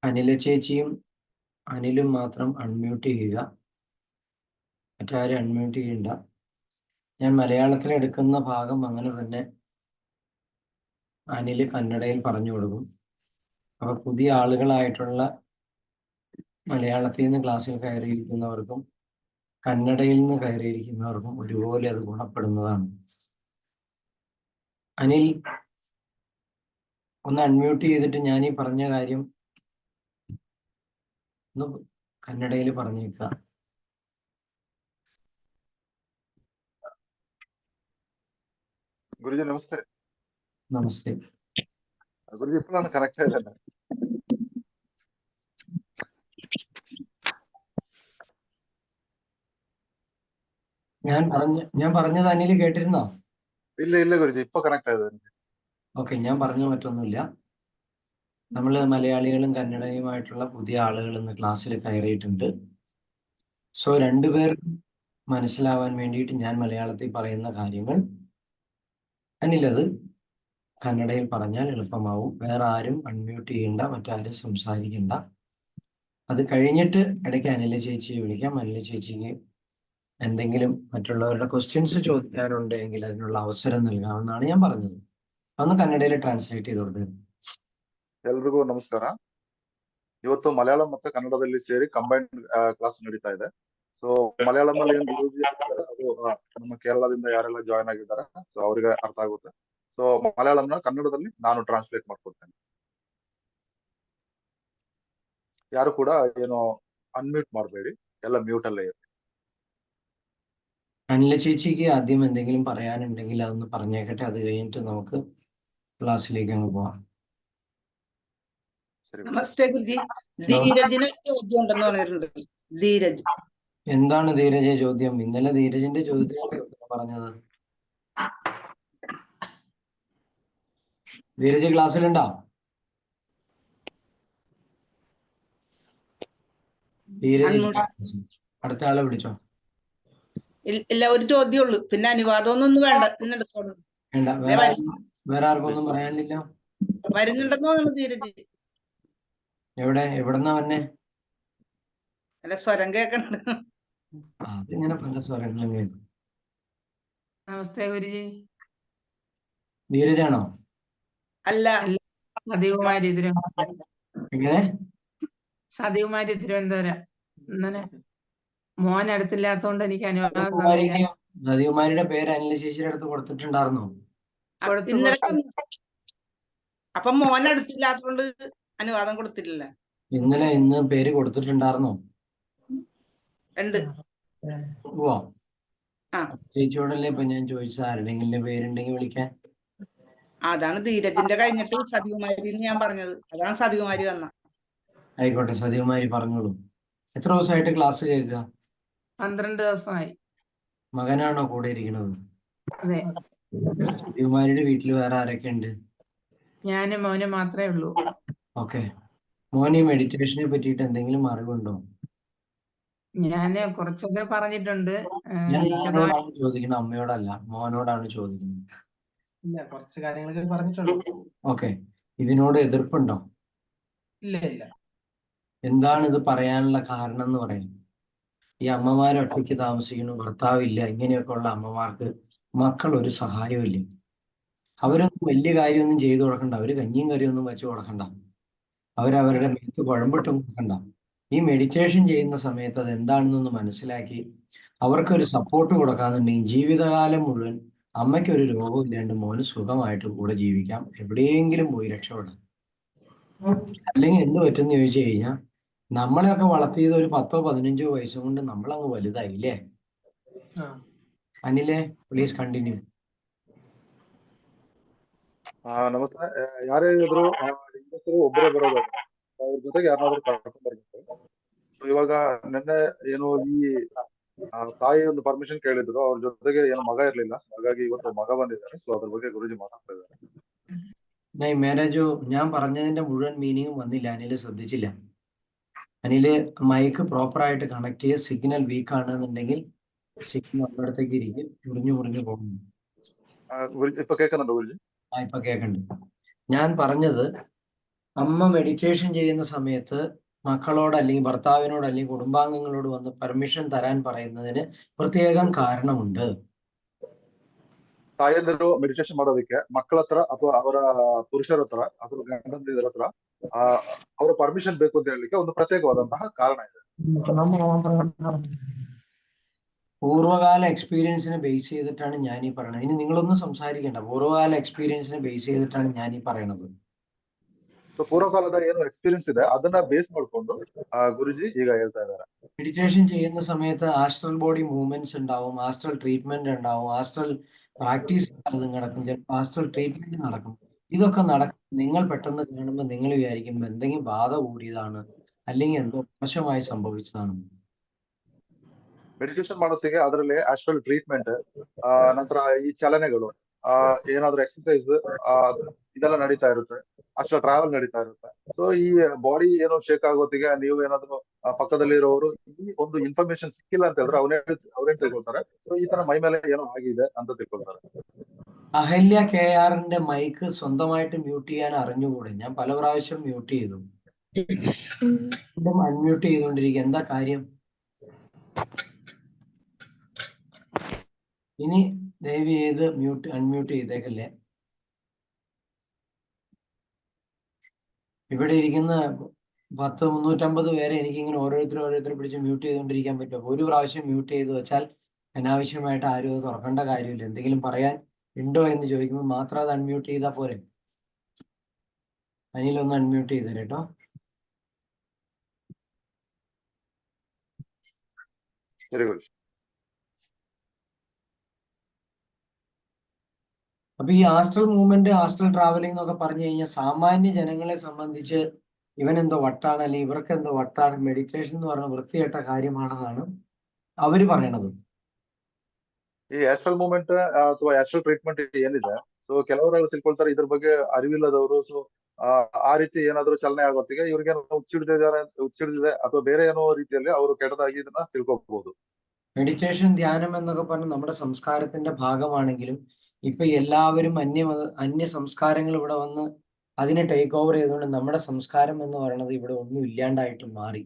അനില ചേച്ചിയും അനിലും മാത്രം അൺമ്യൂട്ട് ചെയ്യുക. മറ്റാരും അൺമ്യൂട്ട് ചെയ്യണ്ട. ഞാൻ മലയാളത്തിൽ എടുക്കുന്ന ഭാഗം അങ്ങനെ തന്നെ അനിൽ കന്നഡയിൽ പറഞ്ഞു കൊടുക്കും. അപ്പൊ പുതിയ ആളുകളായിട്ടുള്ള മലയാളത്തിൽ നിന്ന് ക്ലാസ്സിൽ കയറിയിരിക്കുന്നവർക്കും കന്നഡയിൽ നിന്ന് കയറിയിരിക്കുന്നവർക്കും ഒരുപോലെ അത് ഗുണപ്പെടുന്നതാണ്. അനിൽ ഒന്ന് അൺമ്യൂട്ട് ചെയ്തിട്ട് ഞാൻ ഈ പറഞ്ഞ കാര്യം ഒന്ന് കന്നഡയിൽ പറഞ്ഞേക്കുക. ഗുരുജി നമസ്തേ. നമസ്തേ. ഗുരുജി ഇപ്പോഴാണ് കണക്ട് ആയതല്ലേ? ഞാൻ പറഞ്ഞത് അനിൽ കേട്ടിരുന്നോ? ഇല്ല ഗുരുജി, ഇപ്പൊ കണക്ട് ആയത്. ഓക്കെ, ഞാൻ പറഞ്ഞ മറ്റൊന്നുമില്ല. നമ്മൾ മലയാളികളും കന്നഡയുമായിട്ടുള്ള പുതിയ ആളുകൾ ഇന്ന് ക്ലാസ്സിൽ കയറിയിട്ടുണ്ട്. സോ രണ്ടുപേർക്കും മനസ്സിലാവാൻ വേണ്ടിയിട്ട് ഞാൻ മലയാളത്തിൽ പറയുന്ന കാര്യങ്ങൾ അനിലത് കന്നഡയിൽ പറഞ്ഞാൽ എളുപ്പമാവും. വേറെ ആരും അൺമ്യൂട്ട് ചെയ്യണ്ട, മറ്റാരും സംസാരിക്കണ്ട. അത് കഴിഞ്ഞിട്ട് ഇടയ്ക്ക് അനില ചേച്ചിയെ വിളിക്കാം. അനില ചേച്ചിക്ക് എന്തെങ്കിലും മറ്റുള്ളവരുടെ ക്വസ്റ്റ്യൻസ് ചോദിക്കാനുണ്ടെങ്കിൽ അതിനുള്ള അവസരം നൽകാമെന്നാണ് ഞാൻ പറഞ്ഞത്. ഒന്ന് കന്നഡയിൽ ಟ್ರಾನ್ಸ್ಲೇಟ್ ചെയ്ത് കൊടുത്തത്. ಎಲ್ರಿಗೂ ನಮಸ್ಕಾರ. ಇವತ್ತು ಮಲಯಾಳಂ ಮತ್ತು ಕನ್ನಡದಲ್ಲಿ ಸೇರಿ ಕಂಬೈನ್ಡ್ ಕ್ಲಾಸ್ ನಡೀತಾ ಇದೆ. ಸೊ ಮಲಯಾಳಂ ಅಲ್ಲಿ ಏನು ಗುರೂಜಿ ಅದು ನಮ್ಮ ಕೇರಳದಿಂದ ಯಾರೆಲ್ಲ ಜಾಯ್ನ್ ಆಗಿದ್ದಾರೆ, ಸೊ ಅವರಿಗೆ ಅರ್ಥ ಆಗುತ್ತೆ. ಸೊ ಮಲಯಾಳಂನ ಕನ್ನಡದಲ್ಲಿ ನಾನು ಟ್ರಾನ್ಸ್ಲೇಟ್ ಮಾಡ್ಕೊಡ್ತೇನೆ. ಯಾರು ಕೂಡ ಏನು ಅನ್ಮ್ಯೂಟ್ ಮಾಡಬೇಡಿ, ಎಲ್ಲ ಮ್ಯೂಟ್ ಅಲ್ಲೇ ಇರಿ. അനില ചേച്ചിക്ക് ആദ്യം എന്തെങ്കിലും പറയാനുണ്ടെങ്കിൽ അതൊന്ന് പറഞ്ഞേക്കട്ടെ. അത് കഴിഞ്ഞിട്ട് നമുക്ക് ക്ലാസ്സിലേക്ക് അങ്ങ് പോവാം. നമസ്തേ ഗുരുജി. ധീരജിന് ചോദ്യം ഉണ്ടെന്ന് പറഞ്ഞിട്ടുണ്ട്. ധീരജ്, എന്താണ് ധീരജ ചോദ്യം? ഇന്നലെ ധീരജിന്റെ ചോദ്യത്തിനല്ലേ പറഞ്ഞത്. ധീരജ് ക്ലാസ്സിലുണ്ടോ? ധീരജ് അടുത്ത ആളെ വിളിച്ചോ. ഇല്ല, ഒരു ചോദ്യം ഉള്ളു. പിന്നെ അനുവാദമൊന്നും വേണ്ട. വേണ്ട, വേറെ ആർക്കൊന്നും പറയാനില്ല. വരുന്നുണ്ടെന്ന് തോന്നുന്നു ധീരജ്. എവിടെന്നാ വന്നെ? അല്ല, സ്വരം കേക്കണ്ട. അതിങ്ങനെ പല സ്വരങ്ങളും കേൾക്കും. നമസ്തേ ഗുരുജി. ധീരജാണോ? അല്ല, സതികുമാരി തിരുവനന്തപുരം. എങ്ങനെ? സതികുമാരി തിരുവനന്തപുരം. ഇന്നലെ മോൻ അടുത്തില്ലാത്തോണ്ട് എനിക്ക് അനുവാദം. സതികുമാരിയുടെ പേര് അനില ചേച്ചിയുടെ അടുത്ത് കൊടുത്തിട്ടുണ്ടായിരുന്നോ? അപ്പൊ മോൻ അടുത്തില്ലാത്തോണ്ട് അനുവാദം കൊടുത്തിട്ടില്ല. ഇന്ന് പേര് കൊടുത്തിട്ടുണ്ടായിരുന്നോ? ഉണ്ട്. ഓ, ചേച്ചിയോടല്ലേ ഇപ്പൊ ഞാൻ ചോദിച്ചത് ആരുടെങ്കിലും പേരുണ്ടെങ്കിൽ വിളിക്കാൻ. അതാണ് ധീരജിന്റെ കഴിഞ്ഞിട്ട് സതികുമാരി ഞാൻ പറഞ്ഞത്. അതാണ് സതികുമാരി വന്ന. ആയിക്കോട്ടെ, സതികുമാരി പറഞ്ഞോളൂ. എത്ര ദിവസമായിട്ട് ക്ലാസ് കേൾക്കുക? 12 ദിവസമായി. മകനാണോ കൂടെ ഇരിക്കുന്നത്? അതെ. സതികുമാരിയുടെ വീട്ടിൽ വേറെ ആരൊക്കെ ഉണ്ട്? ഞാനും മോനും മാത്രമേ ഉള്ളൂ. ഓക്കെ. മോൻ ഈ മെഡിറ്റേഷനെ പറ്റിയിട്ട് എന്തെങ്കിലും അറിവുണ്ടോ? ഞാന് കുറച്ചൊക്കെ പറഞ്ഞിട്ടുണ്ട്. ഞാൻ മോനോടാണ് ചോദിക്കുന്നത്, അമ്മയോടല്ല. മോനോടാണ് ചോദിക്കുന്നത്. ഇല്ല, കുറച്ച് കാര്യങ്ങളൊക്കെ പറഞ്ഞിട്ടുള്ളൂ. ഓക്കെ. ഇതിനോട് എതിർപ്പുണ്ടോ? ഇല്ല. എന്താണ് ഇത് പറയാനുള്ള കാരണം എന്ന് പറയും? ഈ അമ്മമാർ ഒറ്റയ്ക്ക് താമസിക്കുന്നു, ഭർത്താവില്ല, ഇങ്ങനെയൊക്കെ ഉള്ള അമ്മമാർക്ക് മക്കൾ ഒരു സഹായവും ഇല്ല. അവരൊന്നും വലിയ കാര്യമൊന്നും ചെയ്തു കൊടുക്കണ്ട. അവര് കഞ്ഞിയും കറിയൊന്നും വെച്ച് കൊടുക്കണ്ട. അവരവരുടെ മേത്ത് കുഴമ്പിട്ടും കൊടുക്കണ്ട. ഈ മെഡിറ്റേഷൻ ചെയ്യുന്ന സമയത്ത് അത് എന്താണെന്നൊന്ന് മനസ്സിലാക്കി അവർക്കൊരു സപ്പോർട്ട് കൊടുക്കാന്നുണ്ടെങ്കിൽ ജീവിതകാലം മുഴുവൻ അമ്മയ്ക്കൊരു രോഗവും ഇല്ലാണ്ട് മോന് സുഖമായിട്ട് കൂടെ ജീവിക്കാം, എവിടെയെങ്കിലും പോയി രക്ഷപ്പെടാം. അല്ലെങ്കിൽ എന്ത് പറ്റുമെന്ന് ചോദിച്ചു കഴിഞ്ഞാൽ, നമ്മളെയൊക്കെ വളർത്തിയത് ഒരു 10-15 വയസ്സും കൊണ്ട് നമ്മളങ്ങ് വലുതായില്ലേ. അനിലെ, പ്ലീസ് കണ്ടിന്യൂ. ನಮಸ್ತೆ. ಯಾರೇ ಇದ್ರು ಹೆಂಗಸರು ಒಬ್ಬರೇ ಬರೋದು, ಅವ್ರ ಜೊತೆಗೆ ಯಾರನ್ನಾದ್ರೂ ಕರ್ಕೊಂಡ್ ಬರ್ಬೇಕು. ಇವಾಗ ನಿನ್ನೆ ಏನು ಈ ತಾಯಿ ಒಂದು ಪರ್ಮಿಷನ್ ಕೇಳಿದ್ರು, ಅವ್ರ ಜೊತೆಗೆ ಏನು ಮಗ ಇರ್ಲಿಲ್ಲ. ಹಾಗಾಗಿ ಇವತ್ತು ಮಗ ಬಂದಿದ್ದಾರೆ. ಸೊ ಅದ್ರ ಬಗ್ಗೆ ಗುರುಜಿ ಮಾತಾಡ್ತಾ ಇದ್ದಾರೆ. മേരാജു, ഞാൻ പറഞ്ഞതിന്റെ മുഴുവൻ മീനിങ്ങും വന്നില്ല. അനില് ശ്രദ്ധിച്ചില്ല. അനില് മൈക്ക് പ്രോപ്പറായിട്ട് കണക്ട് ചെയ്ത് സിഗ്നൽ വീക്ക് ആണെന്നുണ്ടെങ്കിൽ സിഗ്നൽ അവിടത്തേക്ക് ഇരിക്കും, മുറിഞ്ഞു പോകുന്നു. ഇപ്പൊ കേൾക്കുന്നുണ്ടോ ഗുരുജി? ഇപ്പൊ കേൾക്കണ്ട്. ഞാൻ പറഞ്ഞത് അമ്മ മെഡിറ്റേഷൻ ചെയ്യുന്ന സമയത്ത് മക്കളോട് അല്ലെങ്കിൽ ഭർത്താവിനോട് അല്ലെങ്കിൽ കുടുംബാംഗങ്ങളോട് വന്ന് പെർമിഷൻ തരാൻ പറയുന്നതിന് പ്രത്യേകം കാരണമുണ്ട്. ತಾಯಂದಿರು ಮೆಡಿಟೇಷನ್ ಮಾಡೋದಕ್ಕೆ ಮಕ್ಕಳ ಹತ್ರ ಅಥವಾ ಅವರ ಪುರುಷರ ಹತ್ರ ಅಥವಾ ಗಂಡಂದಿರ ಹತ್ರ ಆ ಅವರ ಪರ್ಮಿಷನ್ ಬೇಕು ಅಂತ ಹೇಳಲಿಕ್ಕೆ ಒಂದು ಪ್ರತ್ಯೇಕವಾದಂತಹ ಕಾರಣ ಇದೆ. പൂർവ്വകാല എക്സ്പീരിയൻസിനെ ബേസ് ചെയ്തിട്ടാണ് ഞാൻ ഈ പറയണത്. ഇനി നിങ്ങളൊന്നും സംസാരിക്കേണ്ട. പൂർവ്വകാല എക്സ്പീരിയൻസിനെ ബേസ് ചെയ്തിട്ടാണ് ഞാൻ ಈ പറയണത്. ಸೊ ಪೂರ್ವಕಾಲದ ಏನು ಎಕ್ಸ್ಪೀರಿಯನ್ಸ್ ಇದೆ ಅದನ್ನ ಬೇಸ್ ಮಾಡ್ಕೊಂಡು ಗುರುಜಿ ಈಗ ಹೇಳ್ತಾ ಇದ್ದಾರೆ. മെഡിറ്റേഷൻ ചെയ്യുന്ന സമയത്ത് ആസ്ട്രൽ ബോഡി മൂവ്മെന്റ്സ് ഉണ്ടാവും, ആസ്ട്രൽ ട്രീറ്റ്മെന്റ് ഉണ്ടാവും, ആസ്ട്രൽ പ്രാക്ടീസ് പലതും നടക്കും, ചിലപ്പോൾ ആസ്ട്രൽ ട്രീറ്റ്മെന്റ് നടക്കും. ഇതൊക്കെ നടക്കും. നിങ്ങൾ പെട്ടെന്ന് കാണുമ്പോൾ നിങ്ങൾ വിചാരിക്കും എന്തെങ്കിലും ബാധ കൂടിയതാണ്, അല്ലെങ്കിൽ എന്തോ മോശമായി സംഭവിച്ചതാണ്. ಮೆಡಿಟೇಷನ್ ಮಾಡೋತ್ತಿಗೆ ಅದರಲ್ಲಿ ಆಸ್ಟ್ರಲ್ ಟ್ರೀಟ್ಮೆಂಟ್ ನಂತರ ಈ ಚಲನೆಗಳು ಏನಾದ್ರೂ ಎಕ್ಸರ್ಸೈಸ್ ಇದೆಲ್ಲ ನಡೀತಾ ಇರುತ್ತೆ, ಅಷ್ಟರ ಟ್ರಾವೆಲ್ ನಡೀತಾ ಇರುತ್ತೆ. ಸೊ ಈ ಬಾಡಿ ಏನೋ ಶೇಕ್ ಆಗೋತ್ತಿಗೆ ನೀವು ಏನಾದ್ರು ಪಕ್ಕದಲ್ಲಿರೋರು ಈ ಒಂದು ಇನ್ಫಾರ್ಮೇಶನ್ ಸಿಕ್ಕಿಲ್ಲ ಅಂತ ಹೇಳಿದ್ರೆ ಅವ್ರೇನ್ ತಿಳ್ಕೊಳ್ತಾರೆ, ಸೊ ಈ ತರ ಮೈ ಮೇಲೆ ಏನೋ ಆಗಿದೆ ಅಂತ ತಿಳ್ಕೊಳ್ತಾರೆ. അഹല്യ KRന്റെ മൈക്ക് സ്വന്തമായിട്ട് മ്യൂട്ട് ചെയ്യാൻ അറിഞ്ഞുകൂടെ? ഞാൻ പല പ്രാവശ്യം മ്യൂട്ട് ചെയ്തു, അൺമ്യൂട്ട് ചെയ്തുകൊണ്ടിരിക്കുക. എന്താ കാര്യം? ഇനി ദയവ് ചെയ്ത് അൺമ്യൂട്ട് ചെയ്തേക്കല്ലേ. ഇവിടെ ഇരിക്കുന്ന 350 പേരെ എനിക്കിങ്ങനെ ഓരോരുത്തരെ പിടിച്ച് മ്യൂട്ട് ചെയ്തുകൊണ്ടിരിക്കാൻ പറ്റുമോ? ഒരു പ്രാവശ്യം മ്യൂട്ട് ചെയ്ത് വെച്ചാൽ അനാവശ്യമായിട്ട് ആരും അത് തുറക്കേണ്ട കാര്യമില്ല. എന്തെങ്കിലും പറയാൻ ഉണ്ടോ എന്ന് ചോദിക്കുമ്പോൾ മാത്രം അത് അൺമ്യൂട്ട് ചെയ്താൽ പോരെ. അനിലൊന്ന് അൺമ്യൂട്ട് ചെയ്തു കേട്ടോ. Very good. അപ്പൊ ഈ ആസ്ട്രൽ മൂവ്മെന്റ്, ആസ്ട്രൽ ട്രാവലിംഗ് എന്നൊക്കെ പറഞ്ഞു കഴിഞ്ഞാൽ സാമാന്യ ജനങ്ങളെ സംബന്ധിച്ച് ഇവനെന്തോ വട്ടാണ്, അല്ലെങ്കിൽ ഇവർക്ക് എന്തോ വട്ടാണ്. മെഡിറ്റേഷൻ എന്ന് പറഞ്ഞ വൃത്തികെട്ട കാര്യമാണെന്നാണ് അവര് പറയണത്. ಈ ಆಸ್ಟ್ರಲ್ ಮೂವ್ಮೆಂಟ್ ಅಥವಾ ಆಸ್ಟ್ರಲ್ ಟ್ರೀಟ್ಮೆಂಟ್ ಏನಿದೆ, ಸೊ ಕೆಲವರು ತಿಳ್ಕೊಳ್ತಾರೆ ಇದ್ರ ಬಗ್ಗೆ ಅರಿವಿಲ್ಲದವರು. ಸೊ ಆ ರೀತಿ ಏನಾದ್ರು ಚಲನೆ ಆಗೋತ್ತಿಗೆ ಇವ್ರಿಗೆ ಹುಚ್ಚಿಡಿದಿದೆ ಅಥವಾ ಬೇರೆ ಏನೋ ರೀತಿಯಲ್ಲಿ ಅವರು ಕೆಟ್ಟದಾಗಿ ಇದನ್ನ ತಿಳ್ಕೊಬಹುದು. മെഡിറ്റേഷൻ, ധ്യാനം എന്നൊക്കെ പറഞ്ഞ് നമ്മുടെ സംസ്കാരത്തിന്റെ ഭാഗമാണെങ്കിലും ഇപ്പൊ എല്ലാവരും അന്യ സംസ്കാരങ്ങൾ ഇവിടെ വന്ന് അതിനെ ടേക്ക് ഓവർ ചെയ്തുകൊണ്ട് നമ്മുടെ സംസ്കാരം എന്ന് പറയുന്നത് ഇവിടെ ഒന്നും ഇല്ലാണ്ടായിട്ട് മാറി.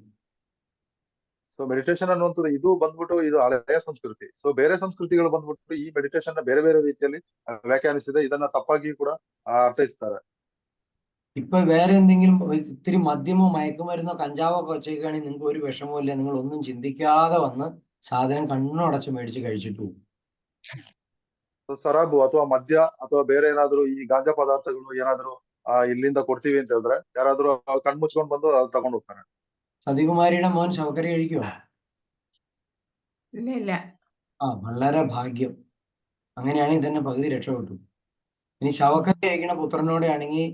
ಸೊ ಮೆಡಿಟೇಷನ್ ಅನ್ನುವಂಥದ್ದು ಇದು ಬಂದ್ಬಿಟ್ಟು ಇದು ಹಳೆಯ ಸಂಸ್ಕೃತಿ. ಸೊ ಬೇರೆ ಸಂಸ್ಕೃತಿಗಳು ಬಂದ್ಬಿಟ್ಟು ಈ ಮೆಡಿಟೇಷನ್ ಬೇರೆ ಬೇರೆ ರೀತಿಯಲ್ಲಿ ವ್ಯಾಖ್ಯಾನಿಸಿದೆ, ಇದನ್ನ ತಪ್ಪಾಗಿ ಕೂಡ ಅರ್ಥೈಸ್ತಾರೆ. ഇപ്പൊ വേറെ എന്തെങ്കിലും ഇത്തിരി മദ്യമോ മയക്കുമരുന്നോ കഞ്ചാവോ ഒക്കെ വെച്ചേക്കുകയാണെങ്കിൽ നിങ്ങൾക്ക് ഒരു വിഷമവും ഇല്ല. നിങ്ങൾ ഒന്നും ചിന്തിക്കാതെ വന്ന് സാധനം കണ്ണടച്ച് മേടിച്ച് കഴിച്ചിട്ട് പോകും. ಸರಾಬು ಅಥವಾ ಮದ್ಯ ಅಥವಾ ಬೇರೆ ಏನಾದ್ರು ಈ ಗಾಂಜಾ ಪದಾರ್ಥಗಳು ಏನಾದ್ರು ಇಲ್ಲಿಂದ ಕೊಡ್ತೀವಿ ಅಂತ ಹೇಳಿದ್ರೆ ಯಾರಾದ್ರೂ ಕಣ್ಮುಚ್ಕೊಂಡ್ ಬಂದು ಅದು ತಗೊಂಡು ಹೋಗ್ತಾರೆ. സതികുമാരിയുടെ മോൻ ശവക്കരി കഴിക്കുമോ? ഇല്ല. വളരെ ഭാഗ്യം. അങ്ങനെയാണെങ്കിൽ തന്നെ പകുതി രക്ഷപ്പെട്ടു. ഇനി ശവക്കരി കഴിക്കണ പുത്രനോടെ ആണെങ്കിൽ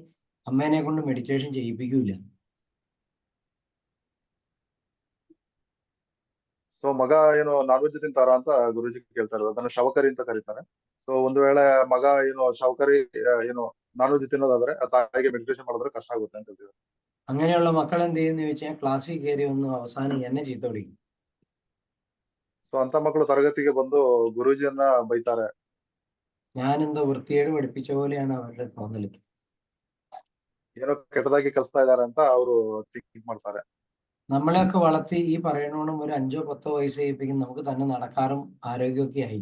അമ്മേനെ കൊണ്ട് മെഡിറ്റേഷൻ ചെയ്യിപ്പിക്കൂല. ಸೊ ಮಗ ಏನು ನಾನ್ ವೆಜ್ ತಿಂತಾರ ಅಂತ ಗುರುಜಿ ಕೇಳ್ತಾರೆ, ಅದನ್ನ ಶವಕರಿ ಅಂತ ಕರೀತಾರೆ. ಸೊ ಒಂದು ವೇಳೆ ಮಗ ಏನು ಶವಕರಿ ಏನು ನಾನ್ ವೆಜ್ ತಿನ್ನೋದಾದ್ರೆ ಆ ತಾಯಿಗೆ ಮೆಡಿಟೇಷನ್ ಮಾಡಿದ್ರೆ ಕಷ್ಟ ಆಗುತ್ತೆ ಅಂತ ಹೇಳ್ತೀವಿ. അങ്ങനെയുള്ള മക്കൾ എന്ത് ചെയ്യുന്ന ചോദിച്ചാൽ ക്ലാസ്സിൽ കയറി ഒന്ന് അവസാനം എന്നെ ചീത്ത വിളിക്കും. ಸೊ ಅಂತ ಮಕ್ಕಳು ತರಗತಿಗೆ ಬಂದು ಗುರೂಜಿಯನ್ನ ಬೈತಾರೆ. ഞാനെന്തോ വൃത്തിയേട് പഠിപ്പിച്ച പോലെയാണ് അവരുടെ തോന്നല്. ಏನೋ ಕೆಟ್ಟದಾಗಿ ಕಲಿಸ್ತಾ ಇದಾರೆ ಅಂತ ಅವರು ಥಿಂಕ್ ಮಾಡ್ತಾರೆ. നമ്മളെയൊക്കെ വളർത്തി ഈ പറയണോണം ഒരു 5-10 വയസ്സ് കഴിപ്പിക്കും നമുക്ക് തന്നെ നടക്കാറും ആരോഗ്യമൊക്കെ ആയി.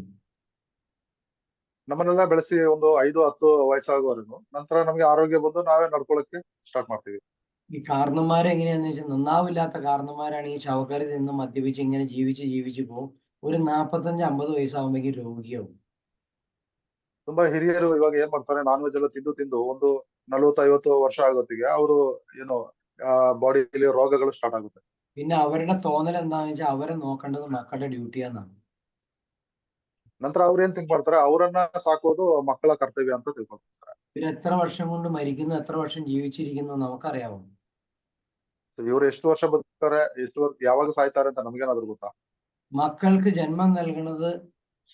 ನಮ್ಮನ್ನೆಲ್ಲ ಬೆಳೆಸಿ ಒಂದು 5-10 ವಯಸ್ಸಾಗುವವರೆಗೂ ನಂತರ ನಮ್ಗೆ ಆರೋಗ್ಯ ಬಂದು ನಾವೇ ನಡ್ಕೊಳಕ್ಕೆ ಸ್ಟಾರ್ಟ್ ಮಾಡ್ತೀವಿ. ഈ കാരണന്മാരെ എങ്ങനെയാന്ന് വെച്ചാൽ നന്നാവില്ലാത്ത കാരണന്മാരാണ് ഈ ശവക്കരി നിന്ന് മദ്യപിച്ച് ഇങ്ങനെ ജീവിച്ച് പോകും. ഒരു 45-50 വയസ്സാകുമ്പോഴേക്കും രോഗിയാവും. ತುಂಬಾ ಹಿರಿಯರು ಇವಾಗ ಏನ್ ಮಾಡ್ತಾರೆ, ನಾನ್ ವೆಜ್ ಎಲ್ಲ ತಿಂದು ಒಂದು 40-50 ವರ್ಷ ಆಗೋತ್ತಿಗೆ ಅವರು ಏನು ಬಾಡಿಯಲ್ಲಿ ರೋಗಗಳು ಸ್ಟಾರ್ಟ್ ಆಗುತ್ತೆ. പിന്നെ അവരുടെ തോന്നൽ എന്താണെന്ന് വെച്ചാൽ അവരെ നോക്കേണ്ടത് മക്കളുടെ ഡ്യൂട്ടിയാന്നാണ്. ನಂತರ ಅವ್ರು ಏನ್ ಥಿಂಕ್ ಮಾಡ್ತಾರೆ, ಅವರನ್ನ ಸಾಕೋದು ಮಕ್ಕಳ ಕರ್ತವ್ಯ ಅಂತ ತಿಳ್ಕೊಳ್ತಾರೆ. ഇവര് എത്ര വർഷം കൊണ്ട് മരിക്കുന്നു, എത്ര വർഷം ജീവിച്ചിരിക്കുന്നു നമുക്കറിയാമോ? ಇವ್ರು ಎಷ್ಟು ವರ್ಷ ಬದುಕ್ತಾರೆ, ಯಾವಾಗ ಸಾಯ್ತಾರೆ ಅಂತ ನಮ್ಗೇನಾದ್ರು ಗೊತ್ತಾ? മക്കൾക്ക് ജന്മം നൽകുന്നത്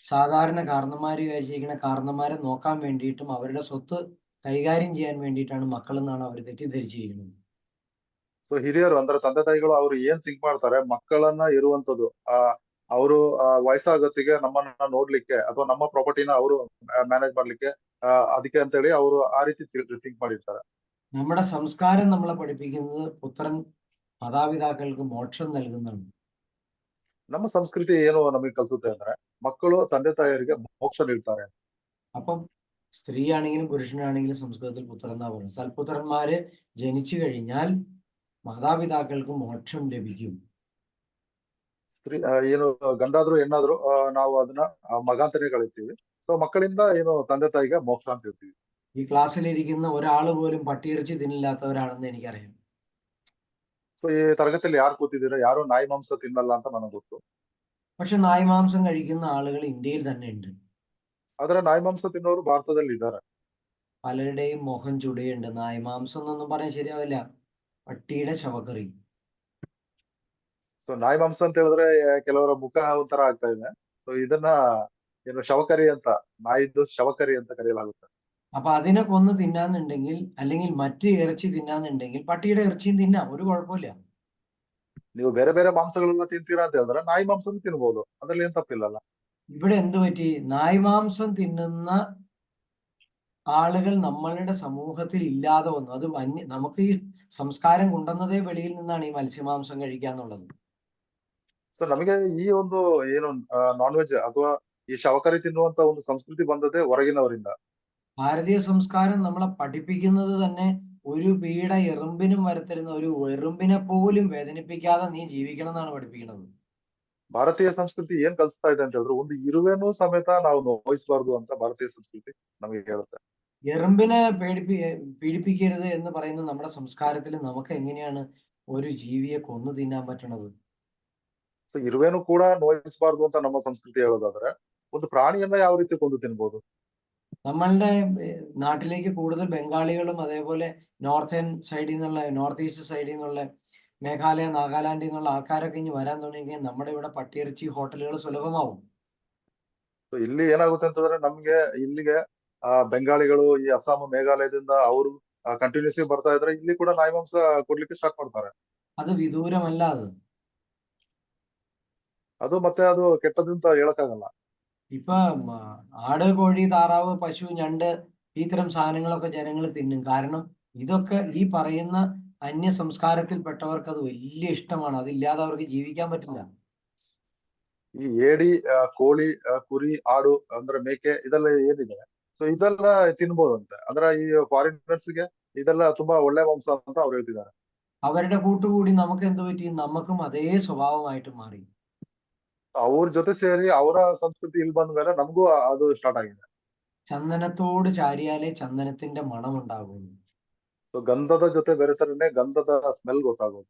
സാധാരണ കാരണന്മാര് വിചാരിച്ചിരിക്കുന്ന കാരണന്മാരെ നോക്കാൻ വേണ്ടിയിട്ടും അവരുടെ സ്വത്ത് കൈകാര്യം ചെയ്യാൻ വേണ്ടിയിട്ടാണ് മക്കൾ എന്നാണ് അവർ തെറ്റിദ്ധരിച്ചിരിക്കുന്നത്. ಸೊ ಹಿರಿಯರು ಅಂದ್ರೆ ತಂದೆ ತಾಯಿಗಳು ಅವ್ರು ಏನ್ ಥಿಂಕ್ ಮಾಡ್ತಾರೆ, ಮಕ್ಕಳನ್ನ ಇರುವಂತದ್ದು ಅವರು ವಯಸ್ಸಾಗತ್ತಿಗೆ ನಮ್ಮನ್ನ ನೋಡ್ಲಿಕ್ಕೆ ಅಥವಾ ನಮ್ಮ ಪ್ರಾಪರ್ಟಿನ ಅವರು ಮ್ಯಾನೇಜ್ ಮಾಡ್ಲಿಕ್ಕೆ ಅದಕ್ಕೆ ಅಂತೇಳಿ ಅವರು ಆ ರೀತಿ ಥಿಂಕ್ ಮಾಡಿರ್ತಾರೆ. നമ്മുടെ സംസ്കാരം നമ്മളെ പഠിപ്പിക്കുന്നത് പുത്രൻ മാതാപിതാക്കൾക്ക് മോക്ഷം നൽകുന്നതാണ്. ನಮ್ಮ ಸಂಸ್ಕೃತಿ ಏನು ನಮಗೆ ಕಲಿಸುತ್ತೆ ಅಂದ್ರೆ ಮಕ್ಕಳು ತಂದೆ ತಾಯಿಯರಿಗೆ ಮೋಕ್ಷ ನೀಡ್ತಾರೆ. അപ്പം സ്ത്രീ ആണെങ്കിലും പുരുഷനാണെങ്കിലും സംസ്കൃതത്തിൽ പുത്രൻ എന്നാ പറയുന്നത്. സൽപുത്രന്മാര് ജനിച്ചു കഴിഞ്ഞാൽ മാതാപിതാക്കൾക്ക് മോക്ഷം ലഭിക്കും. ಸ್ತ್ರೀ ಏನು ಗಂಡಾದ್ರು ಹೆಣ್ಣಾದ್ರು ನಾವು ಅದನ್ನ ಮಗ ಅಂತಾನೆ ಕಳಿತೀವಿ. ಸೊ ಮಕ್ಕಳಿಂದ ಏನು ತಂದೆ ತಾಯಿಗೆ ಮೋಕ್ಷ ಅಂತ ಹೇಳ್ತೀವಿ. ഈ ക്ലാസ്സിലിരിക്കുന്ന ഒരാൾ പോലും പട്ടിയിറച്ചി തിന്നില്ലാത്തവരാണെന്ന് എനിക്കറിയാം. ಸೊ ಈ ತರಗತಿಯಲ್ಲಿ ಯಾರು ಕೂತಿದ್ದೀರಾ ಯಾರು ನಾಯಿ ಮಾಂಸ ತಿನ್ನಲ್ಲ ಅಂತ ನನಗೆ ಗೊತ್ತು. പക്ഷെ നായ് മാംസം കഴിക്കുന്ന ആളുകൾ ഇന്ത്യയിൽ തന്നെ ഉണ്ട്. ಆದ್ರೆ ನಾಯಿ ಮಾಂಸ ತಿನ್ನೋರು ಭಾರತದಲ್ಲಿ ಇದ್ದಾರೆ. പലരുടെയും മുഖം ചുടയുണ്ട്. നായ് മാംസം എന്നൊന്നും പറയാൻ ശരിയാവില്ല, പട്ടിയുടെ ശവക്കറി. ಸೊ ನಾಯಿ ಮಾಂಸ ಅಂತ ಹೇಳಿದ್ರೆ ಕೆಲವರ ಮುಖ ಒಂಥರ ಆಗ್ತಾ ಇದೆ. ಸೊ ಇದನ್ನ ಏನು ಶವಕರಿ ಅಂತ, ನಾಯಿದ್ದು ಶವಕರಿ ಅಂತ ಕರೆಯಲಾಗುತ್ತೆ. അപ്പൊ അതിനെ കൊന്ന് തിന്നാന്നുണ്ടെങ്കിൽ, അല്ലെങ്കിൽ മറ്റ് ഇറച്ചി തിന്നാന്നുണ്ടെങ്കിൽ പട്ടിയുടെ ഇറച്ചിയും തിന്നാം, ഒരു കുഴപ്പമില്ല. ನೀವು ಬೇರೆ ಬೇರೆ ಮಾಂಸಗಳನ್ನ ತಿಂತೀರಾ ಅಂತ ಹೇಳಿದ್ರೆ ನಾಯಿ ಮಾಂಸನೂ ತಿನ್ಬಹುದು, ಅದ್ರಲ್ಲಿ ಏನ್ ತಪ್ಪಿಲ್ಲಲ್ಲ. ഇവിടെ എന്ത് പറ്റി? നായ് മാംസം തിന്നുന്ന ആളുകൾ നമ്മളുടെ സമൂഹത്തിൽ ഇല്ലാതെ വന്നു. അത് നമുക്ക് ഈ സംസ്കാരം കൊണ്ടുവന്നതേ വെളിയിൽ നിന്നാണ്, ഈ മത്സ്യമാംസം കഴിക്കാന്നുള്ളത്. ಸೊ ನಮಗೆ ಈ ಒಂದು ಏನು ನಾನ್ ವೆಜ್ ಅಥವಾ ಈ ಶವಕರಿ ತಿನ್ನುವಂತ ಒಂದು ಸಂಸ್ಕೃತಿ ಬಂದದ್ದೇ ಹೊರಗಿನವರಿಂದ. ഭാരതീയ സംസ്കാരം നമ്മളെ പഠിപ്പിക്കുന്നത് തന്നെ ഒരു പീഡ എറുമ്പിനും വരുത്തരുന്ന, ഒരു എറുമ്പിനെ പോലും വേദനിപ്പിക്കാതെ നീ ജീവിക്കണം എന്നാണ് പഠിപ്പിക്കുന്നത്. ಭಾರತೀಯ ಸಂಸ್ಕೃತಿ ಏನ್ ಕಲಿಸ್ತಾ ಇದೆ ಅಂತ ಹೇಳಿದ್ರೆ ಒಂದು ಇರುವೆನೂ ಸಮೇತ ನಾವು ನೋಯಿಸಬಾರ್ದು ಅಂತ ಭಾರತೀಯ ಸಂಸ್ಕೃತಿ ನಮಗೆ ಹೇಳುತ್ತೆ. എറുമ്പിനെ പീഡിപ്പിക്കരുത് എന്ന് പറയുന്ന നമ്മുടെ സംസ്കാരത്തിൽ നമുക്ക് എങ്ങനെയാണ് ഒരു ജീവിയെ കൊന്നു തിന്നാൻ പറ്റണത്? ಸೊ ಇರುವೆನೂ ಕೂಡ ನೋಯಿಸಬಾರ್ದು ಅಂತ ನಮ್ಮ ಸಂಸ್ಕೃತಿ ಹೇಳೋದಾದ್ರೆ ಒಂದು ಪ್ರಾಣಿಯನ್ನ ಯಾವ ರೀತಿ ಕೊಂದು ತಿನ್ಬೋದು? നമ്മളുടെ നാട്ടിലേക്ക് കൂടുതൽ ബംഗാളികളും അതേപോലെ നോർത്തേൺ സൈഡിൽ നിന്നുള്ള, നോർത്ത് ഈസ്റ്റ് സൈഡിൽ നിന്നുള്ള, മേഘാലയ നാഗാലാൻഡിൽ നിന്നുള്ള ആൾക്കാരൊക്കെ ഇനി വരാൻ തുടങ്ങിയെങ്കിൽ നമ്മുടെ ഇവിടെ പട്ടിയിറച്ചി ഹോട്ടലുകൾ സുലഭമാവും. ಸೊ ಇಲ್ಲಿ ಏನಾಗುತ್ತೆ ಅಂತಂದ್ರೆ ನಮ್ಗೆ ಇಲ್ಲಿಗೆ ಬೆಂಗಾಳಿಗಳು ಈ ಅಸ್ಸಾಂ ಮೇಘಾಲಯದಿಂದ ಅವರು ಕಂಟಿನ್ಯೂಸ್ಲಿ ಬರ್ತಾ ಇದ್ರೆ ಇಲ್ಲಿ ಕೂಡ ನಾಯಿ ಮಾಂಸ ಕೊಡ್ಲಿಕ್ಕೆ ಸ್ಟಾರ್ಟ್ ಮಾಡ್ತಾರೆ. അത് വിദൂരമല്ല. ಅದು ಮತ್ತೆ ಅದು ಕೆಟ್ಟದಂತ ಹೇಳಕ್ಕಾಗಲ್ಲ. ഇപ്പൊ ആട്, കോഴി, താറാവ്, പശു, ഞണ്ട് ഇത്തരം സാധനങ്ങളൊക്കെ ജനങ്ങൾ തിന്നും. കാരണം ഇതൊക്കെ ഈ പറയുന്ന അന്യ സംസ്കാരത്തിൽപ്പെട്ടവർക്ക് അത് വലിയ ഇഷ്ടമാണ്. അതില്ലാതെ അവർക്ക് ജീവിക്കാൻ പറ്റില്ല. ಈ ಏಡಿ, ಕೋಳಿ, ಕುರಿ, ಆಡು ಅಂದ್ರೆ ಮೇಕೆ ಇದೆಲ್ಲ ಏನಿದೆ ಸೊ ಇದೆಲ್ಲ ತಿನ್ಬೋದಂತೆ. ಅಂದ್ರೆ ಈ ಫಾರಿನರ್ಸ್ ಗೆ ಇದೆಲ್ಲ ತುಂಬಾ ಒಳ್ಳೆ ಮಾಂಸ ಅಂತ ಅವ್ರು ಹೇಳ್ತಿದ್ದಾರೆ. അവരുടെ കൂട്ടുകൂടി നമുക്ക് എന്ത് പറ്റി? നമുക്കും അതേ സ്വഭാവമായിട്ട് മാറി. ಅವ್ರ ಜೊತೆ ಸೇರಿ ಅವರ ಸಂಸ್ಕೃತಿ ಇಲ್ಲಿ ಬಂದ ಮೇಲೆ ನಮಗೂ ಅದು ಸ್ಟಾರ್ಟ್ ಆಗಿದೆ. ചന്ദനത്തോട് ചാരിയാലേ ചന്ദനത്തിന്റെ മണം ഉണ്ടാകുന്നു. ಸೊ ಗಂಧದ ಜೊತೆ ಬೆರೆತರೆ ಗಂಧದ ಸ್ಮೆಲ್ ಗೊತ್ತಾಗೋದು.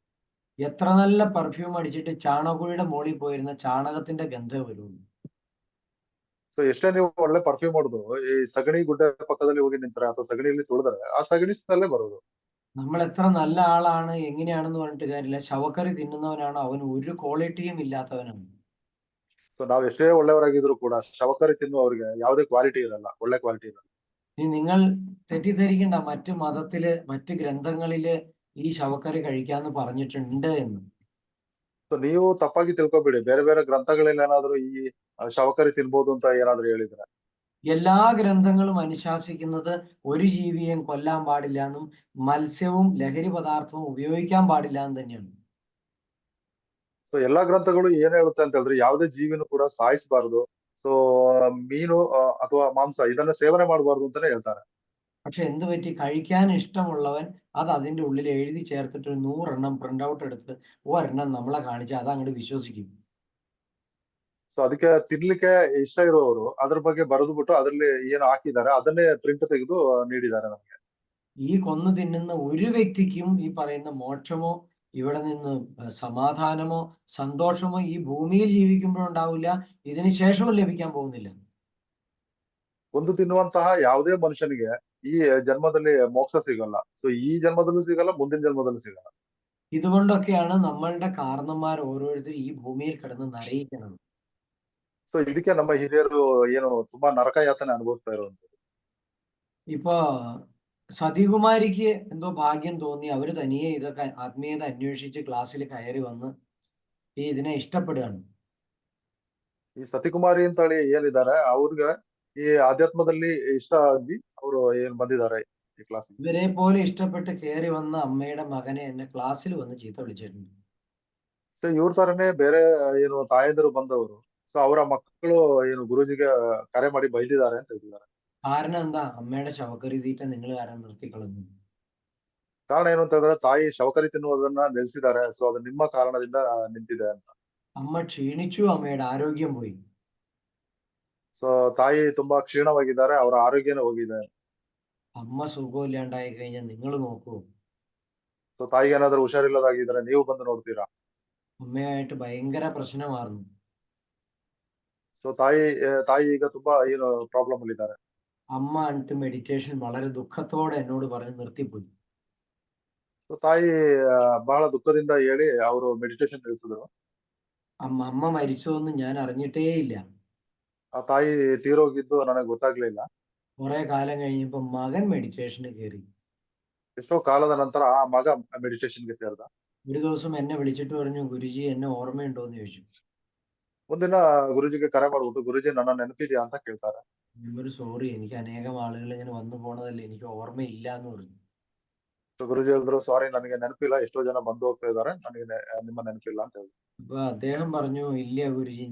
എത്ര നല്ല പെർഫ്യൂം അടിച്ചിട്ട് ചാണകക്കുഴിയുടെ മുകളിൽ പോയിരുന്ന ചാണകത്തിന്റെ ഗന്ധം വരുള്ളൂ. ಸೊ ಎಷ್ಟೇ ನೀವು ಒಳ್ಳೆ ಪರ್ಫ್ಯೂಮ್ ಹೊಡೆದು ಈ ಸಗಣಿ ಗುಡ್ಡ ಪಕ್ಕದಲ್ಲಿ ಹೋಗಿ ನಿಂತರೆ ಅಥವಾ ಸಗಣಿಯಲ್ಲಿ ತುಳಿದ್ರೆ ಆ ಸಗಣಿ ಸ್ಮೆಲ್ಲೇ ಬರೋದು. നമ്മൾ എത്ര നല്ല ആളാണ് എങ്ങനെയാണെന്ന് പറഞ്ഞിട്ട് കാര്യമില്ല, ശവക്കറി തിന്നുന്നവനാണ് അവൻ ഒരു ക്വാളിറ്റിയും ഇല്ലാത്തവനാണ്. ಸೊ ನಾವ್ ಎಷ್ಟೇ ಒಳ್ಳೆಯವರಾಗಿದ್ರು ಕೂಡ ಶವಕರಿ ತಿನ್ನುವವ್ರಿಗೆ ಯಾವುದೇ ಕ್ವಾಲಿಟಿ ಇರಲ್ಲ, ಒಳ್ಳೆ ಕ್ವಾಲಿಟಿ ಇರಲ್ಲ. ഇനി നിങ്ങൾ തെറ്റിദ്ധരിക്കണ്ട, മറ്റു മതത്തില് മറ്റു ഗ്രന്ഥങ്ങളില് ഈ ശവക്കറി കഴിക്കാന്ന് പറഞ്ഞിട്ടുണ്ട് എന്ന്. ಸೊ ನೀವು ತಪ್ಪಾಗಿ ತಿಳ್ಕೊಬೇಡಿ, ಬೇರೆ ಬೇರೆ ಗ್ರಂಥಗಳಲ್ಲಿ ಏನಾದ್ರು ಈ ಶವಕರಿ ತಿನ್ಬೋದು ಅಂತ ಏನಾದ್ರು ಹೇಳಿದ್ರೆ. എല്ലാ ഗ്രന്ഥങ്ങളും അനുശാസിക്കുന്നത് ഒരു ജീവിയെയും കൊല്ലാൻ പാടില്ല എന്നും മത്സ്യവും ലഹരി പദാർത്ഥവും ഉപയോഗിക്കാൻ പാടില്ല എന്ന് തന്നെയാണ്. ಸೊ ಎಲ್ಲಾ ಗ್ರಂಥಗಳು ಏನ್ ಹೇಳುತ್ತೆ ಅಂತ ಹೇಳಿದ್ರೆ ಯಾವುದೇ ಜೀವಿನೂ ಕೂಡ ಸಾಯಿಸಬಾರ್ದು. ಸೊ ಮೀನು ಅಥವಾ ಮಾಂಸ ಇದನ್ನ ಸೇವನೆ ಮಾಡಬಾರ್ದು ಅಂತಾನೆ ಹೇಳ್ತಾರೆ. പക്ഷെ എന്ത് പറ്റി? കഴിക്കാൻ ഇഷ്ടമുള്ളവൻ അത് അതിന്റെ ഉള്ളിൽ എഴുതി ചേർത്തിട്ട് 100 എണ്ണം പ്രിന്റ് ഔട്ട് എടുത്ത് ഒരെണ്ണം നമ്മളെ കാണിച്ച് അത് അങ്ങോട്ട് വിശ്വസിക്കും. ಸೊ ಅದಕ್ಕೆ ತಿನ್ಲಿಕ್ಕೆ ಇಷ್ಟ ಇರುವವರು ಅದ್ರ ಬಗ್ಗೆ ಬರೆದು ಬಿಟ್ಟು ಅದ್ರಲ್ಲಿ ಏನು ಹಾಕಿದ್ದಾರೆ ಅದನ್ನೇ ಪ್ರಿಂಟ್ ತೆಗೆದು ನೀಡಿದ್ದಾರೆ ನಮ್ಗೆ. ഈ കൊന്നു തിന്നുന്ന ഒരു വ്യക്തിക്കും ഈ പറയുന്ന മോക്ഷമോ ഇവിടെ നിന്ന് സമാധാനമോ സന്തോഷമോ ഈ ഭൂമിയിൽ ജീവിക്കുമ്പോഴുണ്ടാവില്ല, ഇതിന് ശേഷവും ലഭിക്കാൻ പോകുന്നില്ല. ಒಂದು ತಿನ್ನುವಂತಹ ಯಾವುದೇ ಮನುಷ್ಯನಿಗೆ ಈ ಜನ್ಮದಲ್ಲಿ ಮೋಕ್ಷ ಸಿಗಲ್ಲ. ಸೊ ಈ ಜನ್ಮದಲ್ಲೂ ಸಿಗಲ್ಲ, ಮುಂದಿನ ಜನ್ಮದಲ್ಲೂ ಸಿಗಲ್ಲ. ഇതുകൊണ്ടൊക്കെയാണ് നമ്മളുടെ കാരണന്മാർ ഓരോരുത്തരും ഈ ഭൂമിയിൽ കിടന്ന് നരയിക്കുന്നത്. ಸೊ ಇದಕ್ಕೆ ನಮ್ಮ ಹಿರಿಯರು ಏನು ತುಂಬಾ ನರಕ ಯಾತನೆ ಅನುಭವಿಸ್ತಾ ಇರುವಂತದ್ದು. ഇപ്പൊ സതികുമാരിക്ക് എന്തോ ഭാഗ്യം തോന്നി, അവര് തനിയെ ഇതൊക്കെ ആത്മീയത അന്വേഷിച്ച് ക്ലാസ്സിൽ കയറി വന്ന് ഈ ഇതിനെ ഇഷ്ടപ്പെടുകയാണ്. ಈ ಸತಿಕುಮಾರಿ ಅಂತ ಹೇಳಿ ಏನಿದ್ದಾರೆ ಅವ್ರಿಗೆ ಈ ಆಧ್ಯಾತ್ಮದಲ್ಲಿ ಇಷ್ಟ ಆಗಿ ಅವರು ಏನ್ ಬಂದಿದ್ದಾರೆ. ಈ ಕ್ಲಾಸಿಗೆ. ഇവരെ പോലെ ഇഷ്ടപ്പെട്ട് കയറി വന്ന അമ്മയുടെ മകനെ എന്നെ ക്ലാസ്സിൽ വന്ന് ചീത്ത വിളിച്ചിട്ടുണ്ട്. ಸೊ ಇವ್ರ ತರನೇ ಬೇರೆ ಏನು ತಾಯಂದಿರು ಬಂದವರು. ಸೊ ಅವರ ಮಕ್ಕಳು ಏನು ಗುರುಜಿಗೆ ಕರೆ ಮಾಡಿ ಬೈದಿದ್ದಾರೆ ಅಂತ ಹೇಳ್ತಿದ್ದಾರೆ. കാരണം എന്താ? അമ്മയുടെ ശവക്കറി തീറ്റ നിങ്ങൾ കാരണം നിർത്തിക്കളഞ്ഞു. ಕಾರಣ ಏನು ಅಂತ ಹೇಳಿದ್ರೆ ತಾಯಿ ಶವಕರಿ ತಿನ್ನುವುದನ್ನ ನಿಲ್ಸಿದ್ದಾರೆ. ಸೊ ಅದು ನಿಮ್ಮ ಕಾರಣದಿಂದ ನಿಂತಿದೆ ಅಂತ. അമ്മ ക്ഷീണിച്ചു, അമ്മയുടെ ആരോഗ്യം പോയി. ಸೊ ತಾಯಿ ತುಂಬಾ ಕ್ಷೀಣವಾಗಿದ್ದಾರೆ, ಅವರ ಆರೋಗ್ಯನೇ ಹೋಗಿದೆ. അമ്മ സുഖമില്ലാണ്ടായി കഴിഞ്ഞാൽ നിങ്ങൾ നോക്കൂ. ಸೊ ತಾಯಿಗೆ ಏನಾದ್ರೂ ಹುಷಾರಿಲ್ಲದಾಗಿದ್ರೆ ನೀವು ಬಂದು ನೋಡ್ತೀರಾ? അമ്മയായിട്ട് ഭയങ്കര പ്രശ്നമായിരുന്നു. ಸೊ ತಾಯಿ ಈಗ ತುಂಬಾ ಏನು ಪ್ರಾಬ್ಲಮ್ ಅಲ್ಲಿ ಇದ್ದಾರೆ. അമ്മ എന്നിട്ട് മെഡിറ്റേഷൻ വളരെ ദുഃഖത്തോടെ എന്നോട് പറഞ്ഞ് നിർത്തിപ്പോയി. ಸೊ ತಾಯಿ ಬಹಳ ದುಃಖದಿಂದ ಹೇಳಿ ಅವರು ಮೆಡಿಟೇಷನ್ ನಿಲ್ಲಿಸಿದ್ರು. അമ്മ മരിച്ചോന്ന് ഞാൻ അറിഞ്ഞിട്ടേ ഇല്ല. ಆ ತಾಯಿ ತೀರೋಗಿದ್ದು ನನಗೆ ಗೊತ್ತಾಗ್ಲಿಲ್ಲ. കുറെ കാലം കഴിഞ്ഞപ്പോ മകൻ മെഡിറ്റേഷന് കയറി. ಎಷ್ಟೋ ಕಾಲದ ನಂತರ ಆ ಮಗ ಮೆಡಿಟೇಷನ್ಗೆ ಸೇರ್ದ. ഒരു ദിവസം എന്നെ വിളിച്ചിട്ട് പറഞ്ഞു, ഗുരുജി എന്നെ ഓർമ്മയുണ്ടോന്ന് ചോദിച്ചു. ಒಂದಿನ ಗುರುಜಿಗೆ ಕರೆ ಮಾಡ್ಬಿಟ್ಟು, ಗುರುಜಿ ನನ್ನ ನೆನಪಿದ್ಯಾ ಅಂತ ಕೇಳ್ತಾರೆ. ഒരു സോറി, എനിക്ക് അനേകം ആളുകൾ ഇങ്ങനെ വന്നു പോണതല്ലേ, എനിക്ക് ഓർമ്മയില്ല എന്ന് പറഞ്ഞു. ಸೊ ಗುರುಜಿ ಹೇಳಿದ್ರು, ಸಾರಿ ನನಗೆ ನೆನಪಿಲ್ಲ, ಎಷ್ಟೋ ಜನ ಬಂದು ಹೋಗ್ತಾ ಇದ್ದಾರೆ, ನನಗೆ ನಿಮ್ಮ ನೆನಪಿಲ್ಲ ಅಂತ ಹೇಳಿದ್ರು. അപ്പൊ അദ്ദേഹം പറഞ്ഞു, ഇല്ല ഗുരുജി,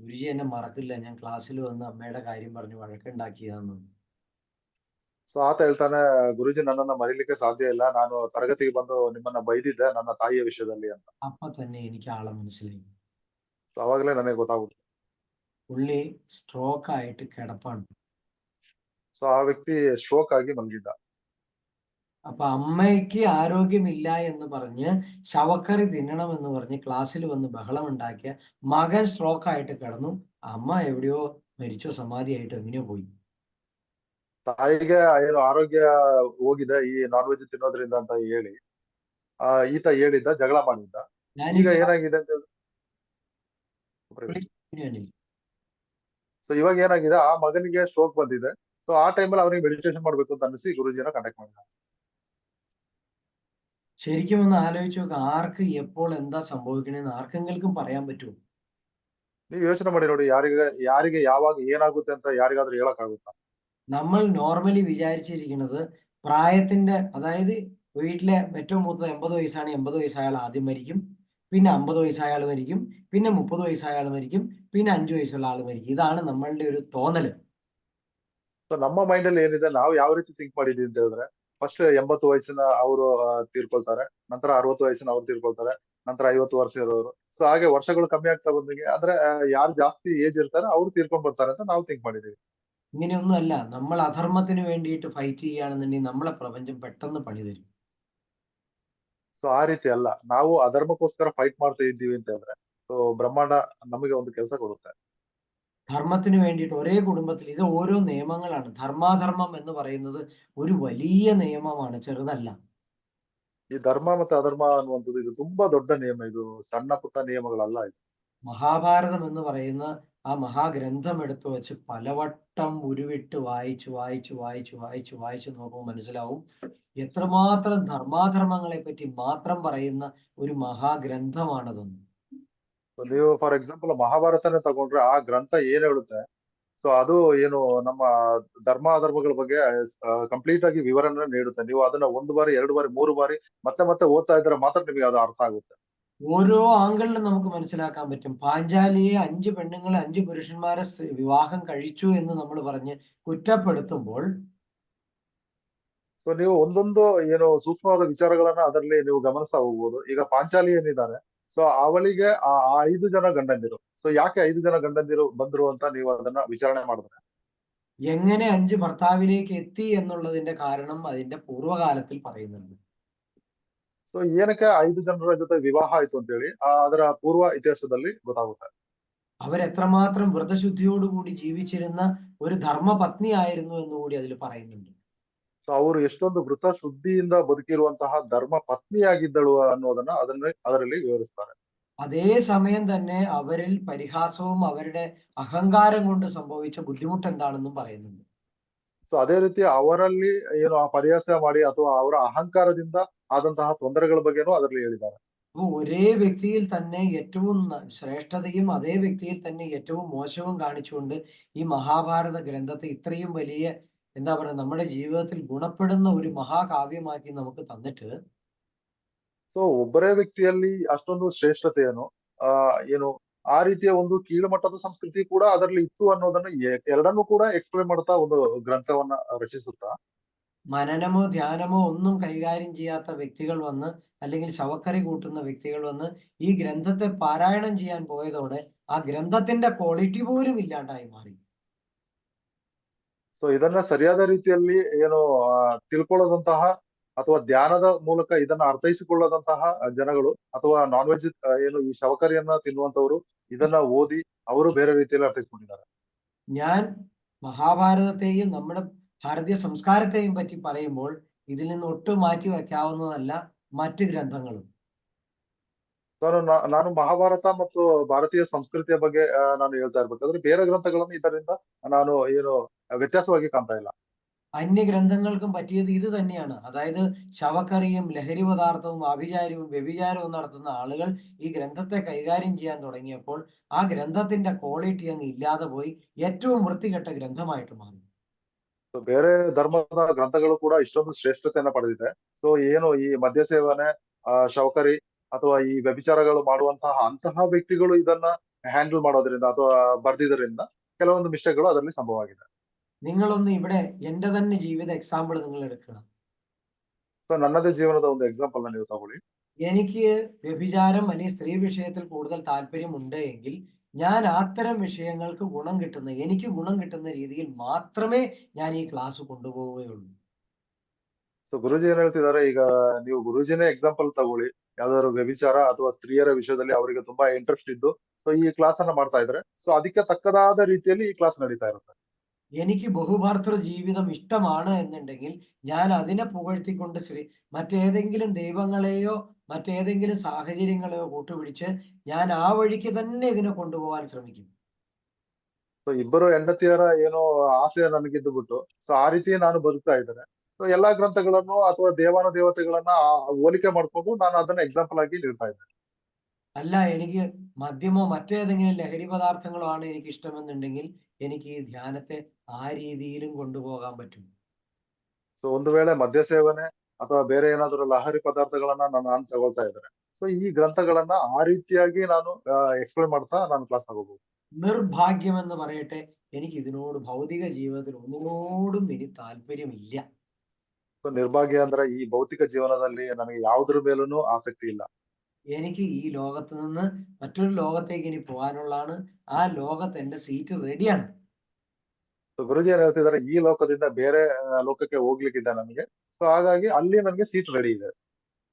ഗുരുജി എന്നെ മറക്കില്ല, ഞാൻ ക്ലാസ്സിൽ വന്ന് അമ്മയുടെ കാര്യം പറഞ്ഞു വഴക്കുണ്ടാക്കിയതാന്ന്. ಸೊ ಆತ ಹೇಳ್ತಾನೆ, ಗುರುಜಿ ನನ್ನನ್ನ ಮರೀಲಿಕ್ಕೆ ಸಾಧ್ಯ ಇಲ್ಲ, ನಾನು ತರಗತಿಗೆ ಬಂದು ನಿಮ್ಮನ್ನ ಬೈದಿದ್ದೆ ನನ್ನ ತಾಯಿಯ ವಿಷಯದಲ್ಲಿ ಅಂತ. അപ്പൊ തന്നെ എനിക്ക് ആളെ മനസ്സിലായി. ಸೊ ಅವಾಗಲೇ ನನಗೆ ಗೊತ್ತಾಗ್ಬಿಡ್ತು. പുള്ളി സ്ട്രോക്ക് ആയിട്ട് കിടപ്പാണ്. ಸೊ ಆ ವ್ಯಕ್ತಿ ಸ್ಟ್ರೋಕ್ ಆಗಿ ಮಲಗಿದ್ದ. അപ്പൊ അമ്മയ്ക്ക് ആരോഗ്യമില്ല എന്ന് പറഞ്ഞ് ശവക്കറി തിന്നണമെന്ന് പറഞ്ഞ് ക്ലാസ്സിൽ വന്ന് ബഹളം ഉണ്ടാക്കിയ മകൻ സ്ട്രോക്ക് ആയിട്ട് കിടന്നു. അമ്മ എവിടെയോ മരിച്ചോ സമാധിയായിട്ടോ എങ്ങനെയോ പോയി. ತಾಯಿಗೆ ಏನು ಆರೋಗ್ಯ ಹೋಗಿದೆ ಈ ನಾನ್ ವೆಜ್ ತಿನ್ನೋದ್ರಿಂದ ಅಂತ ಹೇಳಿ ಈತ ಹೇಳಿದ್ದ, ಜಗಳ ಮಾಡಿದ್ದ. ಈಗ ಏನಾಗಿದೆ ಅಂತ ಸೊ ಇವಾಗ ಏನಾಗಿದೆ, ಆ ಮಗನಿಗೆ ಸ್ಟ್ರೋಕ್ ಬಂದಿದೆ. ಸೊ ಆ ಟೈಮಲ್ಲಿ ಅವನಿಗೆ ಮೆಡಿಟೇಷನ್ ಮಾಡ್ಬೇಕು ಅಂತ ಅನಿಸಿ ಗುರುಜಿನ ಕಾಂಟ್ಯಾಕ್ಟ್ ಮಾಡಿದ. ശരിക്കും ഒന്ന് ആലോചിച്ച് നോക്ക്, ആർക്ക് എപ്പോൾ എന്താ സംഭവിക്കണേന്ന് ആർക്കെങ്കിലും പറയാൻ പറ്റുമോ? ನೀವು ಯೋಚನೆ ಮಾಡಿ ನೋಡಿ, ಯಾರಿಗೆ ಯಾವಾಗ ಏನಾಗುತ್ತೆ ಅಂತ ಯಾರಿಗಾದ್ರೂ ಹೇಳಕ್ಕಾಗುತ್ತಾ? നമ്മൾ നോർമലി വിചാരിച്ചിരിക്കുന്നത് പ്രായത്തിന്റെ, അതായത് വീട്ടിലെ ഏറ്റവും മൂത്തത് 80 വയസ്സാണ്, 80 വയസ്സായ ആൾ ആദ്യം മരിക്കും, പിന്നെ 50 വയസ്സായ ആൾ മരിക്കും, പിന്നെ 30 വയസ്സായ ആൾ മരിക്കും, പിന്നെ 5 വയസ്സുള്ള ആൾ മരിക്കും. ഇതാണ് നമ്മളുടെ ഒരു തോന്നല്. ಸೊ ನಮ್ಮ ಮೈಂಡ್ ಅಲ್ಲಿ ಏನಿದೆ, ನಾವು ಯಾವ ರೀತಿ ಥಿಂಕ್ ಮಾಡಿದೀವಿ ಅಂತ ಹೇಳಿದ್ರೆ, ಫಸ್ಟ್ 80 ವಯಸ್ಸಿನ ಅವರು ತೀರ್ಕೊಳ್ತಾರೆ, ನಂತರ 60 ವಯಸ್ಸಿನ ಅವ್ರು ತೀರ್ಕೊಳ್ತಾರೆ, ನಂತರ 50 ವರ್ಷ ಇರೋರು. ಸೊ ಹಾಗೆ ವರ್ಷಗಳು ಕಮ್ಮಿ ಆಗ್ತಾ ಬಂದಂಗೆ, ಅಂದ್ರೆ ಯಾರು ಜಾಸ್ತಿ ಏಜ್ ಇರ್ತಾರೆ ಅವ್ರು ತೀರ್ಕೊಂಡ್ ಬರ್ತಾರೆ ಅಂತ ನಾವು ಥಿಂಕ್ ಮಾಡಿದೀವಿ. ഇങ്ങനെയൊന്നും അല്ല. നമ്മൾ അധർമ്മത്തിന് വേണ്ടിയിട്ട് ഫൈറ്റ് ചെയ്യുകയാണെന്നുണ്ടെങ്കിൽ നമ്മളെ പ്രപഞ്ചം പെട്ടെന്ന് പണി തരും. ಸೊ ಆ ರೀತಿ ಅಲ್ಲ, ನಾವು ಅಧರ್ಮಕ್ಕೋಸ್ಕರ ಫೈಟ್ ಮಾಡ್ತಾ ಇದ್ದೀವಿ ಅಂತ ಹೇಳಿದ್ರೆ, ಸೊ ಬ್ರಹ್ಮಾಂಡ ನಮಗೆ ಒಂದು ಕೆಲಸ ಕೊಡುತ್ತೆ. ധർമ്മത്തിന് വേണ്ടിയിട്ട് ഒരേ കുടുംബത്തിൽ ഇത് ഓരോ നിയമങ്ങളാണ്. ധർമാധർമ്മം എന്ന് പറയുന്നത് ഒരു വലിയ നിയമമാണ്, ചെറുതല്ല. ಈ ಧರ್ಮ ಮತ್ತೆ ಅಧರ್ಮ ಅನ್ನುವಂಥದ್ದು ಇದು ತುಂಬಾ ದೊಡ್ಡ ನಿಯಮ, ಇದು ಸಣ್ಣ ಪುಟ್ಟ ನಿಯಮಗಳಲ್ಲ ಇದು. മഹാഭാരതം എന്ന് പറയുന്ന ആ മഹാഗ്രന്ഥം എടുത്തു വെച്ച് പലവട്ടം ഉരുവിട്ട് വായിച്ച് നോക്കുമ്പോൾ മനസ്സിലാവും എത്രമാത്രം ധർമാധർമ്മങ്ങളെ പറ്റി മാത്രം പറയുന്ന ഒരു മഹാഗ്രന്ഥമാണതെന്ന്. ನೀವು ಫಾರ್ ಎಕ್ಸಾಂಪಲ್ ಮಹಾಭಾರತನೇ ತಗೊಂಡ್ರೆ ಆ ಗ್ರಂಥ ಏನ್ ಹೇಳುತ್ತೆ, ಸೊ ಅದು ಏನು ನಮ್ಮ ಧರ್ಮ ಅಧರ್ಮಗಳ ಬಗ್ಗೆ ಕಂಪ್ಲೀಟ್ ಆಗಿ ವಿವರಣೆ ನೀಡುತ್ತೆ. ನೀವು ಅದನ್ನ 1 ಬಾರಿ 2 ಬಾರಿ 3 ಬಾರಿ ಮತ್ತೆ ಓದ್ತಾ ಇದ್ರೆ ಮಾತ್ರ ನಿಮಗೆ ಅದು ಅರ್ಥ ಆಗುತ್ತೆ. ഓരോ ആംഗിളിലും നമുക്ക് മനസ്സിലാക്കാൻ പറ്റും. പാഞ്ചാലിയെ 5 പെണ്ണുങ്ങളെ 5 പുരുഷന്മാരെ വിവാഹം കഴിച്ചു എന്ന് നമ്മൾ പറഞ്ഞ് കുറ്റപ്പെടുത്തുമ്പോൾ ಸೊ ನೀವು ಒಂದೊಂದು ಏನು ಸೂಕ್ಷ್ಮವಾದ ವಿಚಾರಗಳನ್ನ ಅದರಲ್ಲಿ ನೀವು ಗಮನಿಸ್ತಾ ಹೋಗ್ಬೋದು. ಈಗ ಪಾಂಚಾಲಿ ಏನಿದ್ದಾರೆ, ಸೊ ಅವಳಿಗೆ ಆ 5 ಜನ ಗಂಡಂದಿರು. ಸೊ ಯಾಕೆ 5 ಜನ ಗಂಡಂದಿರು ಬಂದ್ರು ಅಂತ ನೀವು ಅದನ್ನ ವಿಚಾರಣೆ ಮಾಡಿದ್ರೆ, എങ്ങനെ 5 ഭർത്താവിലേക്ക് എത്തി എന്നുള്ളതിന്റെ കാരണം അതിന്റെ പൂർവ്വകാലത്തിൽ പറയുന്നുണ്ട്. ಸೊ ಏನಕ್ಕೆ 5 ಜನರ ಜೊತೆ ವಿವಾಹ ಆಯ್ತು ಅಂತ ಹೇಳಿ ಅದರ ಪೂರ್ವ ಇತಿಹಾಸದಲ್ಲಿ ಗೊತ್ತಾಗುತ್ತೆ. അവരെത്രമാത്രം വ്രതശുദ്ധിയോടുകൂടി ജീവിച്ചിരുന്ന ഒരു ധർമ്മപത്നി ആയിരുന്നു എന്നുകൂടി അതിൽ പറയുന്നുണ്ട്. ಸೊ ಅವರು ಎಷ್ಟೊಂದು ವೃತ ಶುದ್ಧಿಯಿಂದ ಬದುಕಿರುವಂತಹ ಧರ್ಮ ಪತ್ನಿಯಾಗಿದ್ದಳು ಅನ್ನೋದನ್ನ ಅದರಲ್ಲಿ ವಿವರಿಸ್ತಾರೆ. അതേസമയം തന്നെ അവരിൽ പരിഹാസവും അവരുടെ അഹങ്കാരം കൊണ്ട് സംഭവിച്ച ബുദ്ധിമുട്ട് എന്താണെന്നും പറയുന്നുണ്ട്. ಸೊ ಅದೇ ರೀತಿ ಅವರಲ್ಲಿ ಏನು ಆ ಪರಿಹಾಸ ಮಾಡಿ ಅಥವಾ ಅವರ ಅಹಂಕಾರದಿಂದ ಆದಂತಹ ತೊಂದರೆಗಳ ಬಗ್ಗೆನೂ ಅದರಲ್ಲಿ ಹೇಳಿದ್ದಾರೆ. അപ്പൊ ഒരേ വ്യക്തിയിൽ തന്നെ ഏറ്റവും ശ്രേഷ്ഠതയും അതേ വ്യക്തിയിൽ തന്നെ ഏറ്റവും മോശവും കാണിച്ചുകൊണ്ട് ഈ മഹാഭാരത ഗ്രന്ഥത്തെ ഇത്രയും വലിയ എന്താ പറയുക, നമ്മുടെ ജീവിതത്തിൽ ഗുണപ്പെടുന്ന ഒരു മഹാകാവ്യമാക്കി നമുക്ക് തന്നിട്ട് ಸೊ ಒಬ್ಬರೇ ವ್ಯಕ್ತಿಯಲ್ಲಿ ಅಷ್ಟೊಂದು ಶ್ರೇಷ್ಠತೆಯನ್ನು ಆ ಏನು ಆ ರೀತಿಯ ಒಂದು ಕೀಳುಮಟ್ಟದ ಸಂಸ್ಕೃತಿ ಕೂಡ ಅದರಲ್ಲಿ ಇತ್ತು ಅನ್ನೋದನ್ನ ಎರಡನ್ನೂ ಕೂಡ ಎಕ್ಸ್ಪ್ಲೇನ್ ಮಾಡ್ತಾ ಒಂದು ಗ್ರಂಥವನ್ನ ರಚಿಸುತ್ತಾ മനനമോ ധ്യാനമോ ഒന്നും കൈകാര്യം ചെയ്യാത്ത വ്യക്തികൾ വന്ന്, അല്ലെങ്കിൽ ശവക്കറി കൂട്ടുന്ന വ്യക്തികൾ വന്ന് ഈ ഗ്രന്ഥത്തെ പാരായണം ചെയ്യാൻ പോയതോടെ ആ ഗ്രന്ഥത്തിന്റെ ക്വാളിറ്റി പോലും ഇല്ലാണ്ടായി മാറി. ಸೊ ಇದನ್ನ ಸರಿಯಾದ ರೀತಿಯಲ್ಲಿ ಏನು ತಿಳ್ಕೊಳ್ಳೋದಂತಹ ಅಥವಾ ಧ್ಯಾನದ ಮೂಲಕ ಇದನ್ನ ಅರ್ಥೈಸಿಕೊಳ್ಳದಂತಹ ಜನಗಳು ಅಥವಾ ನಾನ್ ವೆಜ್ ಏನು ಈ ಶವಕರಿಯನ್ನ ತಿನ್ನುವಂತವರು ಇದನ್ನ ಓದಿ ಅವರು ಬೇರೆ ರೀತಿಯಲ್ಲಿ ಅರ್ಥೈಸ್ಕೊಂಡಿದ್ದಾರೆ. ഞാൻ മഹാഭാരതത്തെയും നമ്മുടെ ഭാരതീയ സംസ്കാരത്തെയും പറ്റി പറയുമ്പോൾ ഇതിൽ നിന്ന് ഒട്ടും മാറ്റി വയ്ക്കാവുന്നതല്ല മറ്റ് ഗ്രന്ഥങ്ങളും. ನಾನು ಮಹಾಭಾರತ ಮತ್ತು ಭಾರತೀಯ ಸಂಸ್ಕೃತಿಯ ಬಗ್ಗೆ ನಾನು ಹೇಳ್ತಾ ಇರ್ಬೇಕಾದ್ರೆ ಬೇರೆ ಗ್ರಂಥಗಳನ್ನು ಇದರಿಂದ ನಾನು ಏನು ವ್ಯತ್ಯಾಸವಾಗಿ ಕಾಣ್ತಾ ಇಲ್ಲ. അന്യഗ്രന്ഥങ്ങൾക്കും പറ്റിയത് ഇത് തന്നെയാണ്. അതായത് ശവക്കറിയും ലഹരി പദാർത്ഥവും ആഭിചാരവും വ്യഭിചാരവും നടത്തുന്ന ആളുകൾ ഈ ഗ്രന്ഥത്തെ കൈകാര്യം ചെയ്യാൻ തുടങ്ങിയപ്പോൾ ആ ഗ്രന്ഥത്തിന്റെ ക്വാളിറ്റി അങ്ങ് ഇല്ലാതെ പോയി ഏറ്റവും വൃത്തികെട്ട ഗ്രന്ഥമായിട്ട് മാറി. ಸೊ ಬೇರೆ ಧರ್ಮದ ಗ್ರಂಥಗಳು ಕೂಡ ಇಷ್ಟೊಂದು ಶ್ರೇಷ್ಠತೆಯನ್ನ ಪಡೆದಿದೆ. ಸೊ ಏನು ಈ ಮದ್ಯ ಸೇವನೆ ಶವಕರಿ ಅಥವಾ ಈ ವ್ಯಭಿಚಾರಗಳು ಮಾಡುವಂತಹ ಅಂತಹ ವ್ಯಕ್ತಿಗಳು ಇದನ್ನ ಹ್ಯಾಂಡಲ್ ಮಾಡೋದ್ರಿಂದ ಅಥವಾ ಬರ್ದಿದ್ರಿಂದ ಕೆಲವೊಂದು ಮಿಸ್ಟೇಕ್ಗಳು ಅದರಲ್ಲಿ ಸಂಭವ ಆಗಿದೆ. നിങ്ങളൊന്ന് ഇവിടെ എന്റെ തന്നെ ജീവിത എക്സാമ്പിൾ നിങ്ങൾ എടുക്കുക. ಸೊ ನನ್ನದೇ ಜೀವನದ ಒಂದು ಎಕ್ಸಾಂಪಲ್ ನೀವು ತಗೊಳ್ಳಿ. എനിക്ക് വ്യഭിചാരം അല്ലെങ്കിൽ സ്ത്രീ വിഷയത്തിൽ കൂടുതൽ താല്പര്യമുണ്ട് എങ്കിൽ ഞാൻ അത്തരം വിഷയങ്ങൾക്ക് എനിക്ക് ഗുണം കിട്ടുന്ന രീതിയിൽ മാത്രമേ ഞാൻ ഈ ക്ലാസ് കൊണ്ടുപോവുകയുള്ളൂ. ಸೊ ಗುರುಜಿ ಏನ್ ಹೇಳ್ತಿದ್ದಾರೆ, ಈಗ ನೀವು ಗುರುಜಿನೇ ಎಕ್ಸಾಂಪಲ್ ತಗೊಳ್ಳಿ. ಯಾವ್ದಾದ್ರು ವ್ಯಭಿಚಾರ ಅಥವಾ ಸ್ತ್ರೀಯರ ವಿಷಯದಲ್ಲಿ ಅವರಿಗೆ ತುಂಬಾ ಇಂಟ್ರೆಸ್ಟ್ ಇದ್ದು ಸೊ ಈ ಕ್ಲಾಸ್ ಅನ್ನ ಮಾಡ್ತಾ ಇದ್ರೆ ಸೊ ಅದಕ್ಕೆ ತಕ್ಕದಾದ ರೀತಿಯಲ್ಲಿ ಈ ಕ್ಲಾಸ್ ನಡೀತಾ ಇರುತ್ತೆ. എനിക്ക് ബഹുഭർത്തൃ ജീവിതം ഇഷ്ടമാണ് എന്നുണ്ടെങ്കിൽ ഞാൻ അതിനെ പുകഴ്ത്തിക്കൊണ്ട് മറ്റേതെങ്കിലും ദൈവങ്ങളെയോ മറ്റേതെങ്കിലും സാഹചര്യങ്ങളെയോ കൂട്ടുപിടിച്ച് ഞാൻ ആ വഴിക്ക് തന്നെ ഇതിനെ കൊണ്ടുപോകാൻ ശ്രമിക്കും. ಸೊ ಇಬ್ಬರು ಹೆಂಡತಿಯರ ಏನೋ ಆಸೆ ನನಗಿದ್ದು ಬಿಟ್ಟು ಸೊ ಆ ರೀತಿ ನಾನು ಬದುಕ್ತಾ ಇದ್ದೇನೆ. ಸೊ ಎಲ್ಲಾ ಗ್ರಂಥಗಳನ್ನು ಅಥವಾ ದೇವತೆಗಳನ್ನ ಹೋಲಿಕೆ ಮಾಡ್ಕೊಂಡು ನಾನು ಅದನ್ನ ಎಕ್ಸಾಂಪಲ್ ಆಗಿ ನೀಡ್ತಾ ಇದ್ದೇನೆ. അല്ല, എനിക്ക് മദ്യമോ മറ്റേതെങ്കിലും ലഹരി പദാർത്ഥങ്ങളോ ആണ് എനിക്ക് ഇഷ്ടമെന്നുണ്ടെങ്കിൽ എനിക്ക് ഈ ധ്യാനത്തെ ആ രീതിയിലും കൊണ്ടുപോകാൻ പറ്റും. ಸೊ ಒಂದು ವೇಳೆ ಮದ್ಯ ಸೇವನೆ ಅಥವಾ ಬೇರೆ ಏನಾದ್ರು ಲಹರಿ ಪದಾರ್ಥಗಳನ್ನ ನಾನು ತಗೊಳ್ತಾ ಇದ್ದೇನೆ ಸೊ ಈ ಗ್ರಂಥಗಳನ್ನ ಆ ರೀತಿಯಾಗಿ ನಾನು ಎಕ್ಸ್ಪ್ಲೇನ್ ಮಾಡ್ತಾ ನಾನು ಕ್ಲಾಸ್ ತಗೋಬಹುದು. നിർഭാഗ്യം എന്ന് പറയട്ടെ, എനിക്ക് ഇതിനോട് ഭൗതിക ജീവിതത്തിൽ ഒന്നിനോടും ഇനി താല്പര്യമില്ല. ಸೊ ನಿರ್ಭಾಗ್ಯ ಅಂದ್ರೆ ಈ ಭೌತಿಕ ಜೀವನದಲ್ಲಿ ನನಗೆ ಯಾವುದ್ರ ಮೇಲೂ ಆಸಕ್ತಿ ಇಲ್ಲ. എനിക്ക് ഈ ലോകത്ത് നിന്ന് മറ്റൊരു ലോകത്തേക്ക് ഇനി പോകാനുള്ളതാണ്. ആ ലോകത്ത് എന്റെ സീറ്റ് റെഡിയാണ്. ಸೊ ಗುರುಜಿ ಏನ್ ಹೇಳ್ತಿದ್ದಾರೆ, ಈ ಲೋಕದಿಂದ ಬೇರೆ ಲೋಕಕ್ಕೆ ಹೋಗ್ಲಿಕ್ಕಿದೆ ನನಗೆ. ಸೊ ಹಾಗಾಗಿ ಅಲ್ಲಿ ನನಗೆ ಸೀಟ್ ರೆಡಿ ಇದೆ.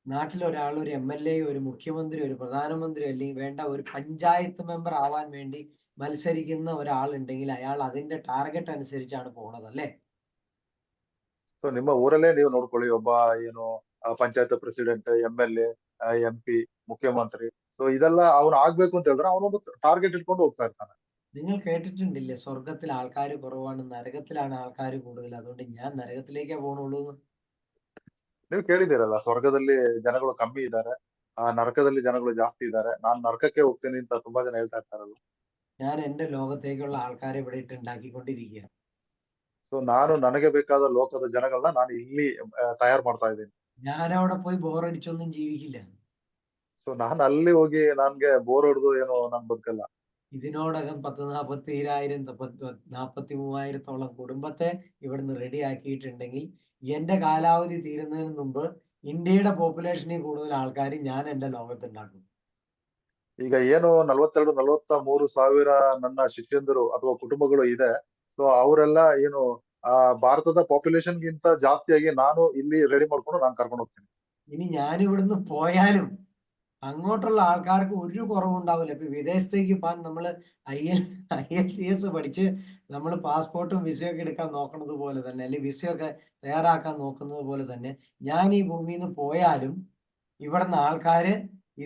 നാട്ടിൽ ഒരാൾ ഒരു MLA, ഒരു മുഖ്യമന്ത്രി, ഒരു പ്രധാനമന്ത്രി, അല്ലെങ്കിൽ വേണ്ട ഒരു പഞ്ചായത്ത് മെമ്പർ ആവാൻ വേണ്ടി മത്സരിക്കുന്ന ഒരാളുണ്ടെങ്കിൽ അയാൾ അതിന്റെ ടാർഗറ്റ് അനുസരിച്ചാണ് പോണത്, അല്ലേ? ಸೊ ನಿಮ್ಮ ಊರಲ್ಲೇ ನೀವು ನೋಡ್ಕೊಳ್ಳಿ, ಒಬ್ಬ ಏನು ಪಂಚಾಯತ್ ಪ್ರೆಸಿಡೆಂಟ್, MLA, MP, ಮುಖ್ಯಮಂತ್ರಿ. ಸೊ ಇದೆಲ್ಲ ಅವನು ಆಗ್ಬೇಕು ಅಂತ ಹೇಳಿದ್ರೆ ಅವನೊಂದು ಟಾರ್ಗೆಟ್ ಇಟ್ಕೊಂಡು ಹೋಗ್ತಾ ಇರ್ತಾನೆ. നിങ്ങൾ കേട്ടിട്ടുണ്ടില്ലേ, സ്വർഗത്തിൽ ആൾക്കാർ കുറവാണ്, നരകത്തിലാണ് ആൾക്കാർ കൂടുതൽ, അതുകൊണ്ട് ഞാൻ നരകത്തിലേക്കേ പോണുള്ളൂ. ನೀವು ಕೇಳಿದಿರಲ್ಲ, ಸ್ವರ್ಗದಲ್ಲಿ ಜನಗಳು ಕಮ್ಮಿ ಇದ್ದಾರೆ, ನರಕದಲ್ಲಿ ಜನಗಳು ಜಾಸ್ತಿ ಇದ್ದಾರೆ, ನಾನ್ ನರಕಕ್ಕೆ ಹೋಗ್ತೀನಿ ಅಂತ ತುಂಬಾ ಜನ ಹೇಳ್ತಾ ಇರ್ತಾರಲ್ಲ. ഞാൻ എന്റെ ലോകത്തേക്കുള്ള ആൾക്കാരെ ഇവിടെ ഇട്ട് ഉണ്ടാക്കിക്കൊണ്ടിരിക്കുക. ಸೊ ನಾನು ನನಗೆ ಬೇಕಾದ ಲೋಕದ ಜನಗಳನ್ನ ನಾನು ಇಲ್ಲಿ ತಯಾರು ಮಾಡ್ತಾ ಇದ್ದೀನಿ. ഞാൻ അവിടെ പോയി ബോറടിച്ചൊന്നും ജീവിക്കില്ല. ಸೊ ನಾನು ಅಲ್ಲಿ ಹೋಗಿ ನನ್ಗೆ ಬೋರ್ ಹೊಡೆದು ಏನೋ ನಾನ್ ಬದುಕಲ್ಲ. ഇതിനോടകം 43,000 കുടുംബത്തെ ഇവിടുന്ന് റെഡി ആക്കിയിട്ടുണ്ടെങ്കിൽ എന്റെ കാലാവധി തീരുന്നതിന് മുമ്പ് ഇന്ത്യയുടെ പോപ്പുലേഷനിൽ കൂടുതൽ ആൾക്കാർ ഞാൻ എന്റെ ലോകത്തുണ്ടാക്കും. ಈಗ ಏನು 42-43 ಸಾವಿರ ನನ್ನ ಶಿಷ್ಯಂದರು ಅಥವಾ ಕುಟುಂಬಗಳು ಇದೆ. ಸೊ ಅವರೆಲ್ಲ ಏನು ಭಾರತದ ಪಾಪ್ಯುಲೇಷನ್ ಗಿಂತ ಜಾಸ್ತಿಯಾಗಿ ನಾನು ಇಲ್ಲಿ ರೆಡಿ ಮಾಡ್ಕೊಂಡು ನಾನು ಕರ್ಕೊಂಡು ಹೋಗ್ತೀನಿ. ഇനി ഞാൻ ഇവിടുന്ന് പോയാലും അങ്ങോട്ടുള്ള ആൾക്കാർക്ക് ഒരു കുറവുണ്ടാവില്ല. ഇപ്പൊ വിദേശത്തേക്ക് പോകാൻ നമ്മൾ IELTS പഠിച്ച് നമ്മൾ പാസ്പോർട്ടും വിസയൊക്കെ എടുക്കാൻ നോക്കുന്നത് പോലെ തന്നെ, അല്ലെങ്കിൽ വിസയൊക്കെ തയ്യാറാക്കാൻ നോക്കുന്നത് പോലെ തന്നെ ഞാൻ ഈ ഭൂമിയിൽ നിന്ന് പോയാലും ഇവിടുന്ന് ആൾക്കാര്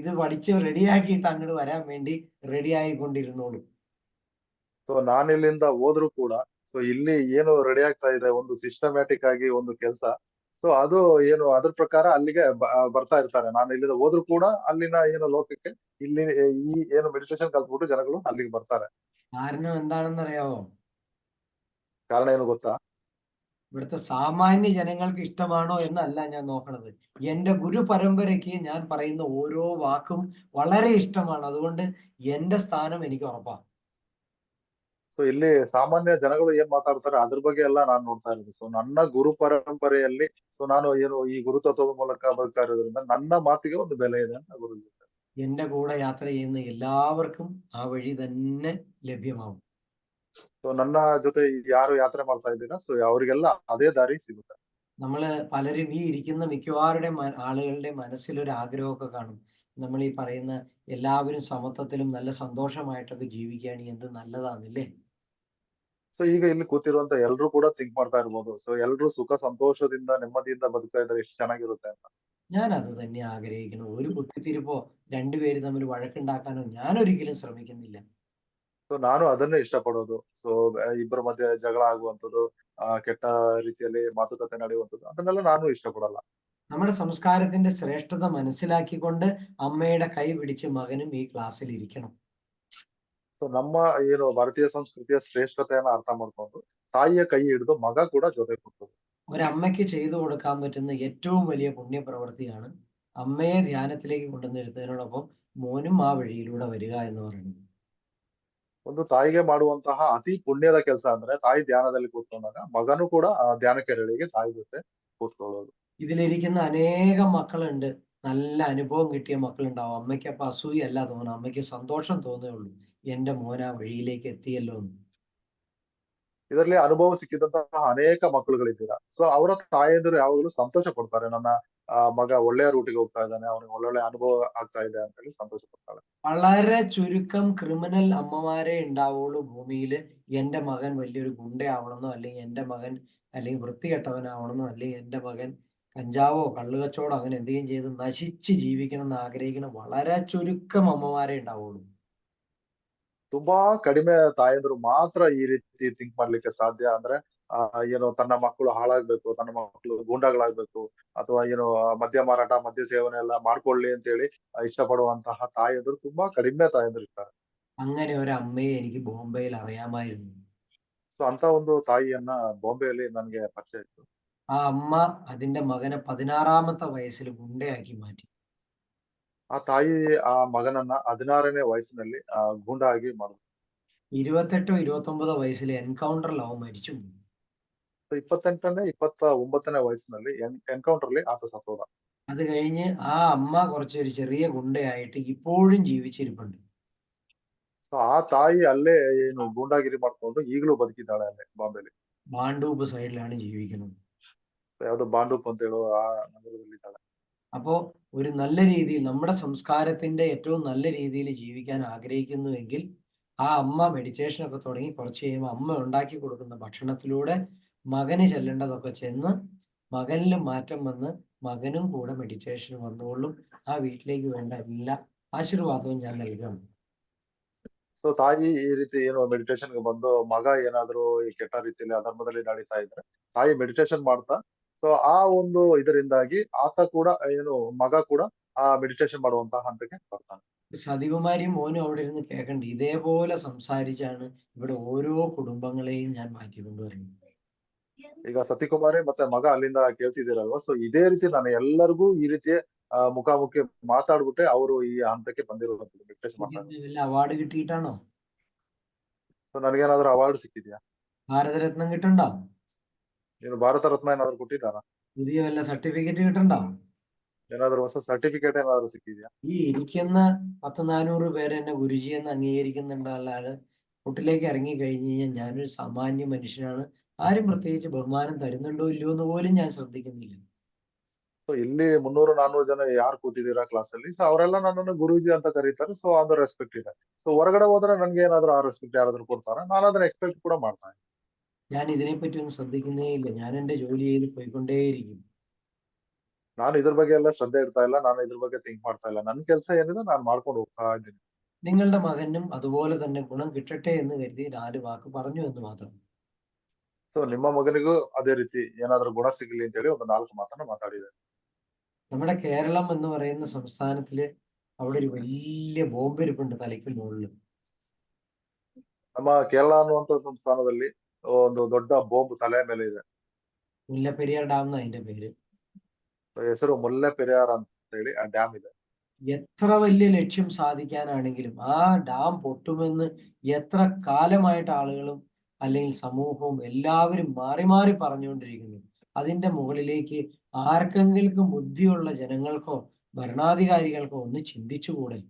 ഇത് പഠിച്ച് റെഡിയാക്കിയിട്ട് അങ്ങോട്ട് വരാൻ വേണ്ടി റെഡി ആയിക്കൊണ്ടിരുന്നോളും. ಸೊ ನಾನು ಇಲ್ಲಿಂದ ಹೋದ್ರು ಕೂಡ ಸೊ ಇಲ್ಲಿ ಏನು ರೆಡಿ ಆಗ್ತಾ ಇದೆ ಒಂದು ಸಿಸ್ಟಮ್ಯಾಟಿಕ್ ಆಗಿ ಒಂದು ಕೆಲಸ. ಸೊ ಅದು ಏನು ಅದ್ರ ಪ್ರಕಾರ ಅಲ್ಲಿಗೆ ಬರ್ತಾ ಇರ್ತಾರೆ. ನಾನು ಇಲ್ಲಿಂದ ಹೋದ್ರು ಕೂಡ ಅಲ್ಲಿನ ಏನು ಲೋಕಕ್ಕೆ ಇಲ್ಲಿ ಈ ಏನು ಮೆಡಿಟೇಷನ್ ಕಲ್ತ್ಬಿಟ್ಟು ಜನಗಳು ಅಲ್ಲಿಗೆ ಬರ್ತಾರೆ. കാരണം എന്താണെന്നറിയാവോ? ಕಾರಣ ಏನು ಗೊತ್ತಾ? ഇവിടുത്തെ സാമാന്യ ജനങ്ങൾക്ക് ഇഷ്ടമാണോ എന്നല്ല ഞാൻ നോക്കണത്. എന്റെ ഗുരു പരമ്പരയ്ക്ക് ഞാൻ പറയുന്ന ഓരോ വാക്കും വളരെ ഇഷ്ടമാണ്. അതുകൊണ്ട് എന്റെ സ്ഥാനം എനിക്ക് ಉറപ്പാണ്. ಸೊ ಇಲ್ಲಿ ಸಾಮಾನ್ಯ ಜನಗಳು ಏನ್ ಮಾತಾಡ್ತಾರೆ ಅದ್ರ ಬಗ್ಗೆ ಎಲ್ಲ ನಾನು ನೋಡ್ತಾ ಇರೋದು. ಸೊ ನನ್ನ ಗುರು ಪರಂಪರೆಯಲ್ಲಿ ನಾನು ಏನು ಈ ಗುರುತತ್ವದ ಮೂಲಕ ಬರ್ತಾ ಇರೋದ್ರಿಂದ ನನ್ನ ಮಾತಿಗೆ ಒಂದು ಬೆಲೆ ಇದೆ ಅಂತ ಗುರುಜಿ ಹೇಳ್ತಾರೆ. എന്റെ കൂടെ യാത്ര ചെയ്യുന്ന എല്ലാവർക്കും ആ വഴി തന്നെ ലഭ്യമാവും. ಸೊ ನನ್ನ ಜೊತೆ ಯಾರು ಯಾತ್ರೆ ಮಾಡ್ತಾ ಇದ್ದೀರಾ ಸೊ ಅವರಿಗೆಲ್ಲ ಅದೇ ದಾರಿ ಸಿಗುತ್ತೆ. നമ്മള് പലരും ഈ ഇരിക്കുന്ന മിക്കവാറുടെ ആളുകളുടെ മനസ്സിലൊരു ആഗ്രഹമൊക്കെ കാണും. നമ്മൾ ഈ പറയുന്ന എല്ലാവരും സമത്വത്തിലും നല്ല സന്തോഷമായിട്ടൊക്കെ ജീവിക്കുകയാണെങ്കിൽ എന്ത് നല്ലതാന്നില്ലേ? ಸೊ ಈಗ ಇಲ್ಲಿ ಕೂತಿರುವಂತ ಎಲ್ರು ಕೂಡ ಥಿಂಕ್ ಮಾಡ್ತಾ ಇರ್ಬೋದು. ಸೊ ಎಲ್ರು ಸುಖ ಸಂತೋಷದಿಂದ ನೆಮ್ಮದಿಯಿಂದ ಬದುಕ್ತಾ ಇದ್ರೆ ಎಷ್ಟು ಚೆನ್ನಾಗಿರುತ್ತೆ ಅಂತ. ഞാൻ അത് തന്നെ ആഗ്രഹിക്കുന്നു. ഒരു കുത്തിത്തിരിപ്പോ രണ്ടുപേര് തമ്മിൽ വഴക്കുണ്ടാക്കാനോ ഞാൻ ഒരിക്കലും ശ്രമിക്കുന്നില്ല. ಸೊ ನಾನು ಅದನ್ನೇ ಇಷ್ಟಪಡೋದು. ಸೊ ಇಬ್ಬರ ಮಧ್ಯೆ ಜಗಳ ಆಗುವಂಥದ್ದು, ಕೆಟ್ಟ ರೀತಿಯಲ್ಲಿ ಮಾತುಕತೆ ನಡೆಯುವಂಥದ್ದು ಅದನ್ನೆಲ್ಲ ನಾನು ಇಷ್ಟಪಡಲ್ಲ. നമ്മുടെ സംസ്കാരത്തിന്റെ ശ്രേഷ്ഠത മനസ്സിലാക്കിക്കൊണ്ട് അമ്മയുടെ കൈ പിടിച്ച് മകനും ഈ ക്ലാസ്സിൽ ഇരിക്കണം. ಸೊ ನಮ್ಮ ಏನು ಭಾರತೀಯ ಸಂಸ್ಕೃತಿಯ ಶ್ರೇಷ್ಠತೆಯನ್ನ ಅರ್ಥ ಮಾಡ್ಕೊಂಡು ತಾಯಿಯ ಕೈ ಹಿಡಿದು ಮಗ ಕೂಡ ಜೊತೆ ಕೂರ್ತದೆ. ഒരമ്മയ്ക്ക് ചെയ്തു കൊടുക്കാൻ പറ്റുന്ന ഏറ്റവും വലിയ പുണ്യപ്രവൃത്തിയാണ് അമ്മയെ ധ്യാനത്തിലേക്ക് കൊണ്ടുവന്നിരുന്നതിനോടൊപ്പം മോനും ആ വഴിയിലൂടെ വരിക എന്ന് പറയുന്നത്. ಒಂದು ತಾಯಿಗೆ ಮಾಡುವಂತಹ ಅತಿ ಪುಣ್ಯದ ಕೆಲಸ ಅಂದ್ರೆ ತಾಯಿ ಧ್ಯಾನದಲ್ಲಿ ಕೂತ್ಕೊಂಡಾಗ ಮಗನು ಕೂಡ ಆ ಧ್ಯಾನ ಕೆರಳಿಗೆ ತಾಯಿ ಜೊತೆ ಕೂತ್ಕೊಳ್ಳೋದು. ഇതിലിരിക്കുന്ന അനേകം മക്കളുണ്ട്. നല്ല അനുഭവം കിട്ടിയ മക്കളുണ്ടാവും. അമ്മയ്ക്ക് അപ്പൊ അസൂയല്ല തോന്നുന്നു, അമ്മയ്ക്ക് സന്തോഷം തോന്നുകയുള്ളൂ, എന്റെ മോൻ ആ വഴിയിലേക്ക് എത്തിയല്ലോ എന്ന്. ಇದರಲ್ಲಿ ಅನುಭವ ಸಿಕ್ಕಿದಂತಹ ಅನೇಕ ಮಕ್ಕಳುಗಳಿದ್ದೀರಾ. ಸೊ ಅವರ ತಾಯಂದಿರು ಯಾವಾಗಲೂ ಸಂತೋಷ ಪಡ್ತಾರೆ. ನನ್ನ ಮಗ ಒಳ್ಳೆಯ ರೂಟಿಗೆ ಹೋಗ್ತಾ ಇದ್ದಾನೆ, ಅವನಿಗೆ ಒಳ್ಳೊಳ್ಳೆ ಅನುಭವ ಆಗ್ತಾ ಇದೆ ಅಂತ ಹೇಳಿ ಸಂತೋಷ ಪಡ್ತಾರೆ. വളരെ ചുരുക്കം ക്രിമിനൽ അമ്മമാരെ ഉണ്ടാവുള്ളൂ ഭൂമിയിൽ. എന്റെ മകൻ വലിയൊരു ഗുണ്ടയാവണമെന്നോ, അല്ലെങ്കിൽ എന്റെ മകൻ അല്ലെങ്കിൽ വൃത്തികെട്ടവനാവണമെന്നോ, അല്ലെങ്കിൽ എന്റെ മകൻ കഞ്ചാവോ കള്ളുകച്ചവടോ അങ്ങനെ എന്തെങ്കിലും ചെയ്ത് നശിച്ച് ജീവിക്കണം എന്ന് ആഗ്രഹിക്കുന്ന വളരെ ചുരുക്കം അമ്മമാരെ ഉണ്ടാവുള്ളൂ. ತುಂಬಾ ಕಡಿಮೆ ತಾಯಂದಿರು ಮಾತ್ರ ಈ ರೀತಿ ಥಿಂಕ್ ಮಾಡ್ಲಿಕ್ಕೆ ಸಾಧ್ಯ. ಅಂದ್ರೆ ಏನು ತನ್ನ ಮಕ್ಕಳು ಹಾಳಾಗ್ಬೇಕು, ತನ್ನ ಮಕ್ಕಳು ಗೂಂಡಾಗಳಾಗ್ಬೇಕು, ಅಥವಾ ಏನು ಮದ್ಯ ಮಾರಾಟ ಮದ್ಯ ಸೇವನೆ ಎಲ್ಲ ಮಾಡ್ಕೊಳ್ಳಿ ಅಂತ ಹೇಳಿ ಇಷ್ಟಪಡುವಂತಹ ತಾಯಂದಿರು ತುಂಬಾ ಕಡಿಮೆ ತಾಯಂದಿರು ಇರ್ತಾರೆ. അങ്ങനെ ഒരു അമ്മയെ എനിക്ക് ബോംബെയിൽ അറിയാമായിരുന്നു. ಸೊ ಅಂತ ಒಂದು ತಾಯಿಯನ್ನ ಬಾಂಬೆಯಲ್ಲಿ ನನ್ಗೆ ಪರಿಚಯ ಇತ್ತು. ആ അമ്മ അതിന്റെ മകനെ 16ാമത്തെ വയസ്സിൽ ഗുണ്ടയാക്കി മാറ്റി. ಆ ತಾಯಿ ಆ ಮಗನನ್ನ 16ನೇ ವಯಸ್ಸಿನಲ್ಲಿ ಗೂಂಡ ಆಗಿ ಮಾಡಿದ್ರು. 28 29 വയസ്സിൽ എൻകൗണ്ടറിൽ അവൻ മരിച്ചുപോയി. 28ನೇ 29ನೇ ವಯಸ್ಸಿನಲ್ಲಿ ಎನ್ಕೌಂಟರ್ ಅಲ್ಲಿ ಆತ ಸತ್ತೋದ. അത് കഴിഞ്ഞ് ആ അമ്മ കുറച്ചൊരു ചെറിയ ഗുണ്ടയായിട്ട് ഇപ്പോഴും ജീവിച്ചിരിപ്പുണ്ട്. ಸೊ ಆ ತಾಯಿ ಅಲ್ಲೇ ಏನು ಗೂಂಡಾಗಿರಿ ಮಾಡ್ಕೊಂಡು ಈಗಲೂ ಬದುಕಿದ್ದಾಳೆ ಅಲ್ಲೇ ಬಾಂಬೆಲಿ. ബാണ്ടൂപ്പ് സൈഡിലാണ് ജീവിക്കുന്നത്. ಯಾವ್ದೋ ಬಾಂಡೂಪ್ ಅಂತ ಹೇಳೋ ಆ ನಗರದಲ್ಲಿ ಇದ್ದಾಳೆ. അപ്പോ ഒരു നല്ല രീതിയിൽ നമ്മുടെ സംസ്കാരത്തിന്റെ ഏറ്റവും നല്ല രീതിയിൽ ജീവിക്കാൻ ആഗ്രഹിക്കുന്നുവെങ്കിൽ ആ അമ്മ മെഡിറ്റേഷൻ ഒക്കെ തുടങ്ങി കുറച്ച് കഴിയുമ്പോൾ അമ്മ ഉണ്ടാക്കി കൊടുക്കുന്ന ഭക്ഷണത്തിലൂടെ മകന് ചെല്ലേണ്ടതൊക്കെ ചെന്ന് മകനിൽ മാറ്റം വന്ന് മകനും കൂടെ മെഡിറ്റേഷൻ വന്നുകൊള്ളും. ആ വീട്ടിലേക്ക് വേണ്ട എല്ലാ ആശീർവാദവും ഞാൻ നൽകണം. ಸೊ ತಾಯಿ ಈ ರೀತಿ ಏನು ಮೆಡಿಟೇಷನ್ಗೆ ಬಂದು ಮಗ ಏನಾದ್ರು ಈ ಕೆಟ್ಟ ರೀತಿಯಲ್ಲಿ ಅಧರ್ಮದಲ್ಲಿ ನಡೀತಾ ಇದ್ರೆ ತಾಯಿ ಮೆಡಿಟೇಷನ್ ಮಾಡ್ತಾ ಸೊ ಆ ಒಂದು ಇದರಿಂದಾಗಿ ಆತ ಕೂಡ ಏನು ಮಗ ಕೂಡ ಆ ಮೆಡಿಟೇಷನ್ ಮಾಡುವಂತಹ ಹಂತಕ್ಕೆ ಬರ್ತಾನೆ. സതികുമാരിയും മോനും അവിടെ ഇരുന്ന് കേൾക്കണ്ട. ഇതേപോലെ സംസാരിച്ചാണ് ഇവിടെ ഓരോ കുടുംബങ്ങളെയും ഞാൻ മാറ്റിക്കൊണ്ടുവരുന്നത്. ಈಗ ಸತಿಕುಮಾರಿ ಮತ್ತೆ ಮಗ ಅಲ್ಲಿಂದ ಕೇಳ್ತಿದ್ದೀರಲ್ವಾ. ಸೊ ಇದೇ ರೀತಿ ನಾನು ಎಲ್ಲರಿಗೂ ಈ ರೀತಿ ಮುಖಾಮುಖಿ ಮಾತಾಡ್ಬಿಟ್ಟೆ ಅವರು ಈ ಹಂತಕ್ಕೆ ಬಂದಿರುವಂತದ್ದು ಮೆಡಿಟೇಷನ್ ಮಾಡ್ತಾರೆ. വല്ല അവാർഡ് കിട്ടിയിട്ടാണോ? ಸೊ ನನಗೇನಾದ್ರೂ ಅವಾರ್ಡ್ ಸಿಕ್ಕಿದ್ಯಾ? ഭാരതരത്നം കിട്ടണ്ടോ? ನೀನು ಭಾರತ ರತ್ನ ಏನಾದ್ರು ಕೊಟ್ಟಿದ್ದಾರಾ? പുതിയ വല്ല സർട്ടിഫിക്കറ്റ് കിട്ടണ്ടോ? ಏನಾದ್ರು ಹೊಸ ಸರ್ಟಿಫಿಕೇಟ್ ಏನಾದ್ರು ಸಿಕ್ಕಿದ್ಯಾ? ഈ ഇരിക്കുന്ന 100-400 പേര് എന്നെ ഗുരുജി എന്ന് അംഗീകരിക്കുന്നുണ്ട്. അല്ലാതെ കുട്ടിലേക്ക് ഇറങ്ങി കഴിഞ്ഞ് കഴിഞ്ഞാൽ ഞാനൊരു സാമാന്യ മനുഷ്യനാണ്. ആരും പ്രത്യേകിച്ച് ബഹുമാനം തരുന്നുണ്ടോ ഇല്ലയോ എന്ന് പോലും ഞാൻ ശ്രദ്ധിക്കുന്നില്ല. ಸೊ ಇಲ್ಲಿ 300-400 ಜನ ಯಾರು ಕೂತಿದ್ದೀರಾ ಕ್ಲಾಸ್ ಅಲ್ಲಿ ಸೊ ಅವರೆಲ್ಲ ನನ್ನನ್ನು ಗುರೂಜಿ ಅಂತ ಕರೀತಾರೆ. ಸೊ ಅದು ರೆಸ್ಪೆಕ್ಟ್ ಇದೆ. ಸೊ ಹೊರಗಡೆ ಹೋದ್ರೆ ನನ್ಗೆ ಏನಾದ್ರು ಆ ರೆಸ್ಪೆಕ್ಟ್ ಯಾರಾದ್ರೂ ಕೊಡ್ತಾರ ನಾನು ಅದನ್ನ ಎಕ್ಸ್ಪೆಕ್ಟ್ ಕೂಡ ಮಾಡ್ತಾನೆ. ഞാൻ ഇതിനെപ്പറ്റി ഒന്നും ശ്രദ്ധിക്കുന്നേ ഇല്ല. ഞാൻ എന്റെ ജോലി ചെയ്ത് പോയിക്കൊണ്ടേയിരിക്കും. ನಾನು ಇದ್ರ ಬಗ್ಗೆ ಎಲ್ಲ ಶ್ರದ್ಧೆ ಇಡ್ತಾ ಇಲ್ಲ. ನಾನು ಇದ್ರ ಬಗ್ಗೆ ಥಿಂಕ್ ಮಾಡ್ತಾ ಇಲ್ಲ. ನನ್ನ ಕೆಲಸ ಏನಿದೆ ನಾನು ಮಾಡ್ಕೊಂಡು ಹೋಗ್ತಾ ಇದ್ದೀನಿ. നിങ്ങളുടെ മകനും അതുപോലെ തന്നെ ഗുണം കിട്ടട്ടെ എന്ന് കരുതി 4 വാക്ക് പറഞ്ഞു എന്ന് മാത്രം. ಸೊ ನಿಮ್ಮ മകನಿಗೂ ಅದೇ ರೀತಿ ಏನಾದ್ರೂ ಗುಣ ಸಿಗಲಿ ಅಂತ ಹೇಳಿ ಒಂದು 4 ಮಾತನ್ನ ಮಾತಾಡಿದೆ. നമ്മുടെ കേരളം എന്ന് പറയുന്ന സംസ്ഥാനത്തില് അവിടെ ഒരു വലിയ ബോംബ് ഇരിപ്പുണ്ട് തലയ്ക്ക് മുകളിൽ. ನಮ್ಮ ಕೇರಳ ಅನ್ನುವಂತ ಸಂಸ್ಥಾನದಲ್ಲಿ ಒಂದು ದೊಡ್ಡ ಬಾಂಬ್ ತಲೆ ಮೇಲೆ ಇದೆ. മുല്ലപ്പെരിയാർ ഡാം എന്നാ അതിന്റെ പേര്. ಹೆಸರು ಮುಲ್ಲೆ ಪೆರಿಯಾರ್ ಅಂತ ಹೇಳಿ ಆ ಡ್ಯಾಮ್ ಇದೆ. എത്ര വലിയ ലക്ഷ്യം സാധിക്കാനാണെങ്കിലും ആ ഡാം പൊട്ടുമെന്ന് എത്ര കാലമായിട്ട് ആളുകളും അല്ലെങ്കിൽ സമൂഹവും എല്ലാവരും മാറി മാറി പറഞ്ഞുകൊണ്ടിരിക്കുന്നു. അതിന്റെ മുകളിലേക്ക് ആർക്കെങ്കിലും ബുദ്ധിയുള്ള ജനങ്ങൾക്കോ ഭരണാധികാരികൾക്കോ ഒന്ന് ചിന്തിച്ചുകൂടെ?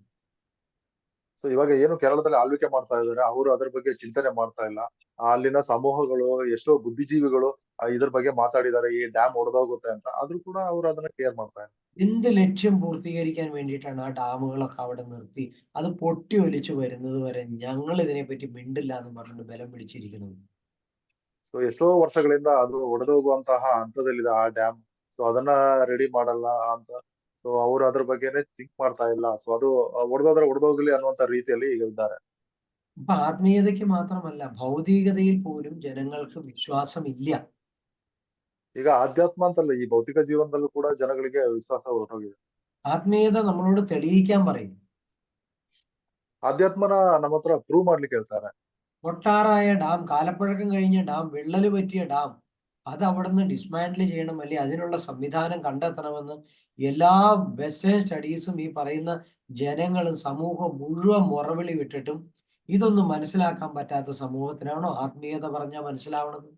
ಸೊ ಇವಾಗ ಏನು ಕೇರಳದಲ್ಲಿ ಆಳ್ವಿಕೆ ಮಾಡ್ತಾ ಇದ್ದಾರೆ, ಅವರು ಅದ್ರ ಬಗ್ಗೆ ಚಿಂತನೆ ಮಾಡ್ತಾ ಇಲ್ಲ. ಅಲ್ಲಿನ ಸಮೂಹಗಳು, ಎಷ್ಟೋ ಬುದ್ಧಿಜೀವಿಗಳು ಇದ್ರ ಬಗ್ಗೆ ಮಾತಾಡಿದ್ದಾರೆ, ಈ ಡ್ಯಾಮ್ ಒಡೆದೋಗುತ್ತೆ ಅಂತ. ಆದ್ರೂ ಕೂಡ ಅವರು ಅದನ್ನ ಕೇರ್ ಮಾಡ್ತಾ ಇಲ್ಲ. എന്ത് ലക്ഷ്യം പൂർത്തീകരിക്കാൻ വേണ്ടിയിട്ടാണ് ആ ഡാമുകളൊക്കെ അവിടെ നിർത്തി അത് പൊട്ടി ഒലിച്ചു വരുന്നത് വരെ ഞങ്ങൾ ഇതിനെപ്പറ്റി മിണ്ടില്ല എന്ന് പറഞ്ഞിട്ട് ബലം പിടിച്ചിരിക്കുന്നത്? ಸೊ ಎಷ್ಟೋ ವರ್ಷಗಳಿಂದ ಅದು ಒಡೆದೋಗುವಂತಹ ಹಂತದಲ್ಲಿದೆ ಆ ಡ್ಯಾಮ್. ಸೊ ಅದನ್ನ ರೆಡಿ ಮಾಡಲ್ಲ ಅಂತ. ಸೊ ಅವರು ಅದ್ರ ಬಗ್ಗೆನೆ ಥಿಂಕ್ ಮಾಡ್ತಾ ಇಲ್ಲ. ಸೊ ಅದು ಒಡೆದೋದ್ರೆ ಒಡೆದೋಗ್ಲಿ ಅನ್ನುವಂತ ರೀತಿಯಲ್ಲಿ ಈಗ ಇದ್ದಾರೆ. അപ്പൊ ആത്മീയതയ്ക്ക് മാത്രമല്ല ഭൗതികതയിൽ പോലും ജനങ്ങൾക്ക് വിശ്വാസമില്ല. ಈಗ ಆಧ್ಯಾತ್ಮ ಅಂತಲ್ಲ, ಈ ಭೌತಿಕ ಜೀವನದಲ್ಲೂ ಕೂಡ ಜನಗಳಿಗೆ ವಿಶ್ವಾಸ ಹೊರಟೋಗಿದೆ. ആത്മീയത നമ്മളോട് തെളിയിക്കാൻ പറയും. ಆಧ್ಯಾತ್ಮನ ನಮ್ಮ ಹತ್ರ ಪ್ರೂವ್ ಮಾಡ್ಲಿಕ್ಕೆ ಹೇಳ್ತಾರೆ. പൊട്ടാറായ ഡാം, കാലപ്പഴക്കം കഴിഞ്ഞ ഡാം, വിള്ളല് പറ്റിയ ഡാം, അത് അവിടുന്ന് ഡിസ്മാൻഡിൽ ചെയ്യണം, അല്ലെങ്കിൽ അതിനുള്ള സംവിധാനം കണ്ടെത്തണമെന്ന് എല്ലാ വെസ്റ്റേൺ സ്റ്റഡീസും ഈ പറയുന്ന ജനങ്ങളും സമൂഹവും മുഴുവൻ മുറവിളി വിട്ടിട്ടും ഇതൊന്നും മനസ്സിലാക്കാൻ പറ്റാത്ത സമൂഹത്തിനാണോ ആത്മീയത പറഞ്ഞാൽ മനസ്സിലാവണത്?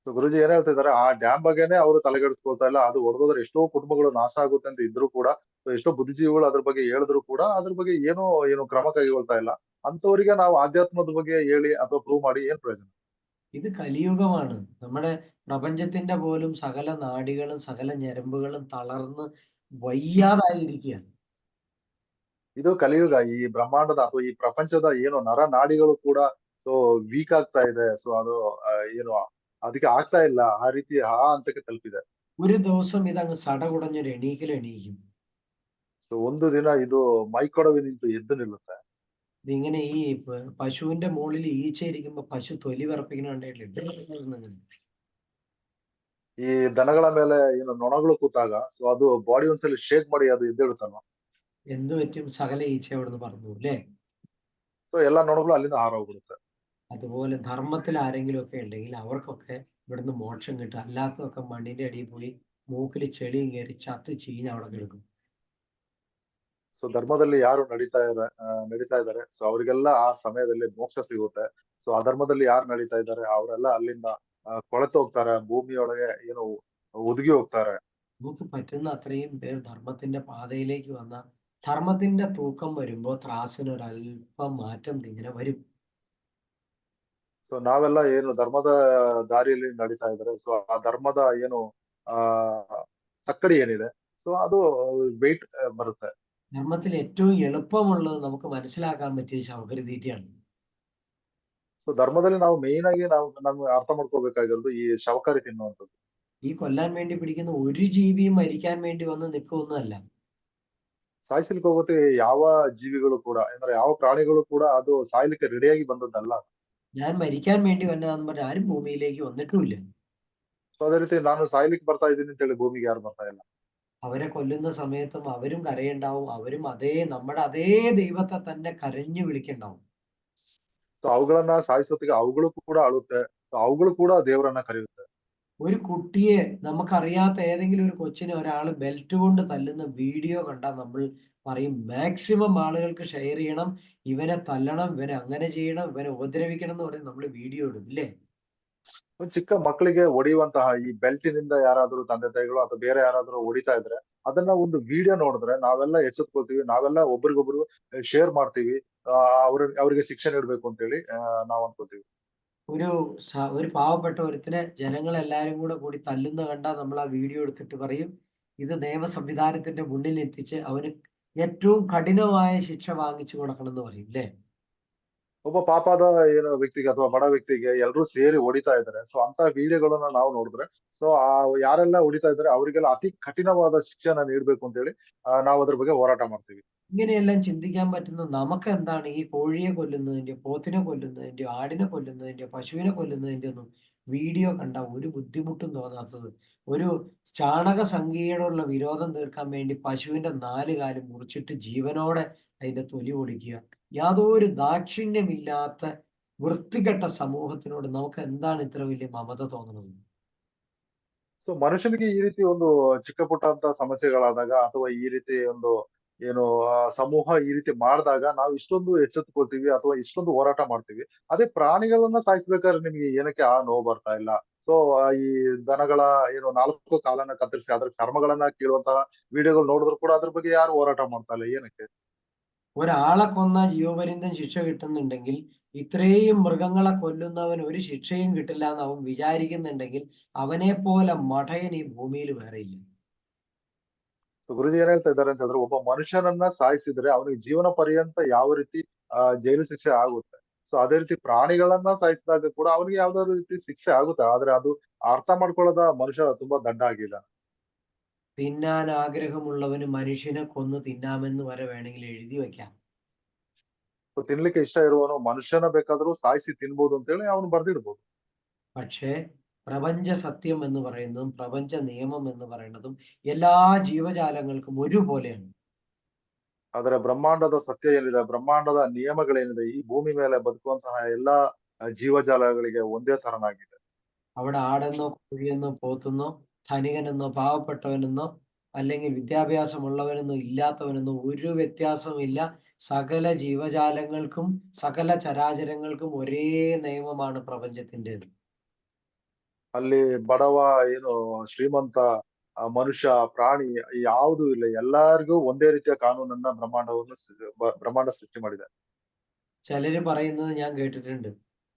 ಸೊ ಗುರುಜಿ ಏನ್ ಹೇಳ್ತಿದ್ದಾರೆ, ಆ ಡ್ಯಾಮ್ ಬಗ್ಗೆನೆ ಅವರು ತಲೆಗೆಡಿಸ್ಕೊಳ್ತಾ ಇಲ್ಲ. ಅದು ಒಡೆದೋದ್ರೆ ಎಷ್ಟೋ ಕುಟುಂಬಗಳು ನಾಶ ಆಗುತ್ತೆ ಅಂತ ಇದ್ರು ಕೂಡ, ಸೊ ಎಷ್ಟೋ ಬುದ್ಧಿಜೀವಿಗಳು ಅದ್ರ ಬಗ್ಗೆ ಹೇಳಿದ್ರು ಕೂಡ ಅದ್ರ ಬಗ್ಗೆ ಏನು ಕ್ರಮ ಕೈಗೊಳ್ತಾ ಇಲ್ಲ. ಅಂತವರಿಗೆ ನಾವು ಆಧ್ಯಾತ್ಮದ ಬಗ್ಗೆ ಹೇಳಿ ಅಥವಾ ಪ್ರೂವ್ ಮಾಡಿ ಏನ್ ಪ್ರಯೋಜನ? ഇത് കലിയുഗമാണ്. നമ്മുടെ പ്രപഞ്ചത്തിന്റെ പോലും സകല നാഡികളും സകല ഞരമ്പുകളും തളർന്ന് വയ്യാതായിരിക്കുക. ಇದು ಕಲಿಯುಗ. ಈ ಬ್ರಹ್ಮಾಂಡದ ಅಥವಾ ಈ ಪ್ರಪಂಚದ ನರ ನಾಡಿಗಳು ಕೂಡ ಸೊ ವೀಕ್ ಆಗ್ತಾ ಇದೆ. ಸೊ ಅದು ಏನು ಅದಕ್ಕೆ ಆಗ್ತಾ ಇಲ್ಲ. ಆ ರೀತಿ ಆ ಹಂತಕ್ಕೆ ತಲುಪಿದೆ. ഒരു ദിവസം ഇതങ്ങ് സടകുടഞ്ഞൊരു എണീക്കും. ಸೊ ಒಂದು ದಿನ ಇದು ಮೈಕೊಡವಿ ನಿಂತು ಎದ್ದು ನಿಲ್ಲುತ್ತೆ. ഇതിങ്ങനെ ഈ പശുവിന്റെ മുകളിൽ ഈച്ച ഇരിക്കുമ്പോ പശു തൊലി വിറപ്പിക്കുന്ന കണ്ടിട്ടില്ലേ? ಈ ದನಗಳ ಮೇಲೆ ನೊಣಗಳು ಕೂತಾಗ ಸೊ ಅದು ಬಾಡಿ ಒಂದ್ಸಲಿ ಶೇಕ್ ಮಾಡಿ ಅದು ಎದ್ದೇಳುತ್ತಲ್ವ. എന്ത് പറ്റും? സകല ഈച്ച അവിടുന്ന് പറന്നു അല്ലേ? ಸೊ ಎಲ್ಲಾ ನೊಣಗಳು ಅಲ್ಲಿಂದ ಹಾರೋಗ್ಬಿಡುತ್ತೆ. അതുപോലെ ധർമ്മത്തിൽ ആരെങ്കിലും ഒക്കെ ഉണ്ടെങ്കിൽ അവർക്കൊക്കെ ഇവിടുന്ന് മോക്ഷം കിട്ടും. അല്ലാത്തതൊക്കെ മണ്ണിന്റെ അടിയിൽ പോയി മൂക്കിൽ ചെളിയും കയറി ചത്ത് ചീഞ്ഞ് അവിടെ കിടക്കും. ಸೊ ಧರ್ಮದಲ್ಲಿ ಯಾರು ನಡೀತಾ ಇದ್ದಾರೆ ಸೊ ಅವರಿಗೆಲ್ಲ ಆ ಸಮಯದಲ್ಲಿ ಮೋಕ್ಷ ಸಿಗುತ್ತೆ. ಸೊ ಅಧರ್ಮದಲ್ಲಿ ಯಾರು ನಡೀತಾ ಇದ್ದಾರೆ ಅವರೆಲ್ಲ ಅಲ್ಲಿಂದ ಕೊಳೆತು ಹೋಗ್ತಾರೆ, ಭೂಮಿಯೊಳಗೆ ಒದಗಿ ಹೋಗ್ತಾರೆ. നമുക്ക് പറ്റുന്ന അത്രയും പേർ ധർമ്മത്തിന്റെ പാതയിലേക്ക് വന്ന ധർമ്മത്തിന്റെ തൂക്കം വരുമ്പോ ത്രാസിനൊരല്പം മാറ്റം ഇങ്ങനെ വരും. ಸೊ ನಾವೆಲ್ಲ ಧರ್ಮದ ದಾರಿಯಲ್ಲಿ ನಡೀತಾ ಇದ್ದಾರೆ. ಸೊ ಆ ಧರ್ಮದ ಆ ಚಕ್ಕಡಿ ಏನಿದೆ ಸೊ ಅದು ವೆಯ್ಟ್ ಬರುತ್ತೆ. ധർമ്മത്തിൽ ഏറ്റവും എളുപ്പമുള്ളത് നമുക്ക് മനസ്സിലാക്കാൻ പറ്റിയ ശവകൃതീറ്റയാണ്. ಸೊ ಧರ್ಮದಲ್ಲಿ ನಾವು ಮೇನ್ ಆಗಿ ನಮ್ಗೆ ಅರ್ಥ ಮಾಡ್ಕೋಬೇಕಾಗಿರೋದು ಈ ಶವಕಾರಿ ತಿನ್ನುವಂಥದ್ದು. ഈ കൊല്ലാൻ വേണ്ടി പിടിക്കുന്ന ഒരു ജീവിയും മരിക്കാൻ വേണ്ടി വന്ന് നിൽക്കുകയൊന്നുമല്ല. ಸಾಯಿಸ್ಲಿಕ್ಕೆ ಹೋಗುತ್ತೆ ಯಾವ ಜೀವಿಗಳು ಕೂಡ ಅಂದ್ರೆ ಯಾವ ಪ್ರಾಣಿಗಳು ಕೂಡ ಅದು ಸಾಯ್ಲಿಕ್ಕೆ ರೆಡಿಯಾಗಿ ಬಂದದ್ದಲ್ಲ. ഞാൻ മരിക്കാൻ വേണ്ടി വന്നതാന്ന് പറഞ്ഞ ആരും ഭൂമിയിലേക്ക് വന്നിട്ടുമില്ല. ಸೊ ಅದೇ ರೀತಿ ನಾನು ಸಾಯ್ಲಿಕ್ಕೆ ಬರ್ತಾ ಇದ್ದೀನಿ ಅಂತ ಹೇಳಿ ಭೂಮಿಗೆ ಯಾರು ಬರ್ತಾ ಇಲ್ಲ. അവരെ കൊല്ലുന്ന സമയത്തും അവരും കരയുണ്ടാവും. അവരും നമ്മുടെ അതേ ദൈവത്തെ തന്നെ കരഞ്ഞു വിളിക്കണ്ടാവും. ಸೊ ಅವುಗಳನ್ನ ಸಾಯಿಸೋತ್ತಿಗೆ ಅವುಗಳು ಕೂಡ ಅಳುತ್ತೆ. ಸೊ ಅವುಗಳು ಕೂಡ ದೇವರನ್ನ ಕರೆಯುತ್ತೆ. ഒരു കുട്ടിയെ നമുക്കറിയാത്ത ഏതെങ്കിലും ഒരു കൊച്ചിനെ ഒരാൾ ബെൽറ്റ് കൊണ്ട് തല്ലുന്ന വീഡിയോ കണ്ടാൽ നമ്മൾ പറയും മാക്സിമം ആളുകൾക്ക് ഷെയർ ചെയ്യണം, ഇവനെ തല്ലണം, ഇവനെ അങ്ങനെ ചെയ്യണം, ഇവനെ ഉപദ്രവിക്കണം എന്ന് പറയും. നമ്മൾ വീഡിയോ ഇടും ഇല്ലേ? ಚಿಕ್ಕ ಮಕ್ಕಳಿಗೆ ಹೊಡೆಯುವಂತಹ ಈ ಬೆಲ್ಟಿನಿಂದ ಯಾರಾದ್ರೂ ತಂದೆ ತಾಯಿಗಳು ಅಥವಾ ಬೇರೆ ಯಾರಾದ್ರೂ ಹೊಡಿತಾ ಇದ್ರೆ ಅದನ್ನ ಒಂದು ವಿಡಿಯೋ ನೋಡಿದ್ರೆ ನಾವೆಲ್ಲ ಎಚ್ಚೆತ್ಕೊಳ್ತೀವಿ, ನಾವೆಲ್ಲ ಒಬ್ರಿಗೊಬ್ರು ಶೇರ್ ಮಾಡ್ತೀವಿ. ಅವ್ರಿಗೆ ಶಿಕ್ಷೆ ನೀಡ್ಬೇಕು ಅಂತ ಹೇಳಿ ನಾವ್ ಅನ್ಕೋತೀವಿ. ഒരു പാവപ്പെട്ട ഒരുത്തിനെ ജനങ്ങളെല്ലാരും കൂടി തല്ലുന്ന കണ്ടാൽ നമ്മൾ ആ വീഡിയോ എടുത്തിട്ട് പറയും ഇത് നിയമ സംവിധാനത്തിന്റെ മുന്നിൽ എത്തിച്ച് അവന് ഏറ്റവും കഠിനമായ ശിക്ഷ വാങ്ങിച്ചു കൊടുക്കണം എന്ന് പറയും അല്ലേ? ಒಬ್ಬ ಪಾಪದ ವ್ಯಕ್ತಿಗೆ ಅಥವಾ ಬಡ ವ್ಯಕ್ತಿಗೆ ಎಲ್ಲರೂ ಸೇರಿ ಹೊಡಿತಾ ಇದ್ದಾರೆ. ಸೊ ಅಂತ ವಿಡಿಯೋಗಳನ್ನ ನಾವು ನೋಡಿದ್ರೆ ಸೊ ಯಾರೆಲ್ಲ ಹೊಡಿತಾ ಇದ್ದಾರೆ ಅವರಿಗೆಲ್ಲ ಅತಿ ಕಠಿಣವಾದ ಶಿಕ್ಷೆಯನ್ನ ನೀಡ್ಬೇಕು ಅಂತ ಹೇಳಿ ನಾವು ಅದ್ರ ಬಗ್ಗೆ ಹೋರಾಟ ಮಾಡ್ತೀವಿ. ഇങ്ങനെയെല്ലാം ചിന്തിക്കാൻ പറ്റുന്ന നമുക്ക് എന്താണ് ഈ കോഴിയെ കൊല്ലുന്നതിന്റെ, പോത്തിനെ കൊല്ലുന്നതിന്റെ, ആടിനെ കൊല്ലുന്നതിന്റെ, പശുവിനെ കൊല്ലുന്നതിന്റെ ഒന്നും വീഡിയോ കണ്ട ഒരു ബുദ്ധിമുട്ടും തോന്നാത്തത്? ഒരു ചാണക സംഖ്യയോടുള്ള വിരോധം തീർക്കാൻ വേണ്ടി പശുവിന്റെ 4 കാലും മുറിച്ചിട്ട് ജീവനോടെ അതിന്റെ തൊലി പൊടിക്കുക. യാതൊരു ദാക്ഷിണ്യമില്ലാത്ത വൃത്തികെട്ട സമൂഹത്തിനോട് നമുക്ക് എന്താണ് ഇത്ര വലിയ മമത തോന്നുന്നത്? ಸೊ ಮನುಷ್ಯನಿಗೆ ಈ ರೀತಿ ಒಂದು ಚಿಕ್ಕ ಪುಟ್ಟ ಅಂತ ಸಮಸ್ಯೆಗಳಾದಾಗ ಅಥವಾ ಈ ರೀತಿ ಒಂದು ಏನು ಸಮೂಹ ಈ ರೀತಿ ಮಾಡಿದಾಗ ನಾವು ಇಷ್ಟೊಂದು ಎಚ್ಚೆತ್ತುಕೊಳ್ತೀವಿ ಅಥವಾ ಇಷ್ಟೊಂದು ಹೋರಾಟ ಮಾಡ್ತೀವಿ. ಅದೇ ಪ್ರಾಣಿಗಳನ್ನ ಸಾಯಿಸ್ಬೇಕಾದ್ರೆ ನಿಮ್ಗೆ ಏನಕ್ಕೆ ಆ ನೋವು ಬರ್ತಾ ಇಲ್ಲ? ಸೊ ಈ ದನಗಳ ಏನು 4 ಕಾಲನ್ನ ಕತ್ತರಿಸಿ ಅದ್ರ ಚರ್ಮಗಳನ್ನ ಕೀಳುವಂತಹ ವಿಡಿಯೋಗಳು ನೋಡಿದ್ರು ಕೂಡ ಅದ್ರ ಬಗ್ಗೆ ಯಾರು ಹೋರಾಟ ಮಾಡ್ತಾ ಇಲ್ಲ, ಏನಕ್ಕೆ? ഒരാളെ കൊന്ന ജീവപര്യന്തം ശിക്ഷ കിട്ടുന്നുണ്ടെങ്കിൽ ഇത്രയും മൃഗങ്ങളെ കൊല്ലുന്നവൻ ഒരു ശിക്ഷയും കിട്ടില്ല എന്ന് അവൻ വിചാരിക്കുന്നുണ്ടെങ്കിൽ അവനെ പോലെ മഠയൻ ഈ ഭൂമിയിൽ വേറെ ഇല്ല. ಸೊ ಗುರುಜಿ ಏನ್ ಹೇಳ್ತಾ ಇದ್ದಾರೆ ಅಂತಂದ್ರೆ, ಒಬ್ಬ ಮನುಷ್ಯನನ್ನ ಸಾಯಿಸಿದ್ರೆ ಅವನಿಗೆ ಜೀವನ ಪರ್ಯಂತ ಯಾವ ರೀತಿ ಜೈಲು ಶಿಕ್ಷೆ ಆಗುತ್ತೆ. ಸೊ ಅದೇ ರೀತಿ ಪ್ರಾಣಿಗಳನ್ನ ಸಾಯಿಸಿದಾಗ ಕೂಡ ಅವನಿಗೆ ಯಾವ್ದಾದ್ರು ರೀತಿ ಶಿಕ್ಷೆ ಆಗುತ್ತೆ. ಆದ್ರೆ ಅದು ಅರ್ಥ ಮಾಡ್ಕೊಳ್ಳೋದ ಮನುಷ್ಯ ತುಂಬಾ ದಡ್ಡ ಆಗಿಲ್ಲ. തിന്നാൻ ആഗ്രഹമുള്ളവന് മനുഷ്യനെ കൊന്ന് തിന്നാമെന്ന് വരെ വേണമെങ്കിൽ എഴുതി വെക്കാം. ಸೊ ತಿನ್ಲಿಕ್ಕೆ ಇಷ್ಟ ಇರುವವನು ಮನುಷ್ಯನ ಬೇಕಾದ್ರೂ ಸಾಯಿಸಿ ತಿನ್ಬೋದು ಅಂತ ಹೇಳಿ ಅವನು ಬರ್ದಿಡ್ಬೋದು. പക്ഷേ പ്രപഞ്ച സത്യം എന്ന് പറയുന്നതും പ്രപഞ്ച നിയമം എന്ന് പറയുന്നതും എല്ലാ ജീവജാലങ്ങൾക്കും ഒരുപോലെയാണ്. ಆದ್ರೆ ಬ್ರಹ್ಮಾಂಡದ ಸತ್ಯ ಏನಿದೆ, ಬ್ರಹ್ಮಾಂಡದ ನಿಯಮಗಳೇನಿದೆ, ಈ ಭೂಮಿ ಮೇಲೆ ಬದುಕುವಂತಹ ಎಲ್ಲಾ ಜೀವಜಾಲಗಳಿಗೆ ಒಂದೇ ತರನಾಗಿದೆ. അവിടെ ആടെന്നോ കോഴിയെന്നോ പോത്തുന്നോ ധനികനെന്നോ പാവപ്പെട്ടവനെന്നോ അല്ലെങ്കിൽ വിദ്യാഭ്യാസമുള്ളവനെന്നോ ഇല്ലാത്തവനെന്നോ ഒരു വ്യത്യാസമില്ല. സകല ജീവജാലങ്ങൾക്കും സകല ചരാചരങ്ങൾക്കും ഒരേ നിയമമാണ് പ്രപഞ്ചത്തിൻ്റെത്. ಅಲ್ಲಿ ಬಡವ ಏನು ಶ್ರೀಮಂತ ಮನುಷ್ಯ ಪ್ರಾಣಿ ಯಾವುದೂ ಇಲ್ಲ, ಎಲ್ಲಾರ್ಗೂ ಒಂದೇ ರೀತಿಯ ಕಾನೂನನ್ನ ಬ್ರಹ್ಮಾಂಡ ಸೃಷ್ಟಿ ಮಾಡಿದೆ. ചിലര് പറയുന്നത് ഞാൻ കേട്ടിട്ടുണ്ട്,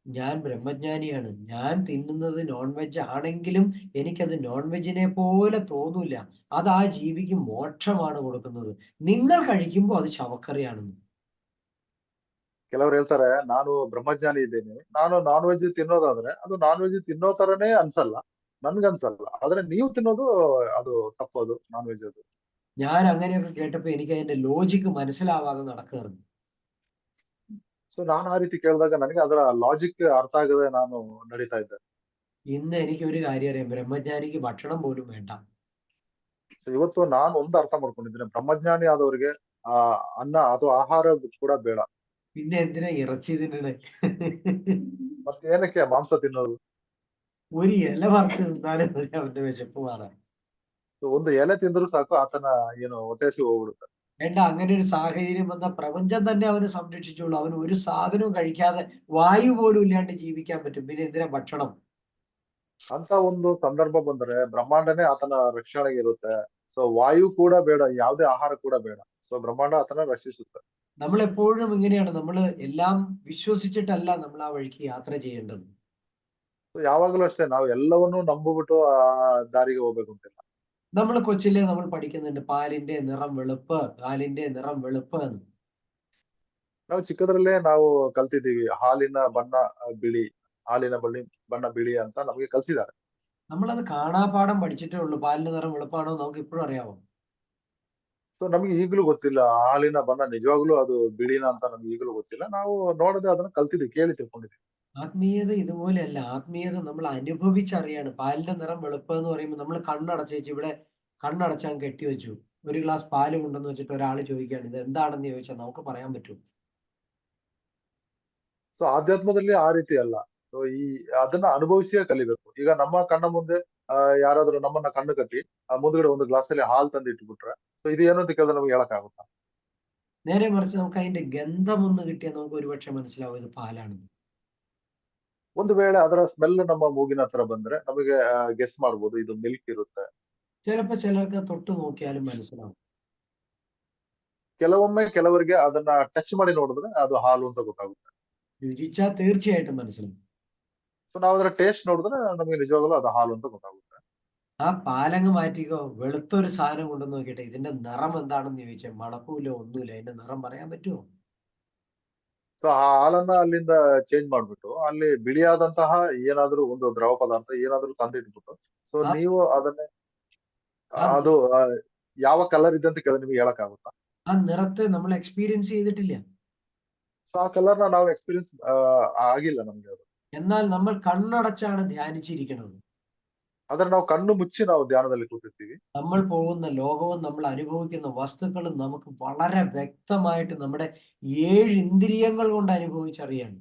ഞാൻ ബ്രഹ്മജ്ഞാനിയാണ്, ഞാൻ തിന്നുന്നത് നോൺ വെജ് ആണെങ്കിലും എനിക്കത് നോൺ വെജിനെ പോലെ തോന്നൂല, അത് ആ ജീവിക്ക് മോക്ഷമാണ് കൊടുക്കുന്നത്, നിങ്ങൾ കഴിക്കുമ്പോൾ അത് ശവക്കറിയാണെന്ന്. ಕೆಲವ್ರು ಹೇಳ್ತಾರೆ, ನಾನು ಬ್ರಹ್ಮಜ್ಞಾನಿ ಇದ್ದೇನೆ, ನಾನು ನಾನ್ ವೆಜ್ ತಿನ್ನೋದಾದ್ರೆ ಅದು ನಾನ್ ವೆಜ್ ತಿನ್ನೋ ತರನೇ ಅನ್ಸಲ್ಲ, ನನ್ಗನ್ಸಲ್ಲ. ಆದ್ರೆ ನೀವು ತಿನ್ನೋದು ಅದು ತಪ್ಪದು, ನಾನ್ ವೆಜ್ ಅದು. ഞാൻ അങ്ങനെയൊക്കെ കേട്ടപ്പോ എനിക്ക് അതിന്റെ ലോജിക്ക് മനസ്സിലാവാതെ നടക്കുകയായിരുന്നു. ಸೊ ನಾನು ಆ ರೀತಿ ಕೇಳಿದಾಗ ನನಗೆ ಅದರ ಲಾಜಿಕ್ ಅರ್ಥ ಆಗದೆ ನಾನು ನಡೀತಾ ಇದ್ದೆ. ഇന്ന് എനിക്ക് ഒരു കാര്യം അറിയാം, ബ്രഹ്മജ്ഞാനിക്ക് ഭക്ഷണം പോലും വേണ്ട. ಸೊ ಇವತ್ತು ನಾನು ಒಂದು ಅರ್ಥ ಮಾಡ್ಕೊಂಡಿದ್ದೇನೆ, ಬ್ರಹ್ಮಜ್ಞಾನಿ ಆದವರಿಗೆ ಅನ್ನ ಅಥವಾ ಆಹಾರ ಕೂಡ ಬೇಡ. പിന്നെ എന്തിനാ ഇറച്ചി തിന്നണേ? ಮತ್ತೆ ಏನಕ್ಕೆ ಮಾಂಸ ತಿನ್ನೋದು? ഒരു ഇല പറിച്ച് തിന്നാലും മതി അവന്റെ വിശപ്പ് മാറാൻ. ಸೊ ಒಂದು ಎಲೆ ತಿಂದ್ರು ಸಾಕು, ಆತನ ಏನು ಹೊಟ್ಟೆಸಿ ಹೋಗ್ಬಿಡುತ್ತೆ. വേണ്ട, അങ്ങനെ ഒരു സാഹചര്യം വന്ന പ്രപഞ്ചം തന്നെ അവന് സംരക്ഷിച്ചോളൂ. അവന് ഒരു സാധനവും കഴിക്കാതെ വായു പോലും ഇല്ലാണ്ട് ജീവിക്കാൻ പറ്റും. പിന്നെ എന്തിനാ ഭക്ഷണം? ಅಂತ ಒಂದು ಸಂದರ್ಭ ಬಂದ್ರೆ ಬ್ರಹ್ಮಾಂಡನೇ ಆತನ ರಕ್ಷಣೆಗೆ ಇರುತ್ತೆ. ಸೊ ವಾಯು ಕೂಡ ಬೇಡ, ಯಾವುದೇ ಆಹಾರ ಕೂಡ ಬೇಡ. ಸೊ ಬ್ರಹ್ಮಾಂಡ ಆತನ ರಕ್ಷಿಸುತ್ತೆ. നമ്മൾ എപ്പോഴും ഇങ്ങനെയാണ്, നമ്മൾ എല്ലാം വിശ്വസിച്ചിട്ടല്ല നമ്മൾ ആ വഴിക്ക് യാത്ര ചെയ്യേണ്ടത്. ಸೊ ಯಾವಾಗಲೂ ಅಷ್ಟೇ, ನಾವು ಎಲ್ಲವನ್ನೂ ನಂಬಿಬಿಟ್ಟು ಆ ದಾರಿಗೆ ಹೋಗ್ಬೇಕು ಅಂತಿಲ್ಲ. നമ്മൾ കൊച്ചിലെ നമ്മൾ പഠിക്കുന്നുണ്ട്, പാലിന്റെ നിറം വെളുപ്പ്, പാലിന്റെ നിറം വെളുപ്പ് എന്ന്. ನಾವು ಚಿಕ್ಕದ್ರಲ್ಲೇ ನಾವು ಕಲ್ತಿದ್ದೀವಿ, ಹಾಲಿನ ಬಣ್ಣ ಬಿಳಿ, ಹಾಲಿನ ಬಣ್ಣ ಬಿಳಿ ಅಂತ ನಮಗೆ ಕಲ್ಸಿದ್ದಾರೆ. നമ്മളത് കാണാപാഠം പഠിച്ചിട്ടേ ഉള്ളൂ. പാലിന്റെ നിറം വെളുപ്പാണോ നമുക്ക് ഇപ്പോഴും അറിയാമോ? ಸೊ ನಮ್ಗೆ ಈಗಲೂ ಗೊತ್ತಿಲ್ಲ ಹಾಲಿನ ಬಣ್ಣ ನಿಜವಾಗ್ಲೂ ಅದು ಬಿಳಿನ ಅಂತ, ನಮ್ಗೆ ಈಗಲೂ ಗೊತ್ತಿಲ್ಲ. ನಾವು ನೋಡದೆ ಅದನ್ನ കൽത്തിದ್ದೀವಿ, ಕೇಳಿ ತಿಳ್ಕೊಂಡಿದ್ದೀವಿ. ആത്മീയത ഇതുപോലെയല്ല. ആത്മീയത നമ്മൾ അനുഭവിച്ചറിയാണ്. പാലിന്റെ നിറം വെളുപ്പ് എന്ന് പറയുമ്പോൾ നമ്മൾ കണ്ണടച്ചേച്ച് ഇവിടെ കണ്ണടച്ചാൻ കെട്ടിവെച്ചു. ഒരു ഗ്ലാസ് പാല് കൊണ്ടെന്ന് വെച്ചിട്ട് ഒരാൾ ചോദിക്കുകയാണ് ഇത് എന്താണെന്ന് ചോദിച്ചാൽ നമുക്ക് പറയാൻ പറ്റും? ಸೊ ಆಧ್ಯಾತ್ಮದಲ್ಲಿ ಆ ರೀತಿ ಅಲ್ಲ. ಸೊ ಅದನ್ನ ಅನುಭವಿಸಿಯೇ ಕಲಿಬೇಕು. ಈಗ ನಮ್ಮ ಕಣ್ಣ ಮುಂದೆ ಯಾರಾದ್ರೂ ನಮ್ಮನ್ನ ಕಣ್ಣು ಕಟ್ಟಿ ಮುಂದ್ಗಡೆ ಒಂದು ಗ್ಲಾಸ್ ಅಲ್ಲಿ ಹಾಲು ತಂದು ಇಟ್ಬಿಟ್ರೆ, ಸೊ ಇದು ಏನು ಅಂತ ಕೇಳಿದ್ರೆ ನಮ್ಗೆ ಹೇಳಕ್ಕಾಗುತ್ತಾ? നേരെ മറിച്ച് നമുക്ക് അതിന്റെ ഗന്ധം ഒന്ന് കിട്ടിയാൽ നമുക്ക് ഒരുപക്ഷെ മനസ്സിലാവും ഇത് പാലാണെന്ന്. ಒಂದು ವೇಳೆ ಅದರ ಸ್ಮೆಲ್ ನಮ್ಮ ಮೂಗಿನ ಹತ್ರ ಬಂದ್ರೆ ನಮಗೆ ಗೆಸ್ ಮಾಡ್ಬೋದು ಇದು ಮಿಲ್ಕ್ ಇರುತ್ತೆ. ചിലപ്പോൾ ചിലർക്ക് തൊട്ട് നോക്കിയാലും മനസ്സിലാവും. ಕೆಲವೊಮ್ಮೆ ಕೆಲವರಿಗೆ ಅದನ್ನ ಟಚ್ ಮಾಡಿ ನೋಡಿದ್ರೆ ಅದು ಹಾಲು ಅಂತ ಗೊತ್ತಾಗುತ್ತೆ. രുചിച്ചാൽ തീർച്ചയായിട്ടും മനസ്സിലാവും. ಸೊ ನಾವು ಅದರ ಟೇಸ್ಟ್ ನೋಡಿದ್ರೆ ನಮಗೆ ನಿಜವಾಗ್ಲೂ ಅದು ಹಾಲು ಅಂತ ಗೊತ್ತಾಗುತ್ತೆ. ആ പാലങ്ങ് മാറ്റിക്കോ, വെളുത്തൊരു സാധനം കൊണ്ടുവന്ന് നോക്കിട്ടെ ഇതിന്റെ നിറം എന്താണെന്ന് ചോദിച്ചാൽ മണക്കൂല, ഒന്നുമില്ല, അതിന്റെ നിറം പറയാൻ പറ്റുമോ? ಸೊ ಆ ಹಾಲನ್ನ ಅಲ್ಲಿಂದ ಚೇಂಜ್ ಮಾಡ್ಬಿಟ್ಟು ಅಲ್ಲಿ ಬಿಳಿಯಾದಂತಹ ಏನಾದ್ರೂ ಒಂದು ದ್ರವ ಪದಾರ್ಥ ಏನಾದ್ರೂ ತಂದಿಟ್ಬಿಟ್ಟು, ಸೊ ಆ- ನೀವು ಅದನ್ನೇ ಆ- ಅದು ಯಾವ ಕಲರ್ ಇದೆ ಅಂತ ಕೇಳಿದ್ರೆ ನಿಮ್ಗೆ ಹೇಳಕ್ಕಾಗುತ್ತಾ? ആ നിറത്തെ നമ്മൾ എക്സ്പീരിയൻസ് ചെയ്തിട്ടില്ല. ಸೊ ಆ ಕಲರ್ನ ನಾವು ಎಕ್ಸ್ಪೀರಿಯನ್ಸ್ ಆಗಿಲ್ಲ ನಮ್ಗೆ ಅದು. എന്നാൽ നമ്മൾ കണ്ണടച്ചാണ് ധ്യാനിച്ചിരിക്കുന്നത്. ಆದ್ರೆ ನಾವು ಕಣ್ಣು ಮುಚ್ಚಿ ನಾವು ಧ್ಯಾನದಲ್ಲಿ ಕೂತಿರ್ತೀವಿ. നമ്മൾ പോകുന്ന ലോകവും നമ്മൾ അനുഭവിക്കുന്ന വസ്തുക്കളും നമുക്ക് വളരെ വ്യക്തമായിട്ട് നമ്മുടെ 7 ഇന്ദ്രിയങ്ങൾ കൊണ്ട് അനുഭവിച്ചറിയാണ്.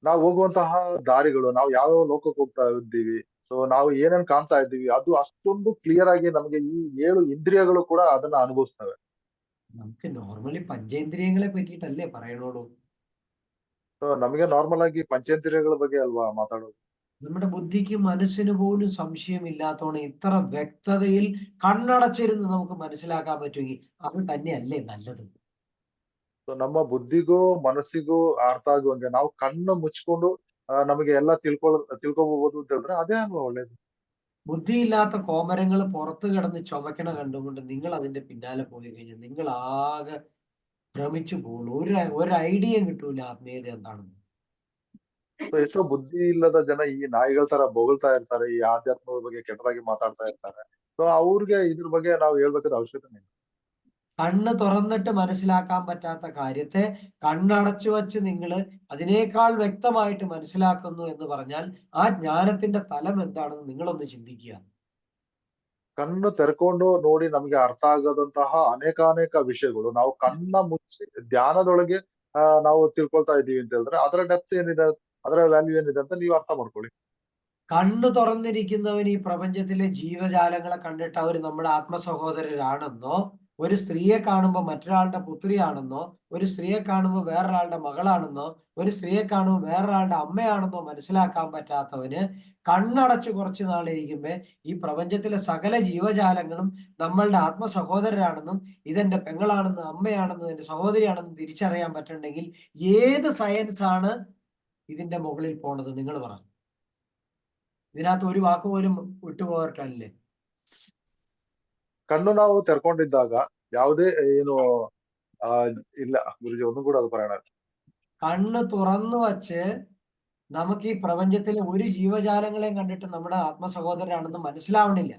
ನಾವು ಹೋಗುವಂತಹ ದಾರಿಗಳು, ನಾವು ಯಾವ ಲೋಕಕ್ಕೆ ಹೋಗ್ತಾ ಇದ್ದೀವಿ, ಸೊ ನಾವು ಏನೇನ್ ಕಾಣ್ತಾ ಇದ್ದೀವಿ, ಅದು ಅಷ್ಟೊಂದು ಕ್ಲಿಯರ್ ಆಗಿ ನಮಗೆ ಈ 7 ಇಂದ್ರಿಯಗಳು ಕೂಡ ಅದನ್ನ ಅನುಭವಿಸ್ತವೆ. നമുക്ക് നോർമലി പഞ്ചേന്ദ്രിയങ്ങളെ പറ്റിയിട്ടല്ലേ പറയണോളൂ. ಸೊ ನಮಗೆ ನಾರ್ಮಲ್ ಆಗಿ ಪಂಚೇಂದ್ರಿಯಗಳ ಬಗ್ಗೆ ಅಲ್ವಾ ಮಾತಾಡೋದು. നമ്മുടെ ബുദ്ധിക്കും മനസ്സിന് പോലും സംശയമില്ലാത്തോണം ഇത്ര വ്യക്തതയിൽ കണ്ണടച്ചിരുന്ന് നമുക്ക് മനസ്സിലാക്കാൻ പറ്റുമെങ്കിൽ അത് തന്നെയല്ലേ നല്ലത്. ಸೊ ನಮ್ಮ ಬುದ್ಧಿಗೂ ಮನಸ್ಸಿಗೂ ಅರ್ಥ ಆಗುವಂಗೆ ನಾವು ಕಣ್ಣು ಮುಚ್ಕೊಂಡು ನಮಗೆ ಎಲ್ಲ ತಿಳ್ಕೊಬಹುದು ಅಂತ ಹೇಳಿದ್ರೆ ಅದೇ ಅಲ್ವಾ ಒಳ್ಳೇದು. ബുദ്ധിയില്ലാത്ത കോമരങ്ങൾ പുറത്ത് കിടന്ന് ചുമക്കണ കണ്ടുകൊണ്ട് നിങ്ങൾ അതിന്റെ പിന്നാലെ പോയി കഴിഞ്ഞാൽ നിങ്ങൾ ആകെ ഭ്രമിച്ചു പോകുള്ളൂ. ഒരു ഐഡിയയും കിട്ടൂല ആത്മീയത എന്താണെന്ന്. ಸೊ ಎಷ್ಟೋ ಬುದ್ಧಿ ಇಲ್ಲದ ಜನ ಈ ನಾಯಿಗಳ ತರ ಬೊಗಳ್ತಾ ಇರ್ತಾರೆ, ಈ ಆಧ್ಯಾತ್ಮದ ಬಗ್ಗೆ ಕೆಟ್ಟದಾಗಿ ಮಾತಾಡ್ತಾ ಇರ್ತಾರೆ. ಸೊ ಅವ್ರಿಗೆ ಇದ್ರ ಬಗ್ಗೆ ನಾವು ಹೇಳ್ಬೇಕಾದ ಅವಶ್ಯಕತೆ ಇಲ್ಲ. കണ്ണ് തുറന്നിട്ട് മനസ്സിലാക്കാൻ പറ്റാത്ത കാര്യത്തെ കണ്ണടച്ചു വച്ച് നിങ്ങൾ അതിനേക്കാൾ വ്യക്തമായിട്ട് മനസ്സിലാക്കുന്നു എന്ന് പറഞ്ഞാൽ ആ ജ്ഞാനത്തിന്റെ തലം എന്താണെന്ന് നിങ്ങളൊന്ന് ചിന്തിക്കുക. ಕಣ್ಣು ತೆರ್ಕೊಂಡು ನೋಡಿ ನಮ್ಗೆ ಅರ್ಥ ಆಗದಂತಹ ಅನೇಕಾನೇಕ ವಿಷಯಗಳು ನಾವು ಕಣ್ಣ ಮುಚ್ಚಿ ಧ್ಯಾನದೊಳಗೆ ನಾವು ತಿಳ್ಕೊಳ್ತಾ ಇದೀವಿ ಅಂತ ಹೇಳಿದ್ರೆ ಅದರ ಡೆಪ್ತ್ ಏನಿದೆ, ಅದರ ವ್ಯಾಲ್ಯೂ ಏನಿದೆ ಅಂತ ನೀವು ಅರ್ಥ ಮಾಡ್ಕೊಳ್ಳಿ. കണ്ണ് തുറന്നിരിക്കുന്നവൻ ഈ പ്രപഞ്ചത്തിലെ ജീവജാലങ്ങളെ കണ്ടിട്ട് അവർ നമ്മുടെ ആത്മസഹോദരരാണെന്നോ, ഒരു സ്ത്രീയെ കാണുമ്പോൾ മറ്റൊരാളുടെ പുത്രിയാണെന്നോ, ഒരു സ്ത്രീയെ കാണുമ്പോൾ വേറൊരാളുടെ മകളാണെന്നോ, ഒരു സ്ത്രീയെ കാണുമ്പോൾ വേറൊരാളുടെ അമ്മയാണെന്നോ മനസ്സിലാക്കാൻ പറ്റാത്തവന് കണ്ണടച്ച് കുറച്ച് നാളിരിക്കുമ്പോ ഈ പ്രപഞ്ചത്തിലെ സകല ജീവജാലങ്ങളും നമ്മളുടെ ആത്മസഹോദരരാണെന്നും ഇതെന്റെ പെങ്ങളാണെന്നും അമ്മയാണെന്നും എന്റെ സഹോദരിയാണെന്നും തിരിച്ചറിയാൻ പറ്റുന്നുണ്ടെങ്കിൽ ഏത് സയൻസ് ആണ് ഇതിന്റെ മുകളിൽ പോണത്? നിങ്ങൾ പറ. ഇതിനകത്ത് ഒരു വാക്ക് പോലും വിട്ടുപോകട്ടല്ലേ. ಕಣ್ಣು ನಾವು ತೆರ್ಕೊಂಡಿದ್ದಾಗ ಯಾವುದೇ ಏನು ಇಲ್ಲ ಗುರುಜಿ, ഒന്നും കൂടെ അത് പറയണ. കണ്ണ് തുറന്നു വച്ച് നമുക്ക് ഈ പ്രപഞ്ചത്തിലെ ഒരു ജീവജാലങ്ങളെയും കണ്ടിട്ട് നമ്മുടെ ആത്മസഹോദരനാണെന്ന് മനസ്സിലാവണില്ല.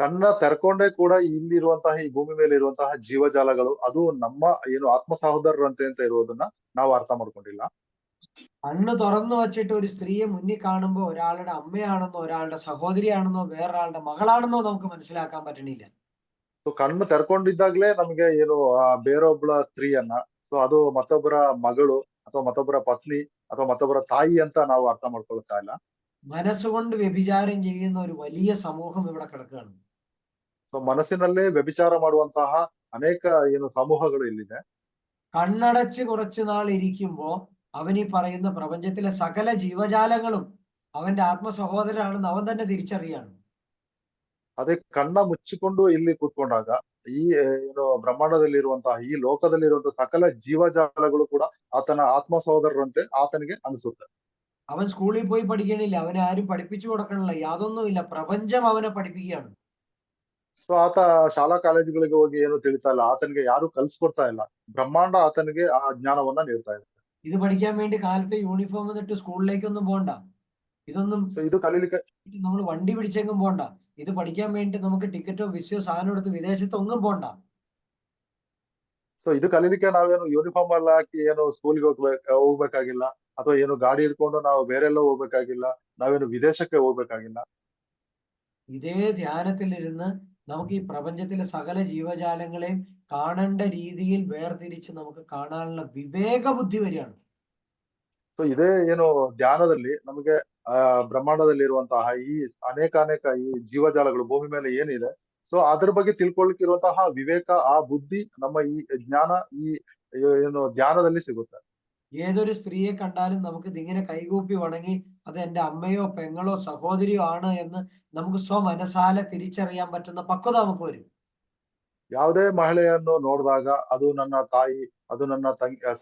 ಕಣ್ಣ ತೆರ್ಕೊಂಡೇ ಕೂಡ ಇಲ್ಲಿರುವಂತಹ ಈ ಭೂಮಿ ಮೇಲೆ ಇರುವಂತಹ ಜೀವಜಾಲಗಳು ಅದು ನಮ್ಮ ಏನು ಆತ್ಮ ಸಹೋದರರಂತೆ ಅಂತ ಇರುವುದನ್ನ ನಾವು ಅರ್ಥ ಮಾಡ್ಕೊಂಡಿಲ್ಲ. കണ്ണ് തുറന്നു വച്ചിട്ട് ഒരു സ്ത്രീയെ മുന്നിൽ കാണുമ്പോൾ ഒരാളുടെ അമ്മയാണെന്നോ ഒരാളുടെ സഹോദരിയാണെന്നോ വേറൊരാളുടെ മകളാണെന്നോ നമുക്ക് മനസ്സിലാക്കാൻ പറ്റണില്ല. ಸೊ ಕಣ್ಣು ತೆರ್ಕೊಂಡಿದ್ದಾಗ್ಲೇ ನಮ್ಗೆ ಏನು ಬೇರೊಬ್ಬಳ ಸ್ತ್ರೀಯನ್ನ, ಸೊ ಅದು ಮತ್ತೊಬ್ಬರ ಮಗಳು ಅಥವಾ ಮತ್ತೊಬ್ಬರ ಪತ್ನಿ ಅಥವಾ ಮತ್ತೊಬ್ಬರ ತಾಯಿ ಅಂತ ನಾವು ಅರ್ಥ ಮಾಡ್ಕೊಳ್ತಾ ಇಲ್ಲ. മനസ്സുകൊണ്ട് വ്യഭിചാരം ചെയ്യുന്ന ഒരു വലിയ സമൂഹം ഇവിടെ കിടക്കുകയാണ്. ಸೊ ಮನಸ್ಸಿನಲ್ಲೇ ವ್ಯಭಿಚಾರ ಮಾಡುವಂತಹ ಅನೇಕ ಏನು ಸಮೂಹಗಳು ಇಲ್ಲಿದೆ. കണ്ണടച്ച് കുറച്ചു നാൾ ഇരിക്കുമ്പോ അവൻ ഈ പറയുന്ന പ്രപഞ്ചത്തിലെ സകല ജീവജാലങ്ങളും അവന്റെ ആത്മസഹോദരനാണെന്ന് അവൻ തന്നെ തിരിച്ചറിയാണ്. ಅದೇ ಕಣ್ಣ ಮುಚ್ಚಿಕೊಂಡು ಇಲ್ಲಿ ಕೂತ್ಕೊಂಡಾಗ ಈ ಏನು ಬ್ರಹ್ಮಾಂಡದಲ್ಲಿರುವಂತಹ ಈ ಲೋಕದಲ್ಲಿರುವಂತಹ ಸಕಲ ಜೀವಜಾಲಗಳು ಕೂಡ ಆತನ ಆತ್ಮ ಸಹೋದರರಂತೆ ಆತನಿಗೆ ಅನಿಸುತ್ತೆ. അവൻ സ്കൂളിൽ പോയി പഠിക്കണില്ല, അവനെ ആരും പഠിപ്പിച്ചു കൊടുക്കണില്ല, യാതൊന്നുമില്ല. പ്രപഞ്ചം അവനെ പഠിപ്പിക്കുകയാണ്. ಸೊ ಆತ ಶಾಲಾ ಕಾಲೇಜುಗಳಿಗೆ ಹೋಗಿ ಏನು ತಿಳಿತಾ ಇಲ್ಲ, ಆತನಿಗೆ ಯಾರು ಕಲ್ಸ್ಕೊಡ್ತಾ ಇಲ್ಲ, ಬ್ರಹ್ಮಾಂಡ ಆತನಿಗೆ ಆ ಜ್ಞಾನವನ್ನ ನೀಡ್ತಾ ಇದೆ. ഇത് പഠിക്കാൻ വേണ്ടി കാലത്തെ യൂണിഫോം എന്നിട്ട് സ്കൂളിലേക്കൊന്നും പോണ്ട. ഇതൊന്നും ಸೊ ಇದು ಕಲೀಲಿಕ್ಕೆ നമ്മൾ വണ്ടി പിടിച്ചെങ്കും പോണ്ട. ഇത് പഠിക്കാൻ വേണ്ടി നമുക്ക് ടിക്കറ്റോ വിസയോ സാധനം എടുത്ത് വിദേശത്തൊന്നും പോണ്ട. ಸೊ ಇದು ಕಲೀಲಿಕ್ಕೆ ನಾವೇನು ಯೂನಿಫಾರ್ಮ್ ಎಲ್ಲ ಹಾಕಿ ಏನು ಸ್ಕೂಲ್ಗೆ ಹೋಗ್ಬೇಕಾಗಿಲ್ಲ, ಅಥವಾ ಏನು ಗಾಡಿ ಹಿಡ್ಕೊಂಡು ನಾವು ಬೇರೆಲ್ಲ ಹೋಗ್ಬೇಕಾಗಿಲ್ಲ, ನಾವೇನು ವಿದೇಶಕ್ಕೆ ಹೋಗ್ಬೇಕಾಗಿಲ್ಲ. ഇതേ ധ്യാനത്തിലിരുന്ന് നമുക്ക് ഈ പ്രപഞ്ചത്തിലെ സകല ജീവജാലങ്ങളെയും കാണേണ്ട രീതിയിൽ വേർതിരിച്ച് നമുക്ക് കാണാനുള്ള വിവേക ബുദ്ധി വരികയാണ്. ಸೊ ಇದೇ ಏನು ಧ್ಯಾನದಲ್ಲಿ ನಮಗೆ ಬ್ರಹ್ಮಾಂಡದಲ್ಲಿರುವಂತಹ ಈ ಅನೇಕ ಈ ಜೀವಜಾಲಗಳು ಭೂಮಿ ಮೇಲೆ ಏನಿದೆ, ಸೊ ಅದ್ರ ಬಗ್ಗೆ ತಿಳ್ಕೊಳ್ಳಿಕ್ಕಿರುವಂತಹ ವಿವೇಕ, ಆ ಬುದ್ಧಿ ನಮ್ಮ ಈ ಜ್ಞಾನ ಈ ಏನು ಧ್ಯಾನದಲ್ಲಿ ಸಿಗುತ್ತೆ. ഏതൊരു സ്ത്രീയെ കണ്ടാലും നമുക്ക് ഇതിങ്ങനെ കൈകൂപ്പി വണങ്ങി അത് എൻ്റെ അമ്മയോ പെങ്ങളോ സഹോദരിയോ ആണ് എന്ന് നമുക്ക് സ്വമനസാലെ തിരിച്ചറിയാൻ പറ്റുന്ന പക്വത നമുക്ക് വരും. ಯಾವುದೇ ಮಹಿಳೆಯನ್ನು ನೋಡಿದಾಗ ಅದು ನನ್ನ ತಾಯಿ, ಅದು ನನ್ನ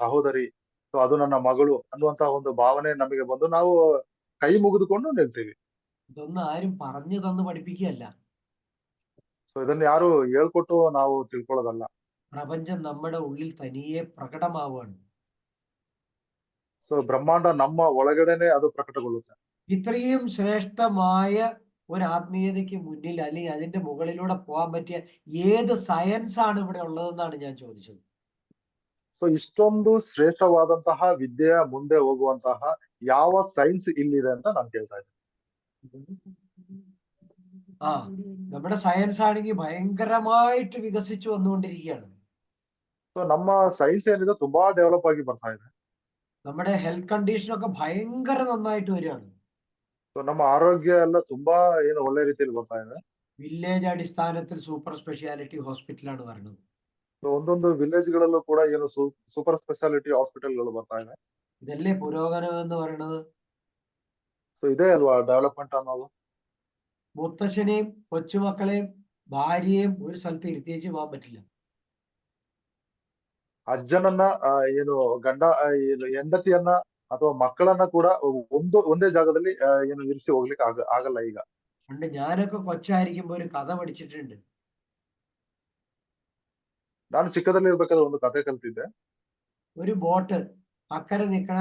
ಸಹೋದರಿ, ಸೊ ಅದು ನನ್ನ ಮಗಳು ಅನ್ನುವಂತಹ ಒಂದು ಭಾವನೆ ನಮಗೆ ಬಂದು ನಾವು ಕೈ ಮುಗಿದುಕೊಂಡು ನಿಲ್ತೀವಿ. ഇതൊന്നും ആരും പറഞ്ഞു തന്ന് പഠിപ്പിക്കുകയല്ല. ಸೊ ಇದನ್ನ ಯಾರು ಹೇಳ್ಕೊಟ್ಟು ನಾವು ತಿಳ್ಕೊಳ್ಳೋದಲ್ಲ. പ്രപഞ്ചം നമ്മുടെ ഉള്ളിൽ തനിയെ പ്രകടമാവുകയാണ്. ಸೊ ಬ್ರಹ್ಮಾಂಡ ನಮ್ಮ ಒಳಗಡೆನೆ ಅದು ಪ್ರಕಟಗೊಳ್ಳುತ್ತೆ. ഇത്രയും ശ്രേഷ്ഠമായ ഒരു ആത്മീയതയ്ക്ക് മുന്നിൽ അല്ലെങ്കിൽ അതിന്റെ മുകളിലൂടെ പോകാൻ പറ്റിയ ഏത് സയൻസ് ആണ് ഇവിടെ ഉള്ളതെന്നാണ് ഞാൻ ചോദിച്ചത്. ಸೊ ಇಷ್ಟೊಂದು ಶ್ರೇಷ್ಠವಾದಂತಹ ವಿದ್ಯೆಯ ಮುಂದೆ ಹೋಗುವಂತಹ ಯಾವ ಸೈನ್ಸ್ ಇಲ್ಲಿದೆ ಅಂತ ನಾನು ಕೇಳ್ತಾ ಇದ್ದೀನಿ. ആ നമ്മുടെ സയൻസ് ആണെങ്കിൽ ഭയങ്കരമായിട്ട് വികസിച്ചു വന്നുകൊണ്ടിരിക്കുകയാണ്. ಸೊ ನಮ್ಮ ಸೈನ್ಸ್ ಏನಿದೆ ತುಂಬಾ ಡೆವಲಪ್ ಆಗಿ ಬರ್ತಾ ಇದೆ. നമ്മുടെ ഹെൽത്ത് കണ്ടീഷനൊക്കെ ഭയങ്കര നന്നായിട്ട് വരികയാണ്. ಸೊ ನಮ್ಮ ಆರೋಗ್ಯ ಎಲ್ಲ ತುಂಬಾ ಏನು ಒಳ್ಳೆ ರೀತಿಯಲ್ಲಿ ಬರ್ತಾ ಇದೆ. വില്ലേജ് അടിസ്ഥാനത്തിൽ സൂപ്പർ സ്പെഷ്യാലിറ്റി ഹോസ്പിറ്റലാണ് വരുന്നത്. ಸೊ ಒಂದೊಂದು ವಿಲೇಜ್ ಗಳಲ್ಲೂ ಕೂಡ ಏನು ಸೂಪರ್ ಸ್ಪೆಷಾಲಿಟಿ ಹಾಸ್ಪಿಟಲ್ಗಳು ಬರ್ತಾ ಇದೆ. ഇതല്ലേ പുരോഗമനം എന്ന് പറയുന്നത്. ಸೊ ಇದೇ ಅಲ್ವಾ ಡೆವಲಪ್ಮೆಂಟ್ ಅನ್ನೋದು. മുത്തശ്ശനെയും കൊച്ചുമക്കളെയും ഭാര്യയെയും ഒരു സ്ഥലത്ത് ഇരുത്തിയേച്ച് പോകാൻ പറ്റില്ല. ಅಜ್ಜನನ್ನ ಏನು ಗಂಡ ಏನು ಹೆಂಡತಿಯನ್ನ ಅಥವಾ ಮಕ್ಕಳನ್ನ ಕೂಡ ಒಂದೇ ಜಾಗದಲ್ಲಿ ಏನು ಇರಿಸಿ ಹೋಗ್ಲಿಕ್ಕೆ ಆಗಲ್ಲ ಈಗ. പണ്ട് ഞാനൊക്കെ കൊച്ചായിരിക്കുമ്പോ ഒരു കഥ പഠിച്ചിട്ടുണ്ട്. ನಾನು ಚಿಕ್ಕದಲ್ಲಿ ಇರ್ಬೇಕಾದ್ರೆ ಒಂದು ಕತೆ ಕಲ್ತಿದ್ದೆ. ഒരു ബോട്ട്, അക്കരെ നിൽക്കണ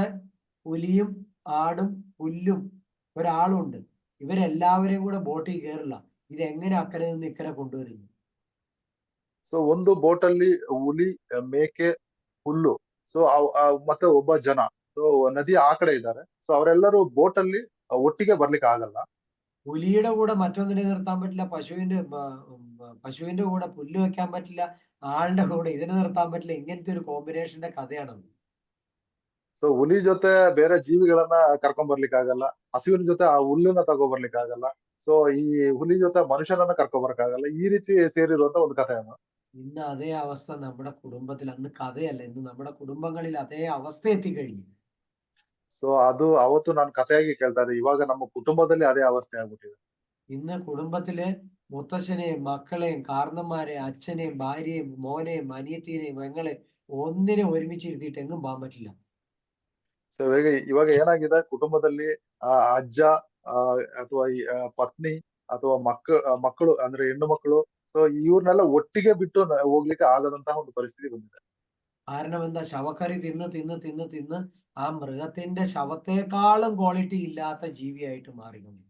പുലിയും ആടും പുല്ലും ഒരാളും ഉണ്ട്. ഇവരെല്ലാവരെയും കൂടെ ബോട്ടിൽ കയറില്ല. ഇതെങ്ങനെ അക്കരെ നിന്ന് ഇക്കരെ കൊണ്ടുവരുന്നു? ಸೊ ಒಂದು ಬೋಟ್ ಅಲ್ಲಿ ಹುಲಿ, ಮೇಕೆ, ಹುಲ್ಲು, ಸೊ ಮತ್ತೆ ಒಬ್ಬ ಜನ, ಸೊ ನದಿ ಆ ಕಡೆ ಇದ್ದಾರೆ. ಸೊ ಅವರೆಲ್ಲರೂ ಬೋಟ್ ಅಲ್ಲಿ ಒಟ್ಟಿಗೆ ಬರ್ಲಿಕ್ಕೆ ಆಗಲ್ಲ. പുലിയുടെ കൂടെ മറ്റൊന്നിനെ നിർത്താൻ പറ്റില്ല, പശുവിന്റെ കൂടെ പുല്ല് വെക്കാൻ പറ്റില്ല, ആളുടെ കൂടെ ഇതിനെ നിർത്താൻ പറ്റില്ല. ഇങ്ങനത്തെ ഒരു കോമ്പിനേഷന്റെ കഥയാണത്. ಸೊ ಹುಲಿ ಜೊತೆ ಬೇರೆ ಜೀವಿಗಳನ್ನ ಕರ್ಕೊಂಡ್ ಬರ್ಲಿಕ್ಕೆ ಆಗಲ್ಲ, ಹಸುವಿನ ಜೊತೆ ಆ ಹುಲ್ಲನ್ನ ತಗೊಂಡ್ಬರ್ಲಿಕ್ಕೆ ಆಗಲ್ಲ, ಸೊ ಈ ಹುಲಿ ಜೊತೆ ಮನುಷ್ಯನನ್ನ ಕರ್ಕೊಂಡ್ ಬರಕ್ಕಾಗಲ್ಲ. ಈ ರೀತಿ ಸೇರಿರುವಂತ ಒಂದು ಕಥೆ ಅದು. ഇന്ന് അതേ അവസ്ഥ നമ്മുടെ കുടുംബത്തിൽ, അന്ന് കഥയല്ല, ഇന്ന് നമ്മുടെ കുടുംബങ്ങളിൽ അതേ അവസ്ഥ എത്തിക്കഴിഞ്ഞു. ಸೊ ಅದು ಅವತ್ತು ನಾನು ಕಥೆಯಾಗಿ ಕೇಳ್ತಾ ಇದ್ದೆ, ಇವಾಗ ನಮ್ಮ ಕುಟುಂಬದಲ್ಲಿ ಅದೇ ಅವಸ್ಥೆ ಆಗ್ಬಿಟ್ಟಿದೆ. ഇന്ന് കുടുംബത്തില് മുത്തശ്ശനെയും മക്കളെയും കാർന്നന്മാരെയും അച്ഛനെയും ഭാര്യയെയും മോനെയും അനിയത്തിനെയും പെങ്ങളെ ഒന്നിനെ ഒരുമിച്ചിരുത്തിയിട്ട് എങ്ങും പോകാൻ പറ്റില്ല. ಸೊ ಇವಾಗ ಏನಾಗಿದೆ, ಕುಟುಂಬದಲ್ಲಿ ಅಜ್ಜ ಅಥವಾ ಪತ್ನಿ ಅಥವಾ ಮಕ್ಕಳು ಅಂದ್ರೆ ಹೆಣ್ಣು ಮಕ್ಕಳು, ಸೊ ಇವ್ರನ್ನೆಲ್ಲ ಒಟ್ಟಿಗೆ ಬಿಟ್ಟು ಹೋಗ್ಲಿಕ್ಕೆ ಆಗದಂತಹ ಒಂದು ಪರಿಸ್ಥಿತಿ ಬಂದಿದೆ. കാരണം എന്താ? ശവക്കറി തിന്ന് തിന്ന് തിന്ന് തിന്ന് ആ മൃഗത്തിന്റെ ശവത്തെക്കാളും ക്വാളിറ്റി ഇല്ലാത്ത ജീവിയായിട്ട് മാറിക്കുന്നു.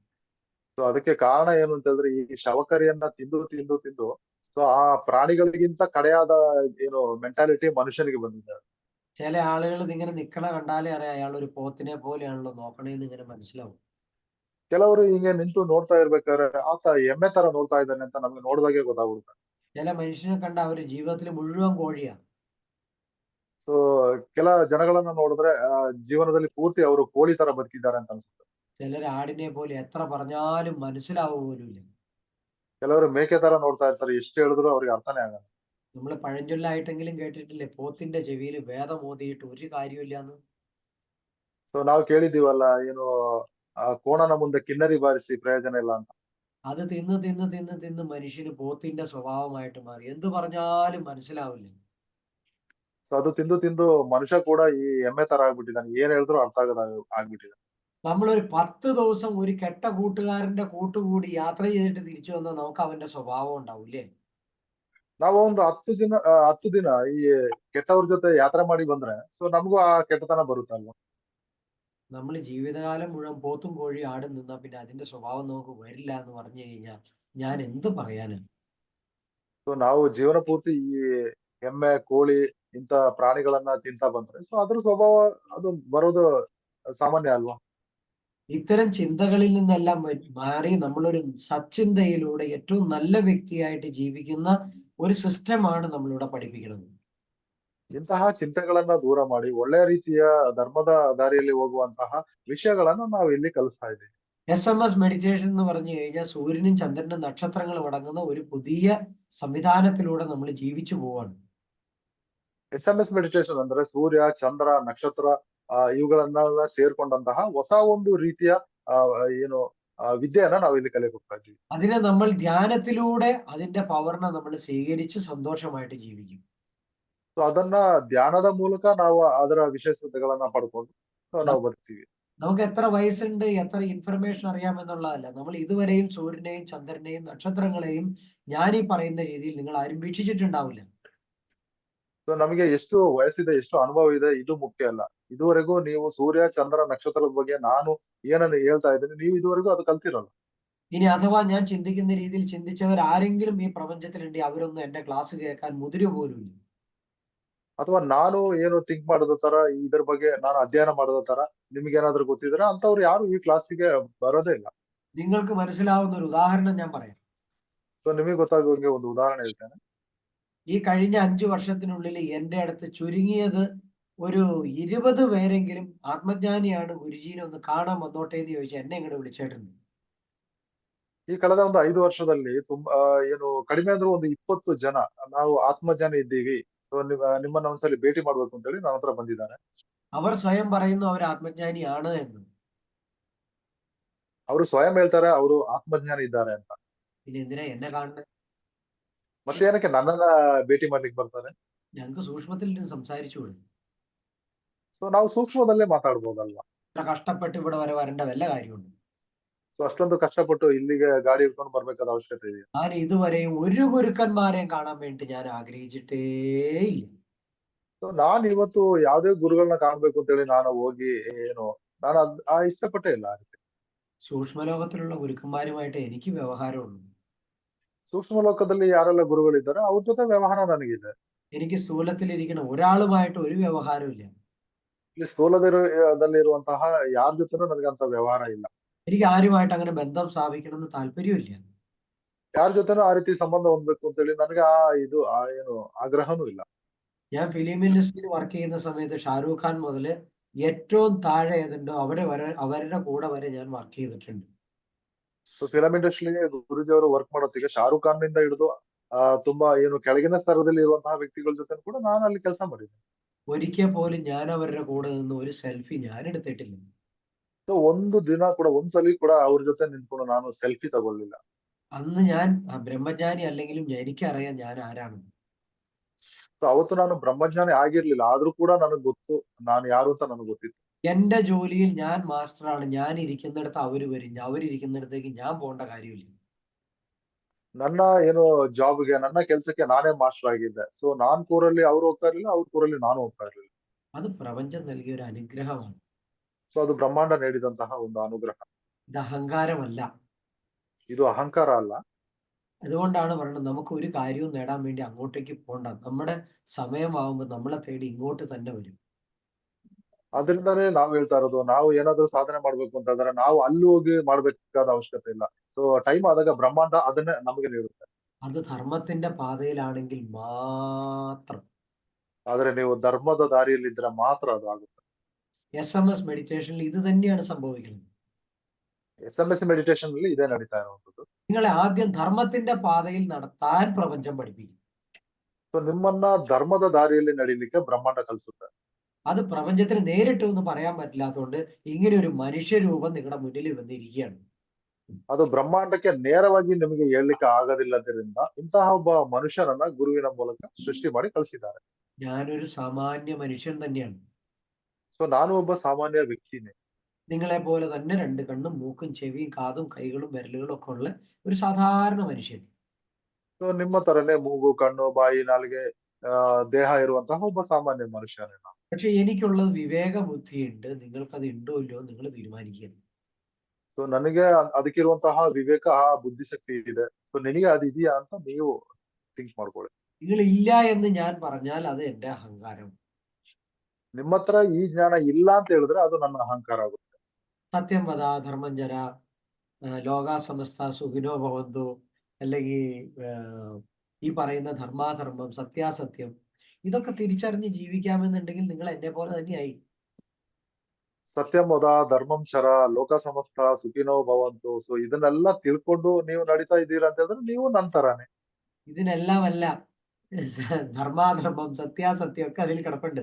ಸೊ ಅದಕ್ಕೆ ಕಾರಣ ಏನು ಅಂತ ಹೇಳಿದ್ರೆ, ಈ ಶವಕರಿಯನ್ನ ತಿಂದು ತಿಂದು ತಿಂದು ಸೊ ಆ ಪ್ರಾಣಿಗಳಿಗಿಂತ ಕಡೆಯಾದ ಏನು ಮೆಂಟಾಲಿಟಿ ಮನುಷ್ಯನಿಗೆ ಬಂದಿದೆ. ചില ആളുകൾ ഇതിങ്ങനെ നിക്കണ കണ്ടാലേ അറിയാം അയാൾ ഒരു പോത്തിനെ പോലെയാണല്ലോ നോക്കണേന്ന് ഇങ്ങനെ മനസ്സിലാവും. ಕೆಲವರು ಹಿಂಗೆ ನಿಂತು ನೋಡ್ತಾ ಇರ್ಬೇಕಾದ್ರೆ ಆತ ಎಮ್ಮೆ ತರ ನೋಡ್ತಾ ಇದ್ದಾನೆ ಅಂತ ನಮ್ಗೆ ನೋಡಿದಾಗೆ ಗೊತ್ತಾಗ್ಬಿಡುತ್ತೆ. ചില മനുഷ്യനെ കണ്ട അവര് ജീവിതത്തിൽ മുഴുവൻ കോഴിയാ. ಸೊ ಕೆಲ ಜನಗಳನ್ನ ನೋಡಿದ್ರೆ ಜೀವನದಲ್ಲಿ ಪೂರ್ತಿ ಅವರು ಕೋಳಿ ತರ ಬದುಕಿದ್ದಾರೆ ಅಂತ ಅನ್ಸುತ್ತೆ. ചിലര് ആടിനെ പോലെ എത്ര പറഞ്ഞാലും മനസ്സിലാവുക പോലുമില്ല. ಕೆಲವರು ಮೇಕೆ ತರ ನೋಡ್ತಾ ಇರ್ತಾರೆ, ಎಷ್ಟು ಹೇಳಿದ್ರು ಅವ್ರಿಗೆ ಅರ್ಥನೇ ಆಗಲ್ಲ. നമ്മൾ പഴഞ്ചൊല്ലായിട്ടെങ്കിലും കേട്ടിട്ടില്ലേ, പോത്തിന്റെ ചെവിയിൽ വേദം ഓതിയിട്ട് ഒരു കാര്യമില്ലാന്ന്. ಸೊ ನಾವು ಕೇಳಿದೀವಲ್ಲ, ಏನು ಕೋಣನ ಮುಂದೆ ಕಿನ್ನರಿ ಬಾರಿಸಿ ಪ್ರಯೋಜನ ಇಲ್ಲ ಅಂತ. അത് തിന്ന് തിന്ന് തിന്ന് തിന്ന് മനുഷ്യന് പോത്തിന്റെ സ്വഭാവമായിട്ട് മാറി. എന്ത് പറഞ്ഞാലും മനസ്സിലാവില്ല. ಸೊ ಅದು ತಿಂದು ತಿಂದು ಮನುಷ್ಯ ಕೂಡ ಈ ಎಮ್ಮೆ ತರ ಆಗ್ಬಿಟ್ಟಿದ್ದಾನೆ, ಏನ್ ಹೇಳಿದ್ರು ಅರ್ಥ ಆಗದ ಆಗ್ಬಿಟ್ಟಿದೆ. നമ്മളൊരു 10 ദിവസം ഒരു കെട്ട കൂട്ടുകാരന്റെ കൂട്ടുകൂടി യാത്ര ചെയ്തിട്ട് തിരിച്ചു വന്നാൽ നമുക്ക് അവന്റെ സ്വഭാവം ഉണ്ടാവൂലേ? ನಾವು ಒಂದು 10 ದಿನ ಈ ಕೆಟ್ಟವ್ರ ಜೊತೆ ಯಾತ್ರೆ ಮಾಡಿ ಬಂದ್ರೆ ಸೊ ನಮಗೂ ಆ ಕೆಟ್ಟತನ ಬರುತ್ತಲ್ವಾ. നമ്മൾ ജീവിതകാലം മുഴുവൻ പോത്തും കോഴി ആടും നിന്നാ പിന്നെ അതിന്റെ സ്വഭാവം നമുക്ക് വരില്ല എന്ന് പറഞ്ഞു കഴിഞ്ഞാൽ ഞാൻ എന്ത് പറയാനാണ്? ಸೊ ನಾವು ಜೀವನ ಪೂರ್ತಿ ಈ ಎಮ್ಮೆ, ಕೋಳಿ ಇಂತ ಪ್ರಾಣಿಗಳನ್ನ ತಿಂತಾ ಬಂದ್ರೆ ಸೊ ಅದ್ರ ಸ್ವಭಾವ ಅದು ಬರೋದು ಸಾಮಾನ್ಯ ಅಲ್ವಾ. ഇത്തരം ചിന്തകളിൽ നിന്നെല്ലാം മാറി നമ്മളൊരു സച്ചിന്തയിലൂടെ ഏറ്റവും നല്ല വ്യക്തിയായിട്ട് ജീവിക്കുന്ന ഒരു സിസ്റ്റമാണ് നമ്മളിവിടെ പഠിപ്പിക്കുന്നത്. ಇಂತಹ ಚಿಂತೆಗಳನ್ನ ದೂರ ಮಾಡಿ ಒಳ್ಳೆಯ ರೀತಿಯ ಧರ್ಮದ ದಾರಿಯಲ್ಲಿ ಹೋಗುವಂತಹ ವಿಷಯಗಳನ್ನ ನಾವು ಇಲ್ಲಿ ಕಲಿಸ್ತಾ ಇದ್ದೀವಿ. SMS മെഡിറ്റേഷൻ എന്ന് പറഞ്ഞു കഴിഞ്ഞാൽ സൂര്യനും ചന്ദ്രനും നക്ഷത്രങ്ങളും അടങ്ങുന്ന ഒരു പുതിയ സംവിധാനത്തിലൂടെ നമ്മൾ ജീവിച്ചു പോവാണ്. SMS ಮೆಡಿಟೇಷನ್ ಅಂದ್ರೆ ಸೂರ್ಯ, ಚಂದ್ರ, ನಕ್ಷತ್ರ ಇವುಗಳನ್ನೆಲ್ಲ ಸೇರ್ಕೊಂಡಂತಹ ಹೊಸ ಒಂದು ರೀತಿಯ ಏನು ವಿದ್ಯೆಯನ್ನ ನಾವು ಇಲ್ಲಿ ಕಲಿಯಕ್ಕೆ ಹೋಗ್ತಾ ಇದ್ದೀವಿ. അതിനെ നമ്മൾ ധ്യാനത്തിലൂടെ അതിന്റെ പവറിനെ നമ്മൾ സ്വീകരിച്ച് സന്തോഷമായിട്ട് ജീവിക്കും. ಸೊ ಅದನ್ನ ಧ್ಯಾನದ ಮೂಲಕ ನಾವು ಅದರ ವಿಶೇಷತೆಗಳನ್ನ ಪಡ್ಕೊಂಡು ನಾವು ಬರ್ತೀವಿ. നമുക്ക് എത്ര വയസ്സുണ്ട്, എത്ര ഇൻഫർമേഷൻ അറിയാമെന്നുള്ളതല്ല. നമ്മൾ ഇതുവരെയും സൂര്യനെയും ചന്ദ്രനെയും നക്ഷത്രങ്ങളെയും ഞാൻ ഈ പറയുന്ന രീതിയിൽ നിങ്ങൾ ആരും വീക്ഷിച്ചിട്ടുണ്ടാവില്ല. ಸೊ ನಮಗೆ ಎಷ್ಟು ವಯಸ್ಸಿದೆ, ಎಷ್ಟು ಅನುಭವ ಇದೆ, ಇದು ಮುಖ್ಯ ಅಲ್ಲ. ಇದುವರೆಗೂ ನೀವು ಸೂರ್ಯ, ಚಂದ್ರ, ನಕ್ಷತ್ರದ ಬಗ್ಗೆ ನಾನು ಏನನ್ನು ಹೇಳ್ತಾ ಇದ್ದೀನಿ, ನೀವು ಇದುವರೆಗೂ ಅದು ಕಲ್ತಿರಲ್ಲ. ഇനി അഥവാ ഞാൻ ചിന്തിക്കുന്ന രീതിയിൽ ചിന്തിച്ചവർ ആരെങ്കിലും ഈ പ്രപഞ്ചത്തിലുണ്ടെങ്കിൽ അവരൊന്നും എന്റെ ക്ലാസ് കേൾക്കാൻ മുതിരു പോലുമില്ല. ಅಥವಾ ನಾನು ಏನು ಥಿಂಕ್ ಮಾಡೋದ ತರ, ಇದ್ರ ಬಗ್ಗೆ ನಾನು ಅಧ್ಯಯನ ಮಾಡೋದ ತರ ನಿಮ್ಗೇನಾದ್ರೂ ಗೊತ್ತಿದ್ರೆ ಅಂತವ್ರು ಯಾರು ಈ ಕ್ಲಾಸಿಗೆ ಬರೋದೇ ಇಲ್ಲ. നിങ്ങൾക്ക് മനസ്സിലാവുന്ന ഒരു ഉദാഹരണം ഞാൻ പറയാം. ಸೊ ನಿಮಗೆ ಗೊತ್ತಾಗುವಂಗೆ ಒಂದು ಉದಾಹರಣೆ ಹೇಳ್ತೇನೆ. ഈ കഴിഞ്ഞ 5 വർഷത്തിനുള്ളിൽ എന്റെ അടുത്ത് ചുരുങ്ങിയത് ഒരു 20 പേരെങ്കിലും ആത്മജ്ഞാനിയാണ് ഗുരുജീനെ ഒന്ന് കാണാൻ ವನ್ನೋಟೆ എന്ന് ചോദിച്ചാൽ എന്നെ ഇങ്ങോട്ട് വിളിച്ചിട്ടുണ്ട്. ಈ ಕಳೆದ ಒಂದು 5 ವರ್ಷದಲ್ಲಿ ತುಂಬಾ ಏನು ಕಡಿಮೆ ಅಂದ್ರೂ ಒಂದು 20 ಜನ ನಾವು ಆತ್ಮಜ್ಞಾನಿ ಇದ್ದೀವಿ, ಸೊ ನಿಮ್ಮನ್ನ ಒಂದ್ಸಲಿ ಭೇಟಿ ಮಾಡ್ಬೇಕು ಅಂತ ಹೇಳಿ ನನ್ನ ಹತ್ರ ಬಂದಿದ್ದಾರೆ. അവർ സ്വയം പറയുന്നു അവർ ആത്മജ്ഞാനിയാണ് എന്ന്. ಅವರು ಸ್ವಯಂ ಹೇಳ್ತಾರೆ ಅವರು ಆತ್ಮಜ್ಞಾನಿ ಇದ್ದಾರೆ ಅಂತ. പിന്നെ എന്തിനാ എന്നെ കാണുന്നത്? ಮತ್ತೆ ಏನಕ್ಕೆ ನನ್ನನ್ನ ಭೇಟಿ ಮಾಡ್ಲಿಕ್ಕೆ ಬರ್ತಾರೆ? ഞങ്ങൾക്ക് സൂക്ഷ്മത്തിൽ ഇരുന്ന് സംസാരിച്ചുകൂടെ? ಸೊ ನಾವು ಸೂಕ್ಷ್ಮದಲ್ಲೇ ಮಾತಾಡ್ಬೋದಲ್ವಾ? ഇത്ര കഷ്ടപ്പെട്ട് ഇവിടെ വരെ വരേണ്ട വല്ല കാര്യമുണ്ട്? ಸೊ ಅಷ್ಟೊಂದು ಕಷ್ಟಪಟ್ಟು ಇಲ್ಲಿಗೆ ಗಾಡಿ ಹಿಡ್ಕೊಂಡು ಬರ್ಬೇಕಾದ ಅವಶ್ಯಕತೆ ಇದೆ? ഞാൻ ഇതുവരെയും ഒരു ഗുരുക്കന്മാരെയും കാണാൻ വേണ്ടി ഞാൻ ആഗ്രഹിച്ചിട്ടേ ഇല്ല. ಸೊ ನಾನ್ ಇವತ್ತು ಯಾವ್ದೇ ಗುರುಗಳನ್ನ ಕಾಣ್ಬೇಕು ಅಂತ ಹೇಳಿ ನಾನು ಹೋಗಿ ಏನು ನಾನು ಇಷ್ಟಪಟ್ಟೇ ಇಲ್ಲ. ಆ ರೀತಿ സൂക്ഷ്മലോകത്തിലുള്ള ഗുരുക്കന്മാരുമായിട്ട് എനിക്ക് വ്യവഹാരമുള്ളൂ. ಸೂಕ್ಷ್ಮ ಲೋಕದಲ್ಲಿ ಯಾರೆಲ್ಲ ಗುರುಗಳಿದ್ದಾರೆ ಅವ್ರ ಜೊತೆ ವ್ಯವಹಾರ ನನಗಿದೆ. എനിക്ക് സ്ഥൂലത്തിലിരിക്കുന്ന ഒരാളുമായിട്ട് ഒരു വ്യവഹാരവും ഇല്ല. ಇಲ್ಲಿ ಸ್ಥೂಲದಲ್ಲಿರುವಂತಹ ಯಾರ ಜೊತೆನೂ ನನಗಂತ ವ್ಯವಹಾರ ಇಲ್ಲ. എനിക്ക് ആരുമായിട്ട് അങ്ങനെ ബന്ധം സ്ഥാപിക്കണം എന്ന് താല്പര്യമില്ല. ಯಾರ ಜೊತೆನೂ ಆ ರೀತಿ ಸಂಬಂಧ ಹೊಂದ್ಬೇಕು ಅಂತ ಹೇಳಿ ನನಗೆ ಏನು ಆಗ್ರಹನೂ ಇಲ್ಲ. ഞാൻ ഫിലിം ഇൻഡസ്ട്രിയിൽ വർക്ക് ചെയ്യുന്ന സമയത്ത് ഷാരൂഖ് ഖാൻ മുതൽ ഏറ്റവും താഴെ ഏതുണ്ടോ അവരുടെ കൂടെ വരെ ഞാൻ വർക്ക് ചെയ്തിട്ടുണ്ട്. ಸೊ ಫಿಲಂ ಇಂಡಸ್ಟ್ರಿಗೆ ಗುರುಜಿ ಅವರು ವರ್ಕ್ ಮಾಡೋತ್ತಿಗೆ ಶಾರುಖ್ ಖಾನ್ ನಿಂದ ಹಿಡಿದು ತುಂಬಾ ಏನು ಕೆಳಗಿನ ಸ್ತರದಲ್ಲಿ ಇರುವಂತಹ ವ್ಯಕ್ತಿಗಳ ಜೊತೆ ಕೂಡ ನಾನು ಅಲ್ಲಿ ಕೆಲಸ ಮಾಡಿದ್ದೆ. ഒരിക്കൽ പോലും ഞാൻ അവരുടെ കൂടെ നിന്ന് ഒരു സെൽഫി ഞാൻ എടുത്തിട്ടില്ല. ಸೊ ಒಂದು ದಿನ ಕೂಡ ಒಂದ್ಸಲಿ ಕೂಡ ಅವ್ರ ಜೊತೆ ನಿಂತ್ಕೊಂಡು ನಾನು ಸೆಲ್ಫಿ ತಗೊಳ್ಳಿಲ್ಲ. അന്ന് ഞാൻ ബ്രഹ്മജ്ഞാനി അല്ലെങ്കിലും എനിക്കറിയാം ഞാൻ ആരാണ്. ಸೊ ಅವತ್ತು ನಾನು ಬ್ರಹ್ಮಜ್ಞಾನಿ ಆಗಿರ್ಲಿಲ್ಲ, ಆದ್ರೂ ಕೂಡ ನನಗೆ ಗೊತ್ತು ನಾನು ಯಾರು ಅಂತ ನನಗೆ ಗೊತ್ತಿತ್ತು. എന്റെ ജോലിയിൽ ഞാൻ മാസ്റ്ററാണ്. ഞാൻ ഇരിക്കുന്നിടത്ത് അവര് വരും, അവരിരിക്കുന്നിടത്തേക്ക് ഞാൻ പോകേണ്ട കാര്യമില്ല. ನನ್ನ ಏನು ಜಾಬ್ಗೆ ನನ್ನ ಕೆಲಸಕ್ಕೆ ನಾನೇ ಮಾಸ್ಟರ್ ಆಗಿದ್ದೆ. ಸೊ ನಾನ್ ಕೂರಲ್ಲಿ ಅವ್ರು ಹೋಗ್ತಾ ಇರ್ಲಿಲ್ಲ, ಅವ್ರ ಕೂರಲ್ಲಿ ನಾನು ಹೋಗ್ತಾ ಇರ್ಲಿಲ್ಲ. അത് പ്രപഞ്ചം നൽകിയ ഒരു അനുഗ്രഹമാണ്. ಸೊ ಅದು ಬ್ರಹ್ಮಾಂಡ ನೀಡಿದಂತಹ ಒಂದು ಅನುಗ್ರಹ. ഇത് അഹങ്കാരമല്ല. ಇದು ಅಹಂಕಾರ ಅಲ್ಲ. അതുകൊണ്ടാണ് പറയുന്നത് നമുക്ക് ഒരു കാര്യവും നേടാൻ വേണ്ടി അങ്ങോട്ടേക്ക് പോകണ്ട. നമ്മുടെ സമയമാവുമ്പോൾ നമ്മളെ തേടി ഇങ്ങോട്ട് തന്നെ വരും. ಅದರಿಂದಾನೇ ನಾವು ಹೇಳ್ತಾ ಇರೋದು, ನಾವು ಏನಾದ್ರೂ ಸಾಧನೆ ಮಾಡ್ಬೇಕು ಅಂತಂದ್ರೆ ನಾವು ಅಲ್ಲಿ ಹೋಗಿ ಮಾಡ್ಬೇಕಾದ ಅವಶ್ಯಕತೆ ಇಲ್ಲ. ಸೊ ಟೈಮ್ ಆದಾಗ ಬ್ರಹ್ಮಾಂಡ ಅದನ್ನೇ ನಮಗೆ ನೀಡುತ್ತೆ. അത് ധർമ്മത്തിന്റെ പാതയിലാണെങ്കിൽ മാത്രം. ಆದ್ರೆ ನೀವು ಧರ್ಮದ ದಾರಿಯಲ್ಲಿದ್ರೆ ಮಾತ್ರ ಅದು ಆಗುತ್ತೆ. SMS മെഡിറ്റേഷനിൽ ഇത് തന്നെയാണ് സംഭവിക്കുന്നത്. SMS ಮೆಡಿಟೇಷನ್ ಅಲ್ಲಿ ಇದೇ ನಡೀತಾ ಇರುವಂತದ್ದು. നിങ്ങളെ ആദ്യം ധർമ്മത്തിന്റെ പാതയിൽ നടത്താൻ പ്രപഞ്ചം പഠിപ്പിക്കും. ಸೊ ನಿಮ್ಮನ್ನ ಧರ್ಮದ ದಾರಿಯಲ್ಲಿ ನಡೀಲಿಕ್ಕೆ ಬ್ರಹ್ಮಾಂಡ ಕಲಿಸುತ್ತೆ. അത് പ്രപഞ്ചത്തിന് നേരിട്ട് ഒന്നും പറയാൻ പറ്റില്ലാത്തതുകൊണ്ട് ഇങ്ങനെ ഒരു മനുഷ്യരൂപം നിങ്ങളുടെ മുന്നിൽ വന്നിരിക്കുകയാണ്. ಅದು ಬ್ರಹ್ಮಾಂಡಕ್ಕೆ ನೇರವಾಗಿ ನಿಮಗೆ ಹೇಳಲಿಕ್ಕೆ ಆಗೋದಿಲ್ಲದ್ರಿಂದ ಇಂತಹ ಒಬ್ಬ ಮನುಷ್ಯನನ್ನ ಗುರುವಿನ ಮೂಲಕ ಸೃಷ್ಟಿ ಮಾಡಿ ಕಳಿಸಿದ್ದಾರೆ. ഞാനൊരു സാമാന്യ മനുഷ്യൻ തന്നെയാണ്. ಸೊ ನಾನು ಒಬ್ಬ ಸಾಮಾನ್ಯ ವ್ಯಕ್ತಿನೇ. നിങ്ങളെ പോലെ തന്നെ രണ്ട് കണ്ണും മൂക്കും ചെവിയും കാതും കൈകളും വിരലുകളും ഒക്കെ ഉള്ള ഒരു സാധാരണ മനുഷ്യൻ. ಸೊ ನಿಮ್ಮ ತರನೇ ಮೂಗು, ಕಣ್ಣು, ಬಾಯಿ, ನಾಲಿಗೆ, ದೇಹ ಇರುವಂತಹ ಒಬ್ಬ ಸಾಮಾನ್ಯ ಮನುಷ್ಯನೇ ನಾನು. പക്ഷെ എനിക്കുള്ളത് വിവേക ബുദ്ധിയുണ്ട്. നിങ്ങൾക്കത് ഉണ്ടോ ഇല്ലയോ നിങ്ങൾ തീരുമാനിക്കുക. ಸೊ ನನಗೆ ಅದಕ್ಕಿರುವಂತಹ ವಿವೇಕ, ಬುದ್ಧಿಶಕ್ತಿ ಇದೆ. ಸೊ ನಿನಗೆ ಅದು ಇದೆಯಾ ಅಂತ ನೀವು ಥಿಂಕ್ ಮಾಡ್ಕೊಳ್ಳಿ. നിങ്ങൾ ഇല്ല എന്ന് ഞാൻ പറഞ്ഞാൽ അത് എന്റെ അഹങ്കാരം. ನಿಮ್ಮ ಹತ್ರ ಈ ಜ್ಞಾನ ಇಲ್ಲ ಅಂತ ಹೇಳಿದ್ರೆ ಅದು ನನ್ನ ಅಹಂಕಾರ ಆಗುತ್ತೆ. സത്യം വദ ധർമ്മം ജര ലോകാ സമസ്ത സുഖിനോ ഭവന്തു, അല്ലെങ്കിൽ ഈ പറയുന്ന ധർമാധർമ്മം, സത്യാസത്യം, ഇതൊക്കെ തിരിച്ചറിഞ്ഞ് ജീവിക്കാമെന്നുണ്ടെങ്കിൽ നിങ്ങൾ എന്നെ പോലെ തന്നെയായി. ಸತ್ಯಂ ವದ ಧರ್ಮಂ ಚರ ಲೋಕ ಸಮಸ್ತ ಸುಖಿನೋ ಭವಂತು. ಸೊ ಇದನ್ನೆಲ್ಲ ತಿಳ್ಕೊಂಡು ನೀವು ನಡೀತಾ ಇದ್ದೀರಾ ಅಂತ ಹೇಳಿದ್ರೆ ನೀವು ನನ್ನ ತರಾನೇ. ഇതിനെല്ലാം അല്ല ധർമാധർമ്മം സത്യാസത്യം ഒക്കെ അതിൽ കിടപ്പുണ്ട്.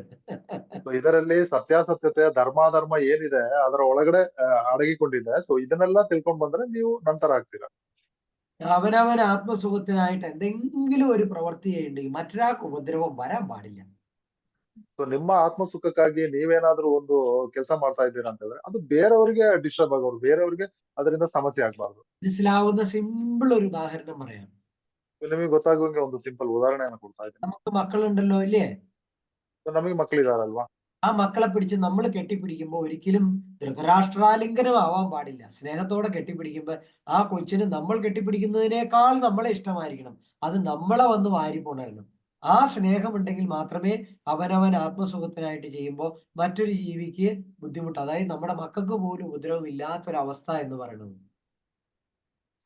ಸೊ ಇದರಲ್ಲಿ ಸತ್ಯಾಸತ್ಯತೆ, ಧರ್ಮಾಧರ್ಮ ಏನಿದೆ ಅದರ ಒಳಗಡೆ ಅಡಗಿಕೊಂಡಿದೆ. ಸೊ ಇದನ್ನೆಲ್ಲ ತಿಳ್ಕೊಂಡ್ ಬಂದ್ರೆ ನೀವು ನಂತರ ಆಗ್ತೀರಾ. അവനവൻ ആത്മസുഖത്തിനായിട്ട് എന്തെങ്കിലും ഒരു പ്രവൃത്തി ചെയ്യുന്നുണ്ടെങ്കിൽ മറ്റൊരാൾക്ക് ഉപദ്രവം വരാൻ പാടില്ല. ಸೊ ನಿಮ್ಮ ಆತ್ಮ ಸುಖಕ್ಕಾಗಿ ನೀವೇನಾದ್ರೂ ಒಂದು ಕೆಲಸ ಮಾಡ್ತಾ ಇದ್ದೀರಾ ಅಂತ ಹೇಳಿದ್ರೆ ಅದು ಬೇರೆಯವರಿಗೆ ಡಿಸ್ಟರ್ಬ್ ಆಗೋರು, ಬೇರೆಯವರಿಗೆ ಅದರಿಂದ ಸಮಸ್ಯೆ ಆಗ್ಬಾರ್ದು. മനസ്സിലാവുന്ന സിമ്പിൾ ഒരു ഉദാഹരണം പറയാം. ನಿಮಗೆ ಗೊತ್ತಾಗುವಂಗೆ ಒಂದು ಸಿಂಪಲ್ ಉದಾಹರಣೆಯನ್ನು ಕೊಡ್ತಾ ಇದ್ದೀನಿ. നമുക്ക് മക്കളുണ്ടല്ലോ ഇല്ലേ? ನಮಗೆ ಮಕ್ಕಳಿದಾರಲ್ವಾ? ആ മക്കളെ പിടിച്ച് നമ്മൾ കെട്ടിപ്പിടിക്കുമ്പോൾ ഒരിക്കലും ധൃതരാഷ്ട്രാലിംഗനം ആവാൻ പാടില്ല. സ്നേഹത്തോടെ കെട്ടിപ്പിടിക്കുമ്പോൾ ആ കൊച്ചിന് നമ്മൾ കെട്ടിപ്പിടിക്കുന്നതിനേക്കാൾ നമ്മളെ ഇഷ്ടമായിരിക്കണം. അത് നമ്മളെ വന്ന് വാരിപ്പുണരണം. ആ സ്നേഹമുണ്ടെങ്കിൽ മാത്രമേ അവനവൻ ആത്മസുഖത്തിനായിട്ട് ചെയ്യുമ്പോൾ മറ്റൊരു ജീവിക്ക് ബുദ്ധിമുട്ട്, അതായത് നമ്മുടെ മക്കൾക്ക് പോലും ഉപദ്രവം ഇല്ലാത്തൊരവസ്ഥ എന്ന് പറയുന്നത്.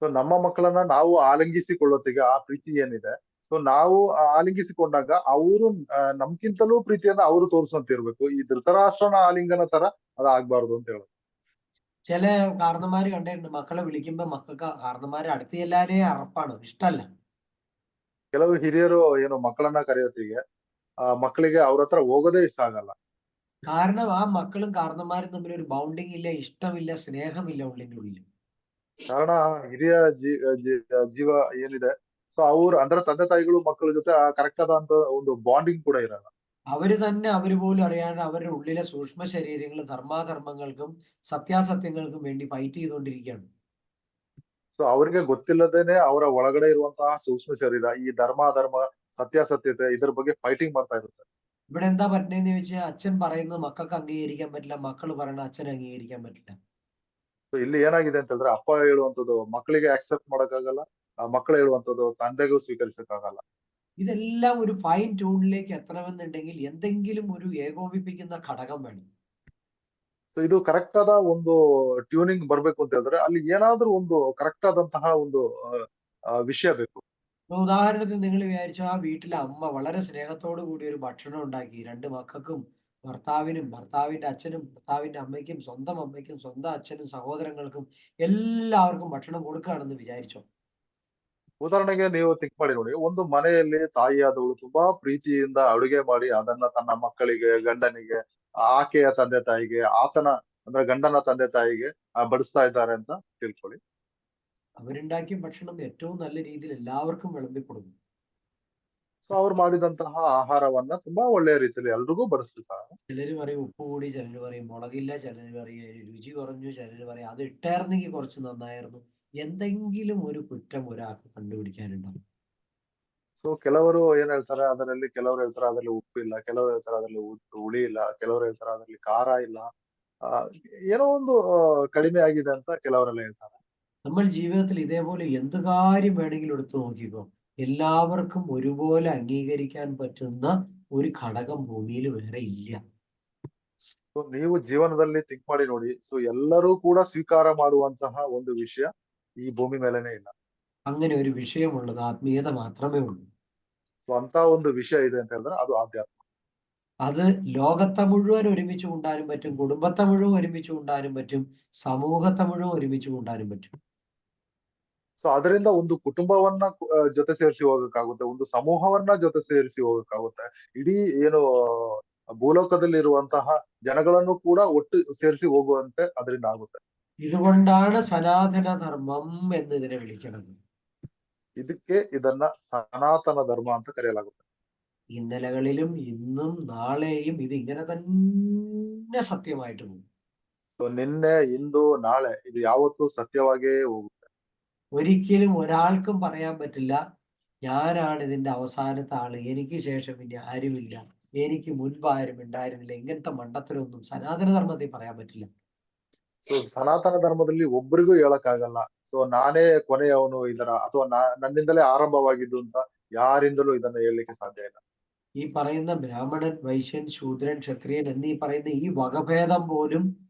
ಸೊ ನಮ್ಮ ಮಕ್ಕಳನ್ನ ನಾವು ಆಲಂಗಿಸಿಕೊಳ್ಳೋತ್ತಿಗೆ ಆ ಪ್ರೀತಿ ಏನಿದೆ, ಸೊ ನಾವು ಆಲಿಂಗಿಸಿಕೊಂಡಾಗ ಅವರು ನಮ್ಗಿಂತಲೂ ಪ್ರೀತಿಯನ್ನ ಅವರು ತೋರಿಸುವಂತ ಇರ್ಬೇಕು. ಈ ಧೃತರಾಷ್ಟ್ರನ ಆಲಿಂಗನ ತರ ಅದಾಗ್ಬಾರ್ದು ಅಂತ ಹೇಳೋದು. ചില കാരണന്മാര് കണ്ടിട്ടുണ്ട് മക്കളെ വിളിക്കുമ്പോ മക്കൾക്ക് കാരണന്മാരെ അടുത്ത് ചെല്ലാനേ അറപ്പാണ്, ഇഷ്ടല്ല. ಕೆಲವು ಹಿರಿಯರು ಏನು ಮಕ್ಕಳನ್ನ ಕರೆಯೋತ್ತಿಗೆ ಮಕ್ಕಳಿಗೆ ಅವ್ರ ಹತ್ರ ಹೋಗೋದೇ ಇಷ್ಟ ಆಗಲ್ಲ. കാരണം ആ മക്കളും കാരണന്മാരും തമ്മിൽ ഒരു ബൗണ്ടിങ് ഇല്ല, ഇഷ്ടമില്ല, സ്നേഹമില്ല ഉള്ളിന്റെ ഉള്ളിൽ. ಕಾರಣ ಹಿರಿಯ ಜೀವ ಏನಿದೆ, ಸೊ ಅವ್ರು ಅಂದ್ರೆ ತಂದೆ ತಾಯಿಗಳು ಮಕ್ಕಳ ಜೊತೆ ಕರೆಕ್ಟ್ ಆದಂತ ಒಂದು ಬಾಂಡಿಂಗ್ ಕೂಡ ಇರಲ್ಲ. അവര് തന്നെ അവര് പോലും അറിയാണ്ട് അവരുടെ ഉള്ളിലെ സൂക്ഷ്മ ശരീരങ്ങൾ ധർമാധർമ്മങ്ങൾക്കും സത്യാസത്യങ്ങൾക്കും വേണ്ടി ഫൈറ്റ് ചെയ്തുകൊണ്ടിരിക്കുകയാണ്. ಸೊ ಅವ್ರಿಗೆ ಗೊತ್ತಿಲ್ಲದೇನೆ ಅವರ ಒಳಗಡೆ ಇರುವಂತಹ ಸೂಕ್ಷ್ಮ ಶರೀರ ಈ ಧರ್ಮ ಅಧರ್ಮ ಸತ್ಯಾಸತ್ಯತೆ ಇದ್ರ ಬಗ್ಗೆ ಫೈಟಿಂಗ್ ಮಾಡ್ತಾ ಇರುತ್ತೆ. ഇവിടെ എന്താ പറ്റുന്നതെന്ന് ചോദിച്ചാൽ അച്ഛൻ പറയുന്നത് മക്കൾക്ക് അംഗീകരിക്കാൻ പറ്റില്ല, മക്കൾ പറയുന്നത് അച്ഛനെ അംഗീകരിക്കാൻ പറ്റില്ല. ಸೊ ಇಲ್ಲಿ ಏನಾಗಿದೆ ಅಂತಂದ್ರೆ ಅಪ್ಪ ಹೇಳುವಂಥದ್ದು ಮಕ್ಕಳಿಗೆ ಆಕ್ಸೆಪ್ಟ್ ಮಾಡಕ್ಕಾಗಲ್ಲ, ಮಕ್ಕಳು ಹೇಳುವಂಥದ್ದು ತಂದೆಗೂ ಸ್ವೀಕರಿಸಕ್ಕಾಗಲ್ಲ. ഇതെല്ലാം ഒരു ഫൈൻ ട്യൂണിലേക്ക് എത്തണമെന്നുണ്ടെങ്കിൽ എന്തെങ്കിലും ഒരു ഏകോപിപ്പിക്കുന്ന ഘടകം വേണം. ಸೊ ಇದು ಕರೆಕ್ಟ್ ಆದ ಒಂದು ಟ್ಯೂನಿಂಗ್ ಬರ್ಬೇಕು ಅಂತ ಹೇಳಿದ್ರೆ ಅಲ್ಲಿ ಏನಾದ್ರೂ ಒಂದು ಕರೆಕ್ಟ್ ಆದಂತಹ ಒಂದು ವಿಷಯ ಬೇಕು. ഉദാഹരണത്തിന് നിങ്ങൾ വിചാരിച്ചു ആ വീട്ടിലെ അമ്മ വളരെ സ്നേഹത്തോടു കൂടി ഒരു ഭക്ഷണം ഉണ്ടാക്കി രണ്ട് മക്കൾക്കും, ഭർത്താവിനും, ഭർത്താവിന്റെ അച്ഛനും, ഭർത്താവിന്റെ അമ്മയ്ക്കും, സ്വന്തം അമ്മയ്ക്കും, സ്വന്തം അച്ഛനും, സഹോദരങ്ങൾക്കും എല്ലാവർക്കും ഭക്ഷണം കൊടുക്കുകയാണെന്ന് വിചാരിച്ചോ? ಉದಾಹರಣೆಗೆ ನೀವು ಥಿಂಕ್ ಮಾಡಿ ನೋಡಿ, ಒಂದು ಮನೆಯಲ್ಲಿ ತಾಯಿಯಾದವಳು ತುಂಬಾ ಪ್ರೀತಿಯಿಂದ ಅಡುಗೆ ಮಾಡಿ ಅದನ್ನ ತನ್ನ ಮಕ್ಕಳಿಗೆ, ಗಂಡನಿಗೆ, ಆಕೆಯ ತಂದೆ ತಾಯಿಗೆ, ಆತನ ಅಂದ್ರೆ ಗಂಡನ ತಂದೆ ತಾಯಿಗೆ ಬಡಿಸ್ತಾ ಇದ್ದಾರೆ ಅಂತ ತಿಳ್ಕೊಳ್ಳಿ. അവരുണ്ടാക്കിയ ഭക്ഷണം ഏറ്റവും നല്ല രീതിയിൽ എല്ലാവർക്കും വിളമ്പി കൊടുക്കും. ಸೊ ಅವ್ರು ಮಾಡಿದಂತಹ ಆಹಾರವನ್ನ ತುಂಬಾ ಒಳ್ಳೆಯ ರೀತಿಯಲ್ಲಿ ಎಲ್ರಿಗೂ ಬಡಿಸ್ತಿದ್ದಾರೆ. ചിലര് പറയും ഉപ്പ് കൂടി, ചിലര് പറയും മുളകില്ല, ചിലര് പറയും രുചി കുറഞ്ഞു, ചിലര് പറയും അത് ഇട്ടായിരുന്നെങ്കിൽ കുറച്ച് നന്നായിരുന്നു. എന്തെങ്കിലും ഒരു കുറ്റം ഒരാൾക്ക് കണ്ടുപിടിക്കാനുണ്ടാവും. ಸೊ ಕೆಲವರು ಏನ್ ಹೇಳ್ತಾರೆ ಅದರಲ್ಲಿ, ಕೆಲವರು ಹೇಳ್ತಾರೆ ಅದರಲ್ಲಿ ಉಪ್ಪಿಲ್ಲ, ಕೆಲವರು ಹೇಳ್ತಾರೆ ಅದರಲ್ಲಿ ಹುಳಿ ಇಲ್ಲ, ಕೆಲವರು ಹೇಳ್ತಾರೆ ಅದರಲ್ಲಿ ಖಾರ ಇಲ್ಲ, ಆ ಏನೋ ಒಂದು ಕಡಿಮೆ ಆಗಿದೆ ಅಂತ ಕೆಲವರೆಲ್ಲ ಹೇಳ್ತಾರೆ. നമ്മൾ ജീവിതത്തിൽ ഇതേപോലെ എന്ത് കാര്യം വേണമെങ്കിലും എടുത്തു നോക്കിക്കോ, എല്ലാവർക്കും ഒരുപോലെ അംഗീകരിക്കാൻ പറ്റുന്ന ഒരു ഘടകം ഭൂമിയിൽ വേറെ ഇല്ല. ಸೊ ನೀವು ಜೀವನದಲ್ಲಿ ಥಿಂಕ್ ಮಾಡಿ ನೋಡಿ, ಸೊ ಎಲ್ಲರೂ ಕೂಡ ಸ್ವೀಕಾರ ಮಾಡುವಂತಹ ಒಂದು ವಿಷಯ ಈ ಭೂಮಿ ಮೇಲೆನೆ ಇಲ್ಲ. അങ്ങനെ ഒരു വിഷയമുള്ളത് ആത്മീയത മാത്രമേ ഉള്ളൂ. ಸೊ ಅಂತ ಒಂದು ವಿಷಯ ಇದೆ ಅಂತ ಹೇಳಿದ್ರೆ ಅದು ಆಧ್ಯಾತ್ಮ. അത് ലോകത്തെ മുഴുവൻ ഒരുമിച്ച് കൊണ്ടാനും പറ്റും, കുടുംബത്തെ മുഴുവൻ ഒരുമിച്ച് കൊണ്ടാനും പറ്റും, സമൂഹത്തെ മുഴുവൻ ഒരുമിച്ച് കൊണ്ടാനും പറ്റും. ಸೊ ಅದರಿಂದ ಒಂದು ಕುಟುಂಬವನ್ನ ಜೊತೆ ಸೇರಿಸಿ ಹೋಗಕ್ಕಾಗುತ್ತೆ, ಒಂದು ಸಮೂಹವನ್ನ ಜೊತೆ ಸೇರಿಸಿ ಹೋಗಕ್ಕಾಗುತ್ತೆ, ಇಡೀ ಏನು ಭೂಲೋಕದಲ್ಲಿ ಇರುವಂತಹ ಜನಗಳನ್ನು ಕೂಡ ಒಟ್ಟು ಸೇರಿಸಿ ಹೋಗುವಂತೆ ಅದರಿಂದ ಆಗುತ್ತೆ. ഇതുകൊണ്ടാണ് സനാതന ധർമ്മം എന്നതിനെ വിളിക്കുന്നത്. ಇದಕ್ಕೆ ಇದನ್ನ ಸನಾತನ ಧರ್ಮ ಅಂತ ಕರೆಯಲಾಗುತ್ತೆ. ഇന്നലകളിലും ഇന്നും നാളെയും ഇത് ഇങ്ങനെ തന്നെ സത്യമായിട്ട് പോകും. ಸೊ ನಿನ್ನೆ, ಇಂದು, ನಾಳೆ ಇದು ಯಾವತ್ತೂ ಸತ್ಯವಾಗೇ ಹೋಗುತ್ತೆ. ഒരിക്കലും ഒരാൾക്കും പറയാൻ പറ്റില്ല ഞാനാണ് ഇതിന്റെ അവസാനത്തെ ആള്, എനിക്ക് ശേഷം ഇനി ആരുമില്ല, എനിക്ക് മുൻപ് ആരും ഉണ്ടായിരുന്നില്ല. ഇങ്ങനത്തെ മണ്ടത്തരമൊന്നും സനാതന ധർമ്മത്തിൽ പറയാൻ പറ്റില്ല. ಸೊ ಸನಾತನ ಧರ್ಮದಲ್ಲಿ ಒಬ್ಬರಿಗೂ ಹೇಳಕ್ಕಾಗಲ್ಲ, ಸೊ ನಾನೇ ಕೊನೆಯವನು ಇದರ ಅಥವಾ ನನ್ನಿಂದಲೇ ಆರಂಭವಾಗಿದ್ದು ಅಂತ ಯಾರಿಂದಲೂ ಇದನ್ನ ಹೇಳಲಿಕ್ಕೆ ಸಾಧ್ಯ ಇಲ್ಲ. ഈ പറയുന്ന ബ്രാഹ്മണൻ, വൈശ്യൻ, ശൂദ്രൻ, ക്ഷത്രിയൻ എന്നീ പറയുന്ന ഈ വകഭേദം പോലും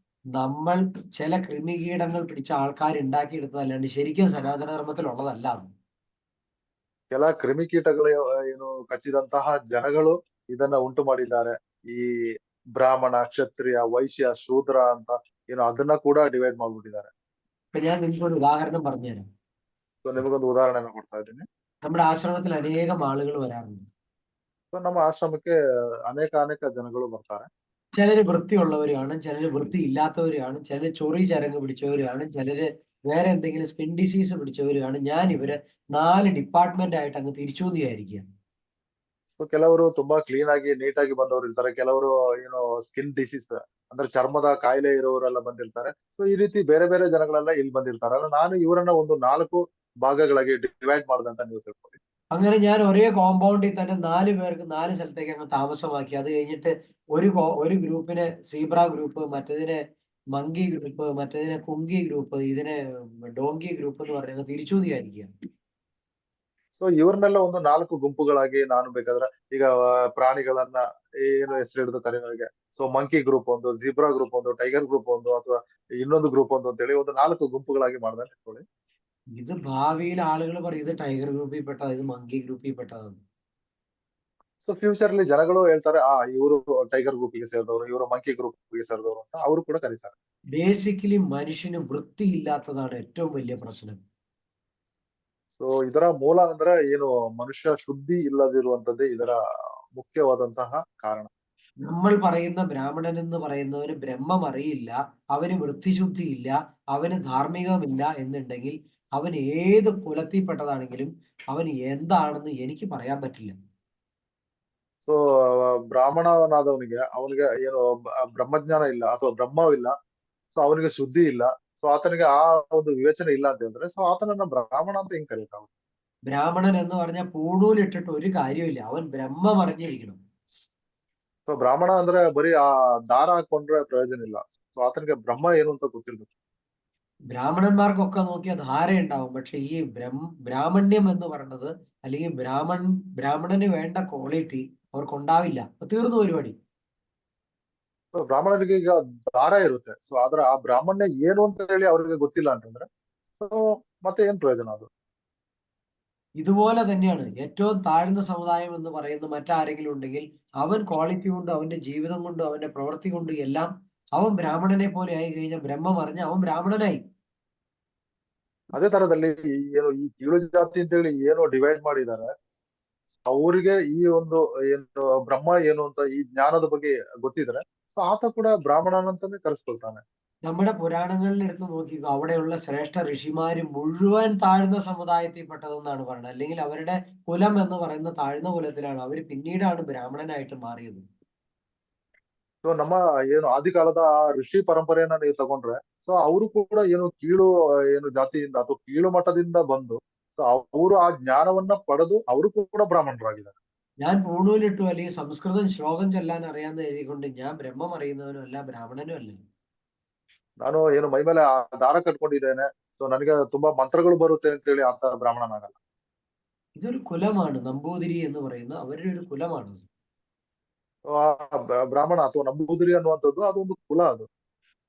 നമ്മൾ ചില കൃമികീടങ്ങൾ പിടിച്ച ആൾക്കാർ ഉണ്ടാക്കിയെടുത്തതല്ലാണ്ട് ശരിക്കും സനാതന ധർമ്മത്തിലുള്ളതല്ല അത്. ಕೆಲ ಕ್ರಿಮಿಕೀಟಗಳು ಏನು ಕಚ್ಚಿದಂತಹ ಜನಗಳು ಇದನ್ನ ಉಂಟು ಮಾಡಿದ್ದಾರೆ. ಈ ಬ್ರಾಹ್ಮಣ, ಕ್ಷತ್ರಿಯ, ವೈಶ್ಯ, ಶೂದ್ರ ಅಂತ ಏನು ಅದನ್ನ ಕೂಡ ಡಿವೈಡ್ ಮಾಡ್ಬಿಟ್ಟಿದ್ದಾರೆ. ഇപ്പൊ ഞാൻ നിങ്ങൾക്ക് ഒരു ഉദാഹരണം പറഞ്ഞുതരാം. ಸೊ ನಿಮಗೊಂದು ಉದಾಹರಣೆನ ಕೊಡ್ತಾ ಇದ್ದೀನಿ. നമ്മുടെ ആശ്രമത്തിൽ അനേകം ആളുകൾ വരാറുണ്ട്. ಸೊ ನಮ್ಮ ಆಶ್ರಮಕ್ಕೆ ಅನೇಕ ಜನಗಳು ಬರ್ತಾರೆ. ചിലര് വൃത്തിയുള്ളവര് കാണും, ചിലര് വൃത്തി ഇല്ലാത്തവര് കാണും, ചിലര് ചൊറി ചരങ്ങ് പിടിച്ചവര് കാണും, ചിലര് വേറെ എന്തെങ്കിലും സ്കിൻ ഡിസീസ് പിടിച്ചവര് കാണും. ഞാൻ ഇവരെ 4 ഡിപ്പാർട്ട്മെന്റ് ആയിട്ട് അങ്ങ് തിരിച്ചു വിചാരിക്കുക. ಸೊ ಕೆಲವರು ತುಂಬಾ ಕ್ಲೀನ್ ಆಗಿ ನೀಟಾಗಿ ಬಂದವರು ಇರ್ತಾರೆ, ಕೆಲವರು ಏನು ಸ್ಕಿನ್ ಡಿಸೀಸ್ ಅಂದ್ರೆ ಚರ್ಮದ ಕಾಯಿಲೆ ಇರೋರೆಲ್ಲ ಬಂದಿರ್ತಾರೆ. ಸೊ ಈ ರೀತಿ ಬೇರೆ ಬೇರೆ ಜನಗಳೆಲ್ಲ ಇಲ್ಲಿ ಬಂದಿರ್ತಾರೆ. ನಾನು ಇವರನ್ನ ಒಂದು 4 ಭಾಗಗಳಾಗಿ ಡಿವೈಡ್ ಮಾಡ್ದಂತ ನೀವು ತಿಳ್ಕೊಳ್ಳಿ. അങ്ങനെ ഞാൻ ഒരേ കോമ്പൗണ്ടിൽ തന്നെ 4 പേർക്ക് 4 സ്ഥലത്തേക്ക് അങ്ങ് താമസമാക്കി. അത് കഴിഞ്ഞിട്ട് ഒരു ഗ്രൂപ്പിനെ സീബ്ര ഗ്രൂപ്പ്, മറ്റേതിനെ മങ്കി ഗ്രൂപ്പ്, മറ്റേതിനെ കുങ്കി ഗ്രൂപ്പ്, ഇതിനെ ഡോങ്കി ഗ്രൂപ്പ് എന്ന് പറഞ്ഞ് അങ്ങ് തിരിച്ചു വിചാരിക്കുക. ಸೊ ಇವ್ರನ್ನೆಲ್ಲ ಒಂದು 4 ಗುಂಪುಗಳಾಗಿ ನಾನು ಬೇಕಾದ್ರೆ ಈಗ ಪ್ರಾಣಿಗಳನ್ನ ಏನು ಹೆಸರು ಹಿಡಿದು ಕರೆಯೋರಿಗೆ, ಸೊ ಮಂಕಿ ಗ್ರೂಪ್ ಒಂದು, ಜಿಬ್ರಾ ಗ್ರೂಪ್ ಒಂದು, ಟೈಗರ್ ಗ್ರೂಪ್ ಒಂದು, ಅಥವಾ ಇನ್ನೊಂದು ಗ್ರೂಪ್ ಒಂದು ಅಂತ ಹೇಳಿ ಒಂದು 4 ಗುಂಪುಗಳಾಗಿ ಮಾಡ್ದಂತ ಇಟ್ಕೊಳ್ಳಿ. ഇത് ഭാവിയിൽ ആളുകൾ പറയും ഇത് ടൈഗർ ഗ്രൂപ്പിൽ പെട്ടത്, ഇത് മങ്കി ഗ്രൂപ്പിൽ പെട്ടതാണ്. ಸೊ ಫ್ಯೂಚರ್ ಅಲ್ಲಿ ಜನಗಳು ಹೇಳ್ತಾರೆ, ಇವರು ಟೈಗರ್ ಗ್ರೂಪ್ಗೆ ಸೇರಿದವರು, ಇವರು ಮಂಕಿ ಗ್ರೂಪ್ಗೆ ಸೇರಿದವರು ಅಂತ ಅವರು ಕೂಡ ಕರೀತಾರೆ. ബേസിക്കലി മനുഷ്യന് വൃത്തിയില്ലാത്തതാണ് ഏറ്റവും വലിയ പ്രശ്നം. ಸೊ ಇದರ ಮೂಲ ಅಂದ್ರೆ ಏನು, ಮನುಷ್ಯ ಶುದ್ಧಿ ಇಲ್ಲದಿರುವಂತದ್ದೇ ಇದರ ಮುಖ್ಯವಾದಂತಹ ಕಾರಣ. നമ്മൾ പറയുന്ന ബ്രാഹ്മണൻ എന്ന് പറയുന്നവന് ബ്രഹ്മം അറിയില്ല, അവന് വൃത്തിശുദ്ധിയില്ല, അവന് ധാർമ്മികമില്ല എന്നുണ്ടെങ്കിൽ അവൻ ഏത് കുലത്തിൽപ്പെട്ടതാണെങ്കിലും അവൻ എന്താണെന്ന് എനിക്ക് പറയാൻ പറ്റില്ല. ಸೊ ಬ್ರಾಹ್ಮಣನಾದವನಿಗೆ ಅವನಿಗೆ ಏನು ಬ್ರಹ್ಮಜ್ಞಾನ ಇಲ್ಲ ಅಥವಾ ಬ್ರಹ್ಮವಿಲ್ಲ, ಸೊ ಅವನಿಗೆ ಶುದ್ಧಿ ಇಲ್ಲ, ಸೊ ಆತನಿಗೆ ಆ ಒಂದು ವಿವೇಚನೆ ಇಲ್ಲ ಅಂತ ಹೇಳಿದ್ರೆ, ಸೊ ಆತನನ್ನ ಬ್ರಾಹ್ಮಣ ಅಂತ ಹೆಂಗ್ ಕರೀತಾವ? ബ്രാഹ്മണൻ എന്ന് പറഞ്ഞാൽ പൂണൂലിട്ടിട്ട് ഒരു കാര്യമില്ല, അവൻ ബ്രഹ്മം അറിഞ്ഞിരിക്കണം. ಸೊ ಬ್ರಾಹ್ಮಣ ಅಂದ್ರೆ ಬರೀ ಆ ದಾರ ಹಾಕೊಂಡ್ರೆ ಪ್ರಯೋಜನ ಇಲ್ಲ, ಸೊ ಆತನಿಗೆ ಬ್ರಹ್ಮ ಏನು ಅಂತ ಗೊತ್ತಿರ್ಬೇಕು. ബ്രാഹ്മണന്മാർക്കൊക്കെ നോക്കിയാൽ ധാരയുണ്ടാവും, പക്ഷെ ഈ ബ്രാഹ്മണ്യം എന്ന് പറയുന്നത് അല്ലെങ്കിൽ ബ്രാഹ്മണന് വേണ്ട ക്വാളിറ്റി അവർക്കുണ്ടാവില്ല. അപ്പൊ തീർന്നു പരിപാടി. ಸೊ ಬ್ರಾಹ್ಮಣರಿಗೆ ಈಗ ದಾರ ಇರುತ್ತೆ, ಸೊ ಆದ್ರೆ ಆ ಬ್ರಾಹ್ಮಣ್ಯ ಏನು ಅಂತ ಹೇಳಿ ಅವ್ರಿಗೆ ಗೊತ್ತಿಲ್ಲ ಅಂತಂದ್ರೆ, ಸೊ ಮತ್ತೆ ಏನ್ ಪ್ರಯೋಜನ ಅದು? ഇതുപോലെ തന്നെയാണ് ഏറ്റവും താഴ്ന്ന സമുദായം എന്ന് പറയുന്ന മറ്റാരെങ്കിലും ഉണ്ടെങ്കിൽ അവൻ ക്വാളിറ്റി കൊണ്ടും അവന്റെ ജീവിതം കൊണ്ടും അവന്റെ പ്രവൃത്തി കൊണ്ടും എല്ലാം അവൻ ബ്രാഹ്മണനെ പോലെ ആയി കഴിഞ്ഞാൽ ബ്രഹ്മം അറിഞ്ഞ് അവൻ ബ്രാഹ്മണനായി. ಅದೇ ತರದಲ್ಲಿ ಏನು ಈ ಕೀಳು ಜಾತಿ ಅಂತ ಹೇಳಿ ಏನು ಡಿವೈಡ್ ಮಾಡಿದ್ದಾರೆ, ಅವ್ರಿಗೆ ಈ ಒಂದು ಏನು ಬ್ರಹ್ಮ ಏನು ಅಂತ ಈ ಜ್ಞಾನದ ಬಗ್ಗೆ ಗೊತ್ತಿದ್ರೆ, ಸೊ ಆತ ಕೂಡ ಬ್ರಾಹ್ಮಣನಂತಾನೆ ಕರೆಸ್ಕೊಳ್ತಾನೆ. നമ്മുടെ പുരാണങ്ങളിൽ എടുത്ത് നോക്കിക്കോ, അവിടെയുള്ള ശ്രേഷ്ഠ ഋഷിമാര് മുഴുവൻ താഴ്ന്ന സമുദായത്തിൽപ്പെട്ടതെന്നാണ് പറയുന്നത്. അല്ലെങ്കിൽ അവരുടെ കുലം എന്ന് പറയുന്ന താഴ്ന്ന കുലത്തിലാണ്, അവർ പിന്നീടാണ് ബ്രാഹ്മണനായിട്ട് മാറിയത്. ಸೊ ನಮ್ಮ ಏನು ಆದಿಕಾಲದ ಆ ಋಷಿ ಪರಂಪರೆಯನ್ನ ನೀವು ತಗೊಂಡ್ರೆ, ಸೊ ಅವರು ಕೂಡ ಏನು ಕೀಳು ಏನು ಜಾತಿಯಿಂದ ಅಥವಾ ಕೀಳು ಮಟ್ಟದಿಂದ ಬಂದು, ಸೊ ಅವರು ಆ ಜ್ಞಾನವನ್ನ ಪಡೆದು ಅವರು ಕೂಡ ಬ್ರಾಹ್ಮಣರಾಗಿದ್ದಾರೆ. ഞാൻ പൂണൂലിട്ടു അല്ലെങ്കിൽ സംസ്കൃതം ശ്ലോകം ചൊല്ലാൻ അറിയാമെന്ന് എഴുതിക്കൊണ്ട് ഞാൻ ബ്രഹ്മം അറിയുന്നവനും അല്ല, ബ്രാഹ്മണനും അല്ല. ನಾನು ಏನು ಮೈ ಮೇಲೆ ಆ ದಾರ ಕಟ್ಕೊಂಡಿದ್ದೇನೆ, ಸೊ ನನಗೆ ತುಂಬಾ ಮಂತ್ರಗಳು ಬರುತ್ತೆ ಅಂತ ಹೇಳಿ ಆತ ಬ್ರಾಹ್ಮಣನಾಗಲ್ಲ. ഇതൊരു കുലമാണ്, നമ്പൂതിരി എന്ന് പറയുന്ന അവരുടെ ഒരു കുലമാണ്. ಸೊ ಆ ಬ್ರಾಹ್ಮಣ ಅಥವಾ ನಂಬೂದಿರಿ ಅನ್ನುವಂಥದ್ದು ಅದೊಂದು ಕುಲ ಅದು.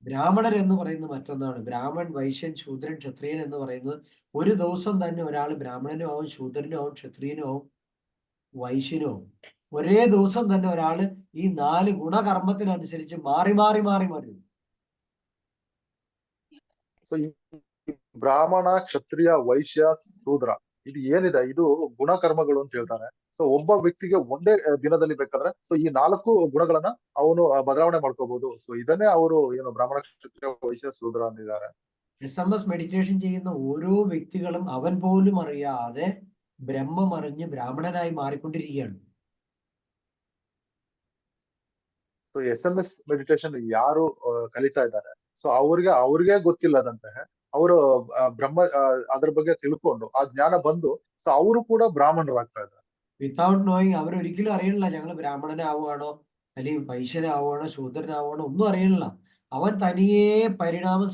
ബ്രാഹ്മണർ എന്ന് പറയുന്നത് മറ്റൊന്നാണ്. ബ്രാഹ്മൺ, വൈശ്യൻ, ശൂദ്രൻ, ക്ഷത്രിയൻ എന്ന് പറയുന്നത് ഒരു ദിവസം തന്നെ ഒരാൾ ബ്രാഹ്മണനും ആവും, ശൂദ്രനും ആവും, ക്ഷത്രിയനും ആവും, വൈശ്യനും ആവും. ഒരേ ദിവസം തന്നെ ഒരാൾ ഈ 4 ഗുണകർമ്മത്തിനനുസരിച്ച് മാറി മാറി മാറി മാറി. ಸೊ ಈ ಬ್ರಾಹ್ಮಣ, ಕ್ಷತ್ರಿಯ, ವೈಶ್ಯ, ಶೂದ್ರ ಇದು ಏನಿದೆ, ಇದು ಗುಣಕರ್ಮಗಳು ಅಂತ ಹೇಳ್ತಾರೆ. ಸೊ ಒಬ್ಬ ವ್ಯಕ್ತಿಗೆ ಒಂದೇ ದಿನದಲ್ಲಿ ಬೇಕಾದ್ರೆ ಸೊ ಈ 4 ಗುಣಗಳನ್ನ ಅವನು ಬದಲಾವಣೆ ಮಾಡ್ಕೋಬಹುದು. ಸೊ ಇದನ್ನೇ ಅವರು ಏನು ಬ್ರಾಹ್ಮಣ, ಕ್ಷತ್ರಿಯ, ವೈಶ್ಯ, ಶೂದ್ರ ಅಂದಿದ್ದಾರೆ. SMS മെഡിറ്റേഷൻ ചെയ്യുന്ന ഓരോ വ്യക്തികളും അവൻ പോലും അറിയാതെ ബ്രഹ്മം അറിഞ്ഞ് ബ്രാഹ്മണനായി മാറിക്കൊണ്ടിരിക്കുകയാണ്. ಸೊ SMS ಮೆಡಿಟೇಷನ್ ಯಾರು ಕಲಿತಾ ಇದ್ದಾರೆ, ಸೊ ಅವ್ರಿಗೆ ಗೊತ್ತಿಲ್ಲದಂತೆ ಅವರು ಬ್ರಹ್ಮ ಅದ್ರ ಬಗ್ಗೆ ತಿಳ್ಕೊಂಡು ಆ ಜ್ಞಾನ ಬಂದು ಸೊ ಅವರು ಕೂಡ ಬ್ರಾಹ್ಮಣರಾಗ್ತಾ ಇದ್ದಾರೆ. വിത്തൗട്ട് നോയിങ് അവരൊരിക്കലും അറിയണില്ല ഞങ്ങൾ ബ്രാഹ്മണനാവുകയാണോ അല്ലെങ്കിൽ വൈശ്യനാവുകയാണോ ശൂദ്രനാവുകയാണോ ഒന്നും അറിയണില്ല. അവൻ തനിയെ പരിണാമം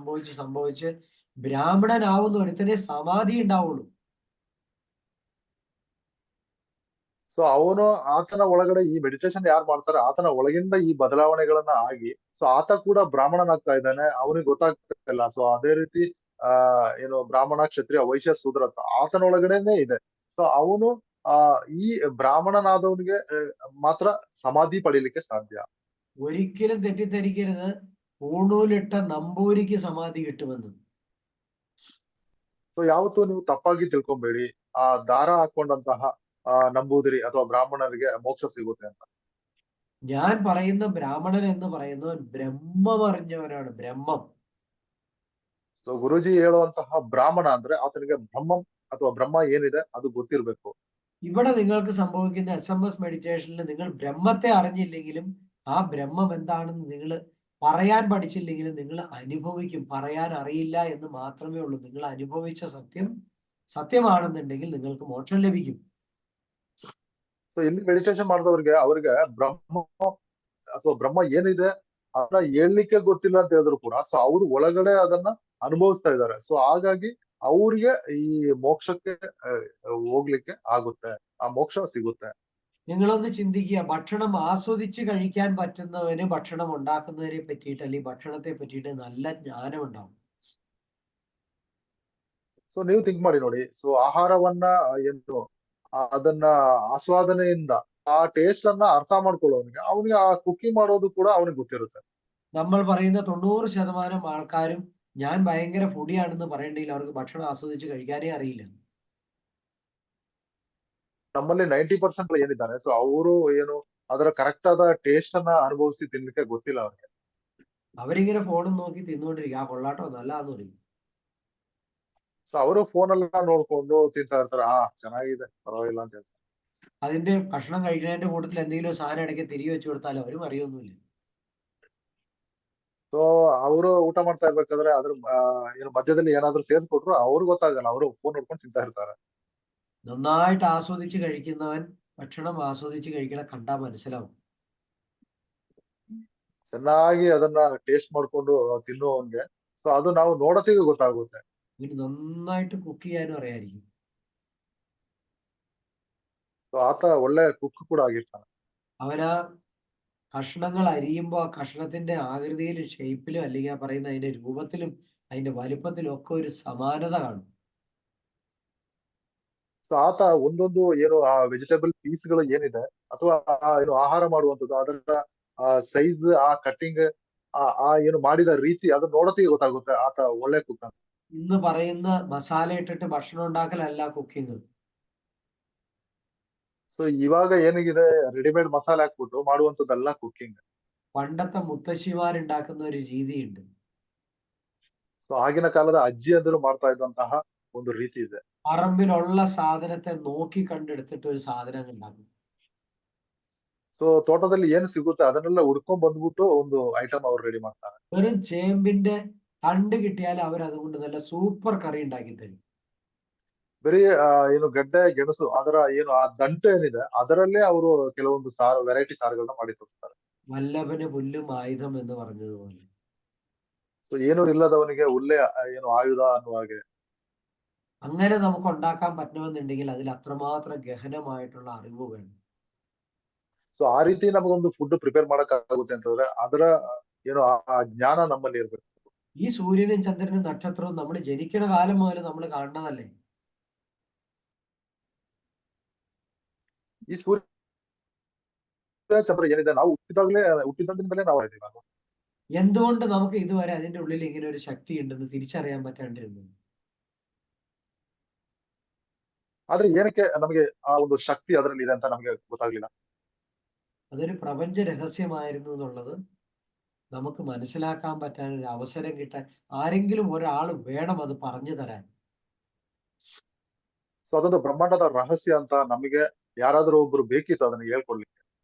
സംഭവിച്ച് ബ്രാഹ്മണനാവുന്ന ഒരുത്തനെ സമാധി ഉണ്ടാവുള്ളൂ. ಸೊ ಅವನು ಆತನ ಒಳಗಡೆ ಈ ಮೆಡಿಟೇಷನ್ ಯಾರು ಮಾಡ್ತಾರೆ, ಆತನ ಒಳಗಿಂದ ಈ ಬದಲಾವಣೆಗಳನ್ನ ಆಗಿ ಸೊ ಆತ ಕೂಡ ಬ್ರಾಹ್ಮಣನಾಗ್ತಾ ಇದ್ದಾನೆ, ಅವನಿಗೆ ಗೊತ್ತಾಗ್ತಿಲ್ಲ. ಸೊ ಅದೇ ರೀತಿ ಏನು ಬ್ರಾಹ್ಮಣ, ಕ್ಷತ್ರಿಯ, ವೈಶ್ಯ, ಶೂದ್ರ ಅಂತ ಆತನ ಒಳಗಡೆನೆ ಇದೆ. ಸೊ ಅವನು ಈ ಬ್ರಾಹ್ಮಣನಾದವನಿಗೆ ಮಾತ್ರ ಸಮಾಧಿ ಪಡೀಲಿಕ್ಕೆ ಸಾಧ್ಯ. ഒരിക്കലും തെറ്റിദ്ധരിക്കരുത് പൂണൂലിട്ട നമ്പൂരിക്ക് സമാധി കിട്ടുമെന്ന്. ಸೊ ಯಾವತ್ತೂ ನೀವು ತಪ್ಪಾಗಿ ತಿಳ್ಕೊಂಬೇಡಿ, ಆ ದಾರ ಹಾಕೊಂಡಂತಹ ನಂಬೂದಿರಿ ಅಥವಾ ಬ್ರಾಹ್ಮಣರಿಗೆ ಮೋಕ್ಷ ಸಿಗುತ್ತೆ ಅಂತ. ഞാൻ പറയുന്ന ബ്രാഹ്മണൻ എന്ന് പറയുന്നവൻ ബ്രഹ്മം അറിഞ്ഞവനാണ്, ബ്രഹ്മം. ಸೊ ಗುರುಜಿ ಹೇಳುವಂತಹ ಬ್ರಾಹ್ಮಣ ಅಂದ್ರೆ ಆತನಿಗೆ ಬ್ರಹ್ಮಂ ಅಥವಾ ಬ್ರಹ್ಮ ಏನಿದೆ ಅದು ಗೊತ್ತಿರ್ಬೇಕು. ഇവിടെ നിങ്ങൾക്ക് സംഭവിക്കുന്ന SMS മെഡിറ്റേഷനിൽ നിങ്ങൾ ബ്രഹ്മത്തെ അറിഞ്ഞില്ലെങ്കിലും ആ ബ്രഹ്മം എന്താണെന്ന് നിങ്ങൾ പറയാൻ പഠിച്ചില്ലെങ്കിലും നിങ്ങൾ അനുഭവിക്കും. പറയാൻ അറിയില്ല എന്ന് മാത്രമേ ഉള്ളൂ. നിങ്ങൾ അനുഭവിച്ച സത്യം സത്യമാണെന്നുണ്ടെങ്കിൽ നിങ്ങൾക്ക് മോക്ഷം ലഭിക്കും. ಸೊ ಇಲ್ಲಿ ಮೆಡಿಟೇಷನ್ ಮಾಡಿದವ್ರಿಗೆ ಅವ್ರಿಗೆ ಬ್ರಹ್ಮ ಅಥವಾ ಬ್ರಹ್ಮ ಏನಿದೆ ಅದನ್ನ ಹೇಳ್ಲಿಕ್ಕೆ ಗೊತ್ತಿಲ್ಲ ಅಂತ ಹೇಳಿದ್ರು ಕೂಡ ಸೊ ಅವ್ರು ಒಳಗಡೆ ಅದನ್ನ ಅನುಭವಿಸ್ತಾ ಇದ್ದಾರೆ. ಸೊ ಹಾಗಾಗಿ ಅವ್ರಿಗೆ ಈ ಮೋಕ್ಷಕ್ಕೆ ಹೋಗ್ಲಿಕ್ಕೆ ಆಗುತ್ತೆ, ಆ ಮೋಕ್ಷ ಸಿಗುತ್ತೆ. നിങ്ങളൊന്ന് ചിന്തിക്കുക, ഭക്ഷണം ആസ്വദിച്ച് കഴിക്കാൻ പറ്റുന്നവന് ഭക്ഷണം ഉണ്ടാക്കുന്നതിനെ പറ്റിയിട്ട് അല്ലെങ്കിൽ ഭക്ഷണത്തെ പറ്റിയിട്ട് നല്ല ജ്ഞാനം ഉണ്ടാവും. ಸೊ ನೀವು ಥಿಂಕ್ ಮಾಡಿ ನೋಡಿ. ಸೊ ಆಹಾರವನ್ನ ಏನು ಅದನ್ನ ಆಸ್ವಾದನೆಯಿಂದ ಆ ಟೇಸ್ಟ್ ಅನ್ನ ಅರ್ಥ ಮಾಡ್ಕೊಳ್ಳೋನಿಗೆ ಅವನಿಗೆ ಆ ಕುಕಿಂಗ್ ಮಾಡೋದು ಕೂಡ ಅವನಿಗೆ ಗೊತ್ತಿರುತ್ತೆ. നമ്മൾ പറയുന്ന 90% ആൾക്കാരും ഞാൻ ഭയങ്കര ഫുഡിയാണെന്ന് പറയണ്ടെങ്കിൽ അവർക്ക് ഭക്ഷണം ആസ്വദിച്ച് കഴിക്കാനേ അറിയില്ല. ನಮ್ಮಲ್ಲಿ 90% ಏನಿದ್ದಾರೆ, ಸೊ ಅವರು ಏನು ಅದರ ಕರೆಕ್ಟ್ ಆದ ಟೇಸ್ಟ್ ಅನ್ನ ಅನುಭವಿಸಿ ತಿನ್ಲಿಕ್ಕೆ ಗೊತ್ತಿಲ್ಲ ಅವ್ರಿಗೆ. അവരിങ്ങനെ ഫോണും നോക്കി തിന്നുകൊണ്ടിരിക്കും. ആ കൊള്ളാട്ടോ നല്ലതാന്ന് പറയും. ಸೊ ಅವರು ಫೋನ್ ಎಲ್ಲ ನೋಡ್ಕೊಂಡು ತಿಂತಾ ಇರ್ತಾರೆ. ಚೆನ್ನಾಗಿದೆ, ಪರವಾಗಿಲ್ಲ ಅಂತ ಹೇಳ್ತಾರೆ. അതിന്റെ ഭക്ഷണം കഴിക്കുന്നതിന്റെ കൂട്ടത്തിൽ എന്തെങ്കിലും സാധനം ഇടയ്ക്ക് തിരികെ വെച്ച് കൊടുത്താൽ അവരും അറിയൊന്നുമില്ല. ಸೊ ಅವರು ಊಟ ಮಾಡ್ತಾ ಇರ್ಬೇಕಾದ್ರೆ ಅದ್ರ ಏನು ಮಧ್ಯದಲ್ಲಿ ಏನಾದ್ರು ಸೇರ್ಸ್ಕೊಟ್ರು ಅವ್ರು ಗೊತ್ತಾಗಲ್ಲ, ಅವರು ಫೋನ್ ನೋಡ್ಕೊಂಡು ತಿಂತಾ ಇರ್ತಾರೆ. നന്നായിട്ട് ആസ്വദിച്ച് കഴിക്കുന്നവൻ ഭക്ഷണം ആസ്വദിച്ച് കഴിക്കണ കണ്ടാൽ മനസ്സിലാവും. ಚೆನ್ನಾಗಿ ಅದನ್ನ ಟೇಸ್ಟ್ ಮಾಡ್ಕೊಂಡು ತಿನ್ನುವವನ್ಗೆ ಸೊ ಅದು ನಾವು ನೋಡೋತಿಗೆ ಗೊತ್ತಾಗುತ್ತೆ. ഇവന് നന്നായിട്ട് കുക്ക് ചെയ്യാനും അറിയായിരിക്കും. ಸೊ ಆತ ಒಳ್ಳೆ ಕುಕ್ ಕೂಡ ಆಗಿರ್ತಾನೆ. അവനാ കഷ്ണങ്ങൾ അരിയുമ്പോൾ ആ കഷ്ണത്തിന്റെ ആകൃതിയിലും ഷേപ്പിലും അല്ലെങ്കിൽ ആ പറയുന്ന അതിന്റെ രൂപത്തിലും അതിന്റെ വലിപ്പത്തിലും ഒക്കെ ഒരു സമാനത കാണും. ಸೊ ಆತ ಒಂದೊಂದು ಏನು ಆ ವೆಜಿಟೇಬಲ್ ಪೀಸ್ಗಳು ಏನಿದೆ ಅಥವಾ ಏನು ಆಹಾರ ಮಾಡುವಂಥದ್ದು ಅದರ ಸೈಜ್, ಆ ಕಟ್ಟಿಂಗ್, ಆ ಏನು ಮಾಡಿದ ರೀತಿ ಅದನ್ನ ನೋಡೋತಿಗೆ ಗೊತ್ತಾಗುತ್ತೆ ಆತ ಒಳ್ಳೆ ಕುಕ್ ಅಂತ. ഇന്ന് പറയുന്ന മസാല ഇട്ടിട്ട് ഭക്ഷണം ഉണ്ടാക്കലല്ല കുക്കിംഗ്. ಸೊ ಇವಾಗ ಏನಿಗಿದೆ ರೆಡಿಮೇಡ್ ಮಸಾಲೆ ಹಾಕ್ಬಿಟ್ಟು ಮಾಡುವಂಥದ್ದೆಲ್ಲ ಕುಕ್ಕಿಂಗ್. പണ്ടത്തെ മുത്തശ്ശിമാരുണ്ടാക്കുന്ന ഒരു രീതിയുണ്ട്. ಸೊ ಆಗಿನ ಕಾಲದ ಅಜ್ಜಿ ಅಂದರು ಮಾಡ್ತಾ ಇದ್ದಂತಹ ಒಂದು ರೀತಿ ಇದೆ. പറമ്പിലുള്ള സാധനത്തെ നോക്കി കണ്ടെടുത്തിട്ട് ഒരു സാധനം ഉണ്ടാക്കും. ಸೊ ತೋಟದಲ್ಲಿ ಏನು ಸಿಗುತ್ತೆ ಅದನ್ನೆಲ್ಲ ಹುಡ್ಕೊಂಡ್ ಬಂದ್ಬಿಟ್ಟು ಒಂದು ಐಟಮ್ ಅವ್ರು ರೆಡಿ ಮಾಡ್ತಾರೆ. വെറും ചേമ്പിന്റെ തണ്ട് കിട്ടിയാൽ അവർ അതുകൊണ്ട് നല്ല സൂപ്പർ കറി ഉണ്ടാക്കി തരും. ಬರೀ ಏನು ಗಡ್ಡೆ ಗೆಣಸು ಅದರ ಏನು ಆ ದಂಟು ಏನಿದೆ ಅದರಲ್ಲೇ ಅವರು ಕೆಲವೊಂದು ಸಾರು ವೆರೈಟಿ ಸಾರುಗಳನ್ನ ಮಾಡಿ ತೋರಿಸ್ತಾರೆ. വല്ലഭന് പുല്ലും ആയുധം എന്ന് പറഞ്ഞതുപോലെ. ಸೊ ಏನು ಇಲ್ಲದವನಿಗೆ ಹುಲ್ಲೆ ಏನು ಆಯುಧ ಅನ್ನುವ ಹಾಗೆ. അങ്ങനെ നമുക്ക് ഉണ്ടാക്കാൻ പറ്റണമെന്നുണ്ടെങ്കിൽ അതിൽ അത്രമാത്രം ഗഹനമായിട്ടുള്ള അറിവ് വേണം. ಸೊ ಆ ರೀತಿ ನಮಗೊಂದು ಫುಡ್ ಪ್ರಿಪೇರ್ ಮಾಡಕ್ ಆಗುತ್ತೆ ಅಂತಂದ್ರೆ ಅದರ ಏನು ಆ ಜ್ಞಾನ ನಮ್ಮಲ್ಲಿ ಇರ್ಬೇಕು. ഈ സൂര്യനും ചന്ദ്രനും നക്ഷത്രവും നമ്മൾ ജനിക്കുന്ന കാലം മുതൽ നമ്മൾ കാണുന്നതല്ലേ. ಈ ಸೂರ್ಯ ಚಂದ್ರ ಏನಿದೆ ನಾವು ಹುಟ್ಟಿದಂದಿನಿಂದಲೇ ನಾವು ಇದ್ದೀವಿ. എന്തുകൊണ്ട് നമുക്ക് ഇതുവരെ അതിന്റെ ഉള്ളിൽ ഇങ്ങനെ ഒരു ശക്തി ഉണ്ടെന്ന് തിരിച്ചറിയാൻ പറ്റാണ്ടിരുന്നു? ಆದ್ರೆ ಏನಕ್ಕೆ ನಮಗೆ ಆ ಒಂದು ಶಕ್ತಿ ಅದರಲ್ಲಿ ಇದೆ ಅಂತ ನಮಗೆ ಗೊತ್ತಾಗ್ಲಿಲ್ಲ. അതൊരു പ്രപഞ്ച രഹസ്യമായിരുന്നു എന്നുള്ളത് നമുക്ക് മനസ്സിലാക്കാൻ പറ്റാൻ ഒരു അവസരം കിട്ടാൻ ആരെങ്കിലും ഒരാൾ വേണം അത് പറഞ്ഞു തരാൻ. ಸೊ ಅದೊಂದು ಬ್ರಹ್ಮಾಂಡದ ರಹಸ್ಯ ಅಂತ ನಮಗೆ ಯಾರಾದ್ರೂ ಒಬ್ರು ಬೇಕಿತ್ತು ಅದನ್ನ ಹೇಳ್ಕೊಡ್ಲಿಕ್ಕೆ.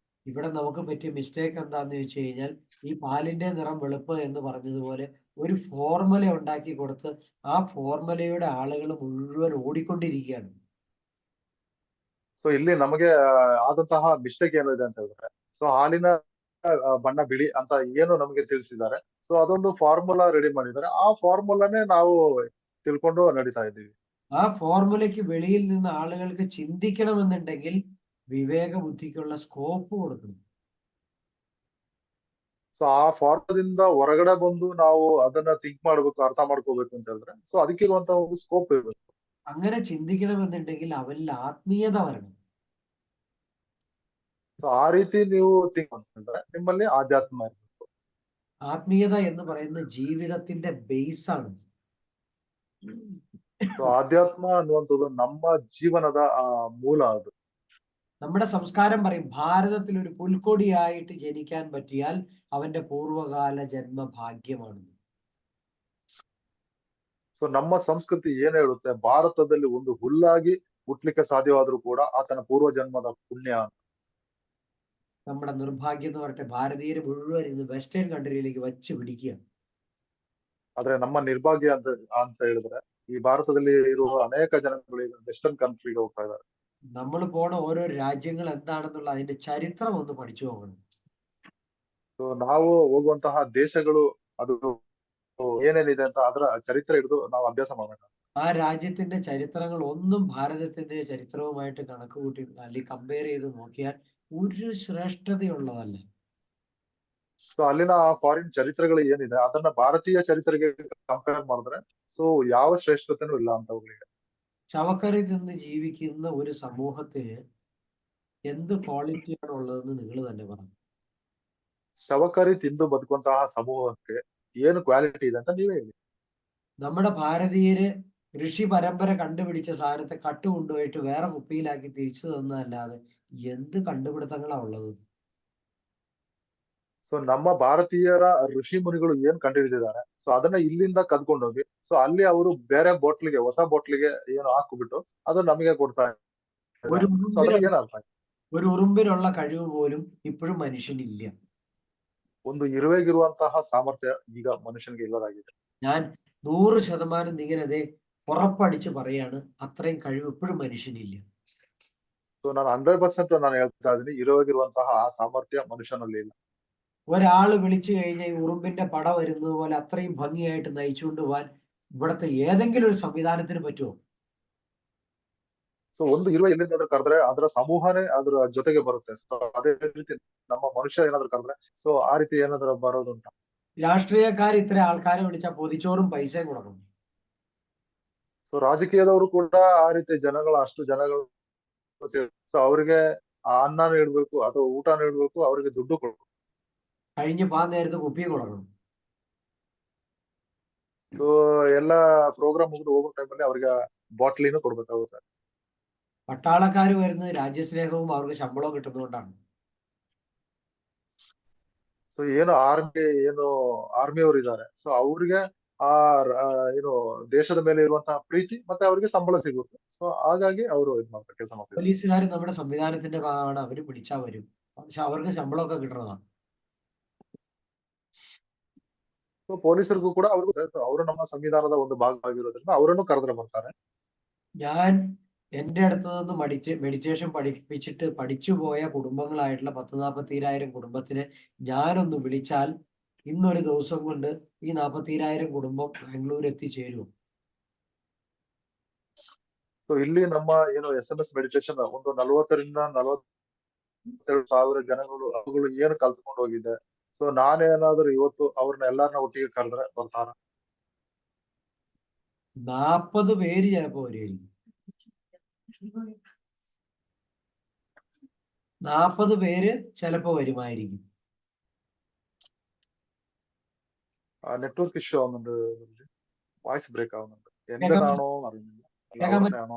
ഇവിടെ നമുക്ക് പറ്റിയ മിസ്റ്റേക്ക് എന്താന്ന് വെച്ച് കഴിഞ്ഞാൽ ഈ പാലിന്റെ നിറം വെളുപ്പ് എന്ന് പറഞ്ഞതുപോലെ ഒരു ഫോർമുല ഉണ്ടാക്കി കൊടുത്ത് ആ ഫോർമുലയുടെ ആളുകൾ മുഴുവൻ ഓടിക്കൊണ്ടിരിക്കുകയാണ്. ಸೊ ಇಲ್ಲಿ ನಮಗೆ ಆದಂತಹ ಮಿಸ್ಟೇಕ್ ಏನಿದೆ ಅಂತ ಹೇಳಿದ್ರೆ, ಸೊ ಹಾಲಿನ ಬಣ್ಣ ಬಿಳಿ ಅಂತ ಏನು ನಮಗೆ ತಿಳಿಸಿದ್ದಾರೆ. ಸೊ ಅದೊಂದು ಫಾರ್ಮುಲಾ ರೆಡಿ ಮಾಡಿದ್ದಾರೆ. ಆ ಫಾರ್ಮುಲಾನೇ ನಾವು ತಿಳ್ಕೊಂಡು ನಡೀತಾ ಇದ್ದೀವಿ. ആ ഫോർമുലയ്ക്ക് വെളിയിൽ നിന്ന് ആളുകൾക്ക് ചിന്തിക്കണമെന്നുണ്ടെങ്കിൽ വിവേക ബുദ്ധിക്കുള്ള സ്കോപ്പ് കൊടുക്കണം. ಸೊ ಆ ಫಾರ್ಮದಿಂದ ಹೊರಗಡೆ ಬಂದು ನಾವು ಅದನ್ನ ಥಿಂಕ್ ಮಾಡ್ಬೇಕು, ಅರ್ಥ ಮಾಡ್ಕೋಬೇಕು ಅಂತ ಹೇಳಿದ್ರೆ ಸೊ ಅದಕ್ಕಿರುವಂತಹ ಒಂದು ಸ್ಕೋಪ್ ಇರಬೇಕು. അങ്ങനെ ചിന്തിക്കണമെന്നുണ്ടെങ്കിൽ അവരിൽ ആത്മീയത വരണം. ಸೊ ಆ ರೀತಿ ನೀವು ಥಿಂಕ್ ಅಂತಂದ್ರೆ ನಿಮ್ಮಲ್ಲಿ ಆಧ್ಯಾತ್ಮ ಇರಬೇಕು. ആത്മീയത എന്ന് പറയുന്ന ജീവിതത്തിന്റെ ബേസ് ആണ്. ಸೊ ಆಧ್ಯಾತ್ಮ ಅನ್ನುವಂಥದ್ದು ನಮ್ಮ ಜೀವನದ ಮೂಲ ಅದು. നമ്മുടെ സംസ്കാരം പറയും ഭാരതത്തിൽ ഒരു പുൽക്കൊടിയായിട്ട് ജനിക്കാൻ പറ്റിയാൽ അവന്റെ പൂർവകാല ജന്മഭാഗ്യമാണ്. ಸೊ ನಮ್ಮ ಸಂಸ್ಕೃತಿ ಏನ್ ಹೇಳುತ್ತೆ, ಭಾರತದಲ್ಲಿ ಒಂದು ಹುಲ್ಲಾಗಿ ಹುಟ್ಲಿಕ್ಕೆ ಸಾಧ್ಯವಾದ್ರೂ ಕೂಡ ಆತನ ಪೂರ್ವ ಜನ್ಮದ ಪುಣ್ಯ. നമ്മുടെ നിർഭാഗ്യം എന്ന് പറയട്ടെ ഭാരതീയർ മുഴുവൻ ഇന്ന് വെസ്റ്റേൺ കൺട്രിയിലേക്ക് വച്ച് പിടിക്കുക. ಆದ್ರೆ ನಮ್ಮ ನಿರ್ಭಾಗ್ಯ ಅಂತ ಹೇಳಿದ್ರೆ ಈ ಭಾರತದಲ್ಲಿ ಇರುವ ಅನೇಕ ಜನಗಳು ಈಗ ವೆಸ್ಟರ್ನ್ ಕಂಟ್ರಿಗೆ ಹೋಗ್ತಾ ಇದ್ದಾರೆ. നമ്മൾ പോണ ഓരോ രാജ്യങ്ങൾ എന്താണെന്നുള്ള അതിന്റെ ചരിത്രം ഒന്ന് പഠിച്ചു നോക്കണം. ಸೊ ನಾವು ಹೋಗುವಂತಹ ದೇಶಗಳು ಅದು ಏನೇನಿದೆ ಅಂತ ಅದರ ಚರಿತ್ರೆ ಹಿಡಿದು ನಾವು ಅಭ್ಯಾಸ ಮಾಡೋಣ. ആ രാജ്യത്തിന്റെ ചരിത്രങ്ങൾ ഒന്നും ഭാരതത്തിന്റെ ചരിത്രവുമായിട്ട് കണക്ക് കൂട്ടി അല്ലെങ്കിൽ കമ്പയർ ചെയ്ത് നോക്കിയാൽ ഒരു ശ്രേഷ്ഠതയുള്ളതല്ല. ಸೊ ಅಲ್ಲಿನ ಫಾರಿನ್ ಚರಿತ್ರೆಗಳು ಏನಿದೆ ಅದನ್ನ ಭಾರತೀಯ ಚರಿತ್ರೆಗೆ ಕಂಪೇರ್ ಮಾಡಿದ್ರೆ ಸೊ ಯಾವ ಶ್ರೇಷ್ಠತೆನೂ ಇಲ್ಲ ಅಂತ ಹೋಗ್ಲಿಕ್ಕೆ. ശവക്കറി തിന്ന് ജീവിക്കുന്ന ഒരു സമൂഹത്തിന് എന്ത് ക്വാളിറ്റിയാണ് ഉള്ളതെന്ന് നിങ്ങൾ തന്നെ പറഞ്ഞു. ಶವಕರಿ ತಿಂದು ಬದುಕುವಂತಹ ಸಮೂಹಕ್ಕೆ ಏನು ಕ್ವಾಲಿಟಿ ಇದೆ ಅಂತ ನೀವೇ ಹೇಳಿ. നമ്മുടെ ഭാരതീയര് ഋഷി പരമ്പര കണ്ടുപിടിച്ച സാധനത്തെ കട്ട് കൊണ്ടുപോയിട്ട് വേറെ കുപ്പിയിലാക്കി തിരിച്ചു തന്നതല്ലാതെ എന്ത് കണ്ടുപിടുത്തങ്ങളാ ഉള്ളത്? ಸೊ ನಮ್ಮ ಭಾರತೀಯರ ಋಷಿ ಮುನಿಗಳು ಏನ್ ಕಂಡುಹಿಡಿದಿದ್ದಾರೆ ಸೊ ಅದನ್ನ ಇಲ್ಲಿಂದ ಕದ್ಕೊಂಡೋಗಿ ಸೊ ಅಲ್ಲಿ ಅವರು ಬೇರೆ ಬಾಟ್ಲಿಗೆ ಹೊಸ ಬಾಟ್ಲಿಗೆ ಏನು ಹಾಕ್ಬಿಟ್ಟು ಅದು ನಮಗೆ ಕೊಡ್ತಾ ഒരു ಇದ್ದಾರೆ. ಸೊ ഉറുമ്പിന് ಅದ್ರಲ್ಲಿ ಏನ್ ಅರ್ಥ? ഒരു ഉറുമ്പിനുള്ള കഴിവ് പോലും ഇപ്പോഴും മനുഷ്യനില്ല. ಒಂದು ಇರುವೆಗಿರುವಂತಹ ಸಾಮರ್ಥ್ಯ ಈಗ ಮನುಷ್ಯನಿಗೆ ಇಲ್ಲದಾಗಿದೆ. ഞാൻ 100% നിങ്ങനതെ ഉറപ്പടിച്ച് പറയാണ്, അത്രയും കഴിവ് ഇപ്പോഴും മനുഷ്യനില്ല. ಸೊ ನಾನು 100% ನಾನು ಹೇಳ್ತಾ ಇದ್ದೀನಿ, ಇರುವೆಗಿರುವಂತಹ ಆ ಸಾಮರ್ಥ್ಯ ಮನುಷ್ಯನಲ್ಲಿ ಇಲ್ಲ. ഒരാള് വിളിച്ചു കഴിഞ്ഞാൽ ഈ ഉറുമ്പിന്റെ പട വരുന്നത് പോലെ അത്രയും ഭംഗിയായിട്ട് നയിച്ചുകൊണ്ട് പോവാൻ ഇവിടുത്തെ ഏതെങ്കിലും ഒരു സംവിധാനത്തിന് പറ്റുമോ? ಸೊ ಒಂದು ಇರುವೆ ಎಲ್ಲಿಂದಾದ್ರೂ ಕರೆದ್ರೆ ಅದರ ಸಮೂಹನೇ ಅದರ ಜೊತೆಗೆ ಬರುತ್ತೆ. ಸೊ ಅದೇ ರೀತಿ ನಮ್ಮ ಮನುಷ್ಯ ಏನಾದ್ರು ಕರೆದ್ರೆ ಸೊ ಆ ರೀತಿ ಏನಾದ್ರು ಬರೋದುಂಟ? രാഷ്ട്രീയക്കാർ ഇത്ര ആൾക്കാരെ വിളിച്ചാൽ പൊതിച്ചോറും പൈസയും കൊടുക്കണം. ಸೊ ರಾಜಕೀಯದವರು ಕೂಡ ಆ ರೀತಿ ಅಷ್ಟು ಜನಗಳು ಸೊ ಅವ್ರಿಗೆ ಆ ಅನ್ನ ನೀಡ್ಬೇಕು ಅಥವಾ ಊಟ ನೀಡ್ಬೇಕು, ಅವ್ರಿಗೆ ದುಡ್ಡು ಕೊಡ್ಬೇಕು. കഴിഞ്ഞ് പാൻ നേരത്ത് കുപ്പി കൊടുക്കണം. ಸೊ ಎಲ್ಲ ಪ್ರೋಗ್ರಾಮ್ ಮುಗಿದು ಹೋಗೋ ಟೈಮಲ್ಲಿ ಅವ್ರಿಗೆ ಬಾಟ್ಲಿನೂ ಕೊಡ್ಬೇಕಾಗುತ್ತೆ. പട്ടാളക്കാർ വരുന്നത് രാജ്യസ്നേഹവും അവർക്ക് ശമ്പളവും കിട്ടുന്നതുകൊണ്ടാണ്. ಸೊ ಏನು ಆರ್ಮಿಯವರು ಇದ್ದಾರೆ ಸೊ ಅವ್ರಿಗೆ ಆ ಏನು ದೇಶದ ಮೇಲೆ ಇರುವಂತಹ ಪ್ರೀತಿ ಮತ್ತೆ ಅವ್ರಿಗೆ ಸಂಬಳ ಸಿಗುತ್ತೆ. ಸೊ ಹಾಗಾಗಿ ಅವರು ಇದು ಮಾಡ್ತಾರೆ, ಕೆಲಸ ಮಾಡ್ತಾರೆ. പോലീസുകാർ നമ്മുടെ സംവിധാനത്തിന്റെ ഭാഗമാണ്. അവര് പിടിച്ചാൽ വരും, പക്ഷെ അവർക്ക് ശമ്പളമൊക്കെ കിട്ടണതാണ്. ಸೊ ಪೊಲೀಸರಿಗೂ ಕೂಡ ಅವರು ನಮ್ಮ ಸಂವಿಧಾನದ ಒಂದು ಭಾಗ ಆಗಿರೋದ್ರಿಂದ ಅವರನ್ನು ಕರೆದ್ರೆ ಬರ್ತಾರೆ. ഞാൻ എൻ്റെ അടുത്ത് നിന്ന് മെഡിറ്റേഷൻ പഠിപ്പിച്ചിട്ട് പഠിച്ചു പോയ കുടുംബങ്ങളായിട്ടുള്ള 10,40,000 കുടുംബത്തിനെ ഞാനൊന്ന് വിളിച്ചാൽ ഇന്നൊരു ദിവസം കൊണ്ട് ഈ 40,000 കുടുംബം ബാംഗ്ലൂർ എത്തിച്ചേരും. ಸೊ ಇಲ್ಲಿ ನಮ್ಮ ಏನು SMS ಮೆಡಿಟೇಷನ್ ಒಂದು 40,000 ರಿಂದ 42,000 ಜನಗಳು ಅವುಗಳು ಏನು ಕಲ್ತ್ಕೊಂಡು ಹೋಗಿದೆ. ಸೊ ನಾನೇನಾದ್ರೂ ಇವತ್ತು ಅವ್ರನ್ನ ಎಲ್ಲಾರನ್ನ ಒಟ್ಟಿಗೆ ಕರೆದ್ರೆ ಬರ್ತಾರ? 40 പേര് ചിലപ്പോ വരുമായിരിക്കും. 40 പേര് ചിലപ്പോ വരുമായിരിക്കും. നെറ്റ്വർക്ക് ഇഷ്യൂ ആവുന്നുണ്ട്, വായ്സ് ബ്രേക്ക് ആവുന്നുണ്ട്. എന്റേതാണോ അറിയുന്നില്ല, എല്ലാവരുടെ ആണോ?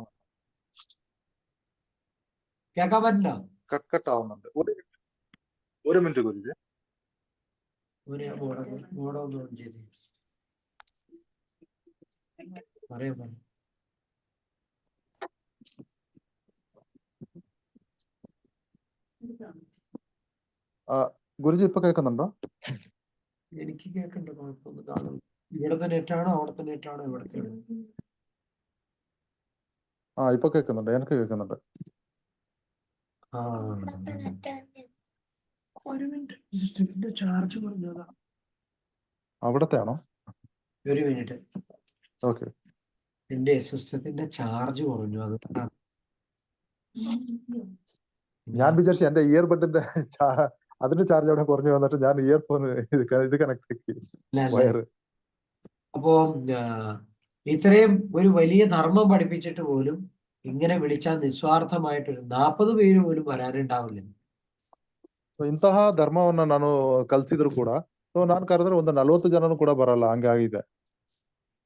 കേൾക്കാൻ പറ്റില്ല. കട്ട് ആവുന്നുണ്ട്. ഒരു മിനിറ്റ് ഗുരുജി. മോഡൊന്നും ചെയ്ത് പറയാം. ഗുരുജി ഇപ്പൊ കേൾക്കുന്നുണ്ടോ? എനിക്ക് കേൾക്കണ്ട, കുഴപ്പമൊന്നും കാണും. ഇവിടുത്തെ നെറ്റാണോ അവിടുത്തെ നെറ്റാണോ ഇവിടുത്തെ? ഇപ്പൊ കേൾക്കുന്നുണ്ട്, എനിക്ക് കേൾക്കുന്നുണ്ട്. ഒരു മിനിറ്റ്, ചാർജ് കുറഞ്ഞതാ. അവിടത്തെ ആണോ? ഒരു മിനിറ്റ്. ഓക്കെ. എന്റെ സിസ്റ്റത്തിന്റെ ചാർജ് കുറഞ്ഞു, അത് ഞാൻ വിചാരിച്ചു എന്റെ ഇയർബഡിന്റെ അതിന്റെ ചാർജ് അവിടെ കുറഞ്ഞു വന്നിട്ട് ഞാൻ ഇയർഫോൺ ഇത് കണക്ട് ആക്കി വയറ്. അപ്പോ ഇത്രയും ഒരു വലിയ ധർമ്മം പഠിപ്പിച്ചിട്ട് പോലും ഇങ്ങനെ വിളിച്ചാൽ നിസ്വാർത്ഥമായിട്ടൊരു 40 പേര് പോലും വരാനുണ്ടാവില്ല. ಇಂತಹ ಧರ್ಮವನ್ನ ನಾನು ಕಲ್ಸಿದ್ರು ಕೂಡ ಸೊ ನಾನು ಕರೆದ್ರೆ ಒಂದು 40 ಜನನು ಕೂಡ ಬರಲ್ಲ, ಹಂಗೆ ಆಗಿದೆ.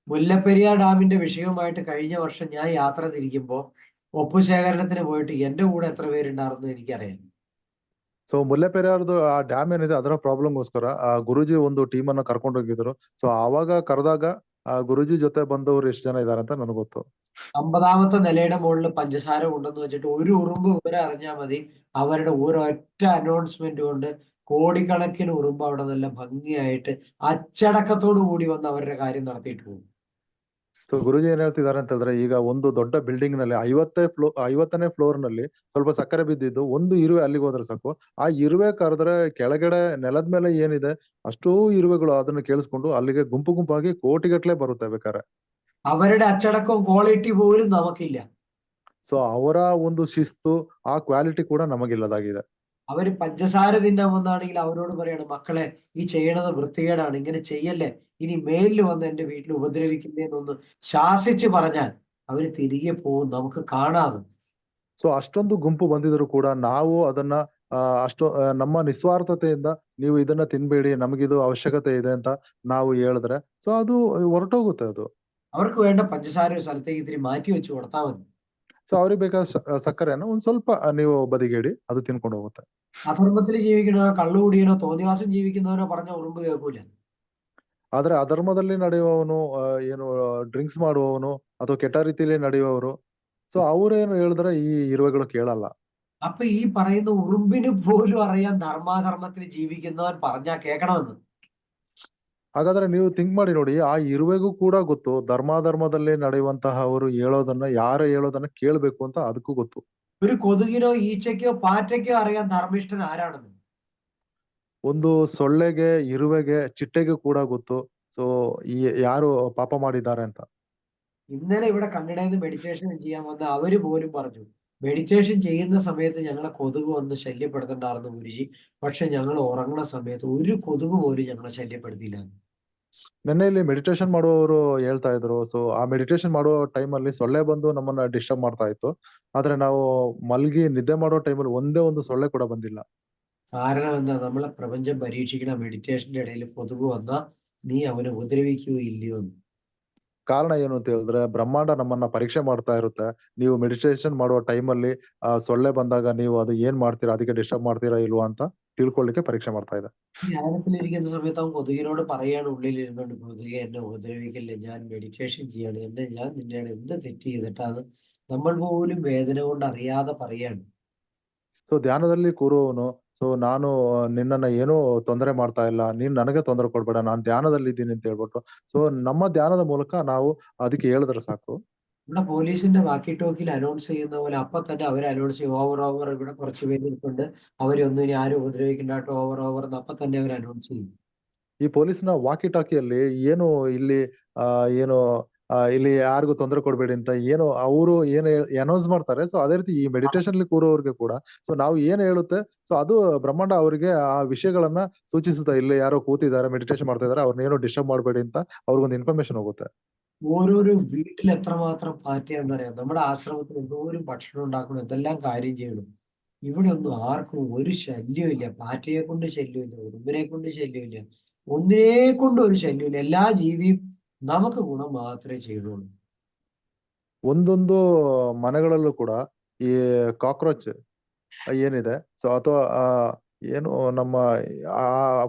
മുല്ലപ്പെരിയാർ ഡാമിന്റെ വിഷയവുമായിട്ട് കഴിഞ്ഞ വർഷം ഞാൻ യാത്ര തിരിക്കുമ്പോൾ ഒപ്പ് ശേഖരണത്തിന് പോയിട്ട് എന്റെ കൂടെ എത്ര പേരുണ്ടായിരുന്നു എനിക്കറിയാം. ಸೊ ಮುಲ್ಲೆಪೆರಿಯಾರ್ದು ಆ ಡ್ಯಾಮ್ ಏನಿದೆ ಅದರ ಪ್ರಾಬ್ಲಮ್ಗೋಸ್ಕರ ಗುರುಜಿ ಒಂದು ಟೀಮ್ ಅನ್ನ ಕರ್ಕೊಂಡು ಹೋಗಿದ್ರು. ಸೊ ಆವಾಗ ಕರೆದಾಗ ಗುರುಜಿ ಜೊತೆ ಬಂದವರು ಎಷ್ಟು ಜನ ಇದಾರೆ ಅಂತ ನನಗೆ ಗೊತ್ತು. 50ാമത്തെ നിലയുടെ മുകളിൽ പഞ്ചസാര കൊണ്ടെന്ന് വെച്ചിട്ട് ഒരു ഉറുമ്പ് വരെ അറിഞ്ഞാൽ മതി, അവരുടെ ഒരൊറ്റ അനൗൺസ്മെന്റ് കൊണ്ട് കോടിക്കണക്കിന് ഉറുമ്പ് അവിടെ നല്ല ഭംഗിയായിട്ട് അച്ചടക്കത്തോടു കൂടി വന്ന് അവരുടെ കാര്യം നടത്തിയിട്ട് പോകും. ಸೊ ಗುರುಜಿ ಏನ್ ಹೇಳ್ತಿದ್ದಾರೆ ಅಂತ ಹೇಳಿದ್ರೆ, ಈಗ ಒಂದು ದೊಡ್ಡ ಬಿಲ್ಡಿಂಗ್ ನಲ್ಲಿ 50ನೇ ಫ್ಲೋರ್ ನಲ್ಲಿ ಸ್ವಲ್ಪ ಸಕ್ಕರೆ ಬಿದ್ದಿದ್ದು ಒಂದು ಇರುವೆ ಅಲ್ಲಿಗೆ ಹೋದ್ರೆ ಸಾಕು, ಆ ಇರುವೆ ಕರೆದ್ರೆ ಕೆಳಗಡೆ ನೆಲದ ಮೇಲೆ ಏನಿದೆ ಅಷ್ಟೂ ಇರುವೆಗಳು ಅದನ್ನ ಕೇಳಿಸ್ಕೊಂಡು ಅಲ್ಲಿಗೆ ಗುಂಪು ಗುಂಪಾಗಿ ಕೋಟಿಗಟ್ಲೆ ಬರುತ್ತೆ ಬೇಕಾರೆ. അവരുടെ അച്ചടക്കവും ക്വാളിറ്റി പോലും നമുക്കില്ല. ಸೊ ಅವರ ಒಂದು ಶಿಸ್ತು ಆ ಕ್ವಾಲಿಟಿ ಕೂಡ ನಮಗಿಲ್ಲದಾಗಿದೆ. അവര് പഞ്ചസാര തിന്നാൻ വന്നാണെങ്കിൽ അവരോട് പറയണം, മക്കളെ ഈ ചെയ്യണത് വൃത്തികേടാണ്, ഇങ്ങനെ ചെയ്യല്ലേ, ഇനി മേലിൽ വന്ന് എന്റെ വീട്ടിൽ ഉപദ്രവിക്കുന്നതെന്നൊന്ന് ശാസിച്ച് പറഞ്ഞാൽ അവര് തിരികെ പോകും. നമുക്ക് കാണാതെ. ಸೊ ಅಷ್ಟೊಂದು ಗುಂಪು ಬಂದಿದ್ರು ಕೂಡ ನಾವು ಅದನ್ನ ನಮ್ಮ ನಿಸ್ವಾರ್ಥತೆಯಿಂದ ನೀವು ಇದನ್ನ ತಿನ್ಬೇಡಿ, ನಮಗಿದು ಅವಶ್ಯಕತೆ ಇದೆ ಅಂತ ನಾವು ಹೇಳಿದ್ರೆ ಸೊ ಅದು ಹೊರಟೋಗುತ್ತೆ ಅದು. അവർക്ക് വേണ്ട പഞ്ചസാര ഒരു സ്ഥലത്തേക്ക് ഇത്തിരി മാറ്റി വെച്ച് കൊടുത്താൽ മതി. ಸೊ ಅವ್ರಿಗೆ ಬೇಕಾದ ಸಕ್ಕರೆಯನ್ನು ಒಂದ್ ಸ್ವಲ್ಪ ನೀವು ಬದಿಗಿಡಿ, ಅದು ತಿನ್ಕೊಂಡು ಹೋಗುತ್ತೆ. അധർമ്മത്തിൽ ജീവിക്കണോ, കള്ളുകുടിയനോ തോന്നിവാസം ജീവിക്കുന്നവനോ പറഞ്ഞ ഉറുമ്പ് കേൾക്കൂല. ಆದ್ರೆ ಅಧರ್ಮದಲ್ಲಿ ನಡೆಯುವವನು ಏನು ಡ್ರಿಂಕ್ಸ್ ಮಾಡುವವನು ಅಥವಾ ಕೆಟ್ಟ ರೀತಿಯಲ್ಲಿ ನಡೆಯುವವರು ಸೊ ಅವ್ರೇನು ಹೇಳಿದ್ರೆ ಈ ಇರುವೆಗಳು ಕೇಳಲ್ಲ. അപ്പൊ ഈ പറയുന്ന ഉറുമ്പിന് പോലും അറിയാൻ ധർമാധർമ്മത്തിൽ ജീവിക്കുന്നവൻ പറഞ്ഞാ കേൾക്കണമെന്ന്. ಹಾಗಾದ್ರೆ ನೀವು ಥಿಂಕ್ ಮಾಡಿ ನೋಡಿ, ಆ ಇರುವೆಗೂ ಕೂಡ ಗೊತ್ತು ಧರ್ಮಾಧರ್ಮದಲ್ಲಿ ನಡೆಯುವಂತಹ ಅವರು ಹೇಳೋದನ್ನ, ಯಾರು ಹೇಳೋದನ್ನ ಕೇಳ್ಬೇಕು ಅಂತ ಅದಕ್ಕೂ ಗೊತ್ತು. ഒരു കൊതുകിനോ ഈച്ചയ്ക്കോ പാറ്റയ്ക്കോ അറിയാൻ ധർമ്മിഷ്ഠൻ ആരാണെന്ന്. ಒಂದು ಸೊಳ್ಳೆಗೆ, ಇರುವೆಗೆ, ಚಿಟ್ಟೆಗೆ ಕೂಡ ಗೊತ್ತು ಸೊ ಈ ಯಾರು ಪಾಪ ಮಾಡಿದ್ದಾರೆ ಅಂತ. ഇന്നലെ ഇവിടെ കണ്ണടയിൽ മെഡിറ്റേഷൻ ചെയ്യാൻ വന്ന അവര് പോലും പറഞ്ഞു, മെഡിറ്റേഷൻ ചെയ്യുന്ന സമയത്ത് ഞങ്ങളെ കൊതുക് വന്ന് ശല്യപ്പെടുത്തണ്ടായിരുന്നു ഗുരുജി, പക്ഷെ ഞങ്ങൾ ഉറങ്ങുന്ന സമയത്ത് ഒരു കൊതുക് പോലും ഞങ്ങളെ ശല്യപ്പെടുത്തിയില്ല. ನಿನ್ನೆ ಇಲ್ಲಿ ಮೆಡಿಟೇಷನ್ ಮಾಡುವವರು ಹೇಳ್ತಾ ಇದ್ರು, ಸೊ ಆ ಮೆಡಿಟೇಷನ್ ಮಾಡುವ ಟೈಮಲ್ಲಿ ಸೊಳ್ಳೆ ಬಂದು ನಮ್ಮನ್ನ ಡಿಸ್ಟರ್ಬ್ ಮಾಡ್ತಾ ಇತ್ತು, ಆದ್ರೆ ನಾವು ಮಲ್ಗಿ ನಿದ್ದೆ ಮಾಡೋ ಟೈಮಲ್ಲಿ ಒಂದೇ ಒಂದು ಸೊಳ್ಳೆ ಕೂಡ ಬಂದಿಲ್ಲ. കാരണം എന്താ, നമ്മളെ പ്രപഞ്ചം പരീക്ഷിക്കണ മെഡിറ്റേഷന്റെ ഇടയിൽ കൊതുക് വന്നാ നീ അവനെ ഉപദ്രവിക്കുകയോ ഇല്ലയോ എന്ന്. ಕಾರಣ ಏನು ಅಂತ ಹೇಳಿದ್ರೆ ಬ್ರಹ್ಮಾಂಡ ನಮ್ಮನ್ನ ಪರೀಕ್ಷೆ ಮಾಡ್ತಾ ಇರುತ್ತೆ. ನೀವು ಮೆಡಿಟೇಷನ್ ಮಾಡುವ ಟೈಮಲ್ಲಿ ಸೊಳ್ಳೆ ಬಂದಾಗ ನೀವು ಅದು ಏನ್ ಮಾಡ್ತೀರಾ, ಅದಕ್ಕೆ ಡಿಸ್ಟರ್ಬ್ ಮಾಡ್ತೀರಾ ಇಲ್ವಾ ಅಂತ ತಿಳ್ಕೊಳ್ಳಿಕ್ಕೆ ಪರೀಕ್ಷೆ ಮಾಡ್ತಾ ಇದೆ. ധ്യാനത്തിലിരിക്കുന്ന സമയത്ത് അവൻ കൊതുകിനോട് പറയാണ്, ഉള്ളിലിരുന്നോണ്ട്, കൊതുകെ എന്നെ ഉപദ്രവിക്കല്ലേ, ഞാൻ മെഡിറ്റേഷൻ ചെയ്യാണ്, ഞാൻ നിന്നെയാണ് എന്ത് തെറ്റ് ചെയ്തിട്ടാണ്, നമ്മൾ പോലും വേദന കൊണ്ട് അറിയാതെ പറയാണ്. ಸೊ ಧ್ಯಾನದಲ್ಲಿ ಕೂರುವವನು, ಸೊ ನಾನು ನಿನ್ನನ್ನ ಏನೂ ತೊಂದರೆ ಮಾಡ್ತಾ ಇಲ್ಲ, ನೀನ್ ನನಗೆ ತೊಂದರೆ ಕೊಡ್ಬೇಡ, ನಾನ್ ಧ್ಯಾನದಲ್ಲಿ ಇದ್ದೀನಿ ಅಂತ ಹೇಳ್ಬಿಟ್ಟು ಸೊ ನಮ್ಮ ಧ್ಯಾನದ ಮೂಲಕ ನಾವು ಅದಕ್ಕೆ ಹೇಳಿದ್ರೆ ಸಾಕು. ഇവിടെ പോലീസിന്റെ വാക്കി ടോക്കിൽ അനൗൺസ് ചെയ്യുന്ന പോലെ അപ്പൊ തന്നെ അവർ അനൗൺസ് ചെയ്യും, ഓവർ ഇവിടെ കുറച്ച് പേര് ഇരിപ്പുണ്ട്, അവരെ ഒന്നും ഇനി ആരും ഉപദ്രവിക്കണ്ടാട്ടോ, ഓവർ എന്ന് അപ്പൊ തന്നെ അവർ അനൗൺസ് ചെയ്യും. ಈ ಪೊಲೀಸ್ನ ವಾಕಿ ಟಾಕಿಯಲ್ಲಿ ಏನು ಇಲ್ಲಿ ಏನು ಇಲ್ಲಿ ಯಾರಿಗೂ ತೊಂದರೆ ಕೊಡ್ಬೇಡಿ ಅಂತ ಏನು ಅವರು ಏನು ಅನೌನ್ಸ್ ಮಾಡ್ತಾರೆ, ಸೊ ಅದೇ ರೀತಿ ಈ ಮೆಡಿಟೇಷನ್ ಅಲ್ಲಿ ಕೂರೋರ್ಗೆ ಕೂಡ ಸೊ ನಾವು ಏನ್ ಹೇಳುತ್ತೆ ಸೊ ಅದು ಬ್ರಹ್ಮಾಂಡ ಅವರಿಗೆ ಆ ವಿಷಯಗಳನ್ನ ಸೂಚಿಸುತ್ತಾ, ಇಲ್ಲಿ ಯಾರೋ ಕೂತಿದ್ದಾರೆ ಮೆಡಿಟೇಷನ್ ಮಾಡ್ತಾ ಇದಾರೆ, ಅವ್ರನ್ನೇನೋ ಡಿಸ್ಟರ್ಬ್ ಮಾಡಬೇಡಿ ಅಂತ ಅವ್ರಿಗೊಂದು ಇನ್ಫಾರ್ಮೇಶನ್ ಹೋಗುತ್ತೆ. ഓരോരോ വീട്ടിൽ എത്രമാത്രം പാറ്റയാണെന്നറിയാം. നമ്മുടെ ആശ്രമത്തിൽ എന്തോരം ഭക്ഷണം ഉണ്ടാക്കണം, എന്തെല്ലാം കാര്യം ചെയ്യണം. ഇവിടെ ഒന്നും ആർക്കും ഒരു ശല്യമില്ല. പാറ്റയെ കൊണ്ട് ശല്യമില്ല, ഉറുമ്പിനെ കൊണ്ട് ശല്യമില്ല, ഒന്നിനെ കൊണ്ടും ഒരു ശല്യമില്ല. എല്ലാ ജീവിയും നമുക്ക് ഗുണം മാത്രമേ ചെയ്യുള്ളൂ. ಒಂದೊಂದು ಮನೆಗಳಲ್ಲೂ ಕೂಡ ಈ ಕಾಕ್ರೋಚ್ ಏನಿದೆ ಸೊ ಅಥವಾ ಏನು ನಮ್ಮ ಆ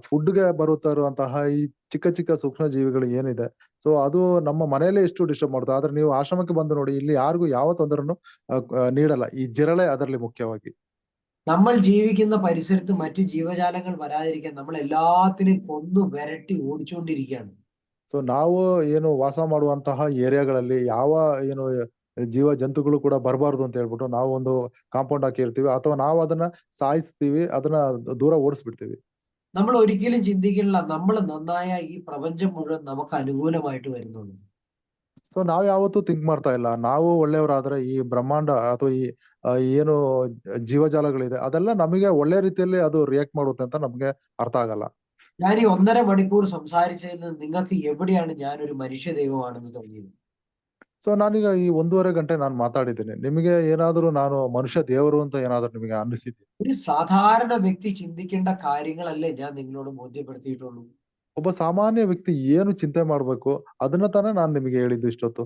ಫುಡ್ಗೆ ಬರುತ್ತಾ ಇರುವಂತಹ ಈ ಚಿಕ್ಕ ಚಿಕ್ಕ ಸೂಕ್ಷ್ಮ ಜೀವಿಗಳು ಏನಿದೆ ಸೊ ಅದು ನಮ್ಮ ಮನೆಯಲ್ಲೇ ಎಷ್ಟು ಡಿಸ್ಟರ್ಬ್ ಮಾಡುತ್ತೆ, ಆದ್ರೆ ನೀವು ಆಶ್ರಮಕ್ಕೆ ಬಂದು ನೋಡಿ, ಇಲ್ಲಿ ಯಾರಿಗೂ ಯಾವ ತೊಂದರೆನು ನೀಡಲ್ಲ. ಈ ಜಿರಳೆ ಅದರಲ್ಲಿ ಮುಖ್ಯವಾಗಿ. നമ്മൾ ജീവിക്കുന്ന പരിസരത്ത് മറ്റ് ജീവജാലങ്ങൾ വരാതിരിക്കാൻ നമ്മൾ എല്ലാത്തിനെയും കൊന്നു വിരട്ടി ഓടിച്ചുകൊണ്ടിരിക്കുകയാണ്. ಸೊ ನಾವು ಏನು ವಾಸ ಮಾಡುವಂತಹ ಏರಿಯಾಗಳಲ್ಲಿ ಯಾವ ಏನು ಜೀವ ಜಂತುಗಳು ಕೂಡ ಬರಬಾರ್ದು ಅಂತ ಹೇಳ್ಬಿಟ್ಟು ನಾವು ಒಂದು ಕಾಂಪೌಂಡ್ ಹಾಕಿರ್ತೀವಿ, ಅಥವಾ ನಾವು ಅದನ್ನ ಸಾಯಿಸ್ತೀವಿ, ಅದನ್ನ ದೂರ ಓಡಿಸ್ಬಿಡ್ತೀವಿ. നമ്മൾ ഒരിക്കലും ചിന്തിക്കുന്നില്ല നമ്മൾ നന്നായ ഈ പ്രപഞ്ചം മുഴുവൻ നമുക്ക് അനുകൂലമായിട്ട് വരുന്നുള്ളൂ. ಸೊ ನಾವ್ ಯಾವತ್ತೂ ಥಿಂಕ್ ಮಾಡ್ತಾ ಇಲ್ಲ, ನಾವು ಒಳ್ಳೆಯವರಾದ್ರೆ ಈ ಬ್ರಹ್ಮಾಂಡ ಅಥವಾ ಈ ಏನು ಜೀವಜಾಲಗಳಿದೆ ಅದೆಲ್ಲ ನಮಗೆ ಒಳ್ಳೆ ರೀತಿಯಲ್ಲಿ ಅದು ರಿಯಾಕ್ಟ್ ಮಾಡುತ್ತೆ ಅಂತ ನಮ್ಗೆ ಅರ್ಥ ಆಗಲ್ಲ. ഞാൻ ഈ 1.5 മണിക്കൂർ സംസാരിച്ചതിൽ നിന്ന് നിങ്ങൾക്ക് എവിടെയാണ് ഞാനൊരു മനുഷ്യ ദൈവമാണെന്ന് തോന്നിയത്? ಸೊ ನಾನೀಗ ಈ 1.5 ಗಂಟೆ ನಾನು ಮಾತಾಡಿದ್ದೀನಿ, ನಿಮಗೆ ಏನಾದ್ರೂ ನಾನು ಮನುಷ್ಯ ದೇವರು ಅಂತ ಏನಾದ್ರೂ ನಿಮಗೆ ಅನ್ನಿಸಿದ್ಯಾ? ഒരു സാധാരണ വ്യക്തി ചിന്തിക്കേണ്ട കാര്യങ്ങളല്ലേ ഞാൻ നിങ്ങളോട് ബോധ്യപ്പെടുത്തിയിട്ടുള്ളൂ. ಒಬ್ಬ ಸಾಮಾನ್ಯ ವ್ಯಕ್ತಿ ಏನು ಚಿಂತೆ ಮಾಡ್ಬೇಕು ಅದನ್ನ ತಾನೇ ನಾನು ನಿಮಗೆ ಹೇಳಿದ್ದು ಇಷ್ಟೊತ್ತು.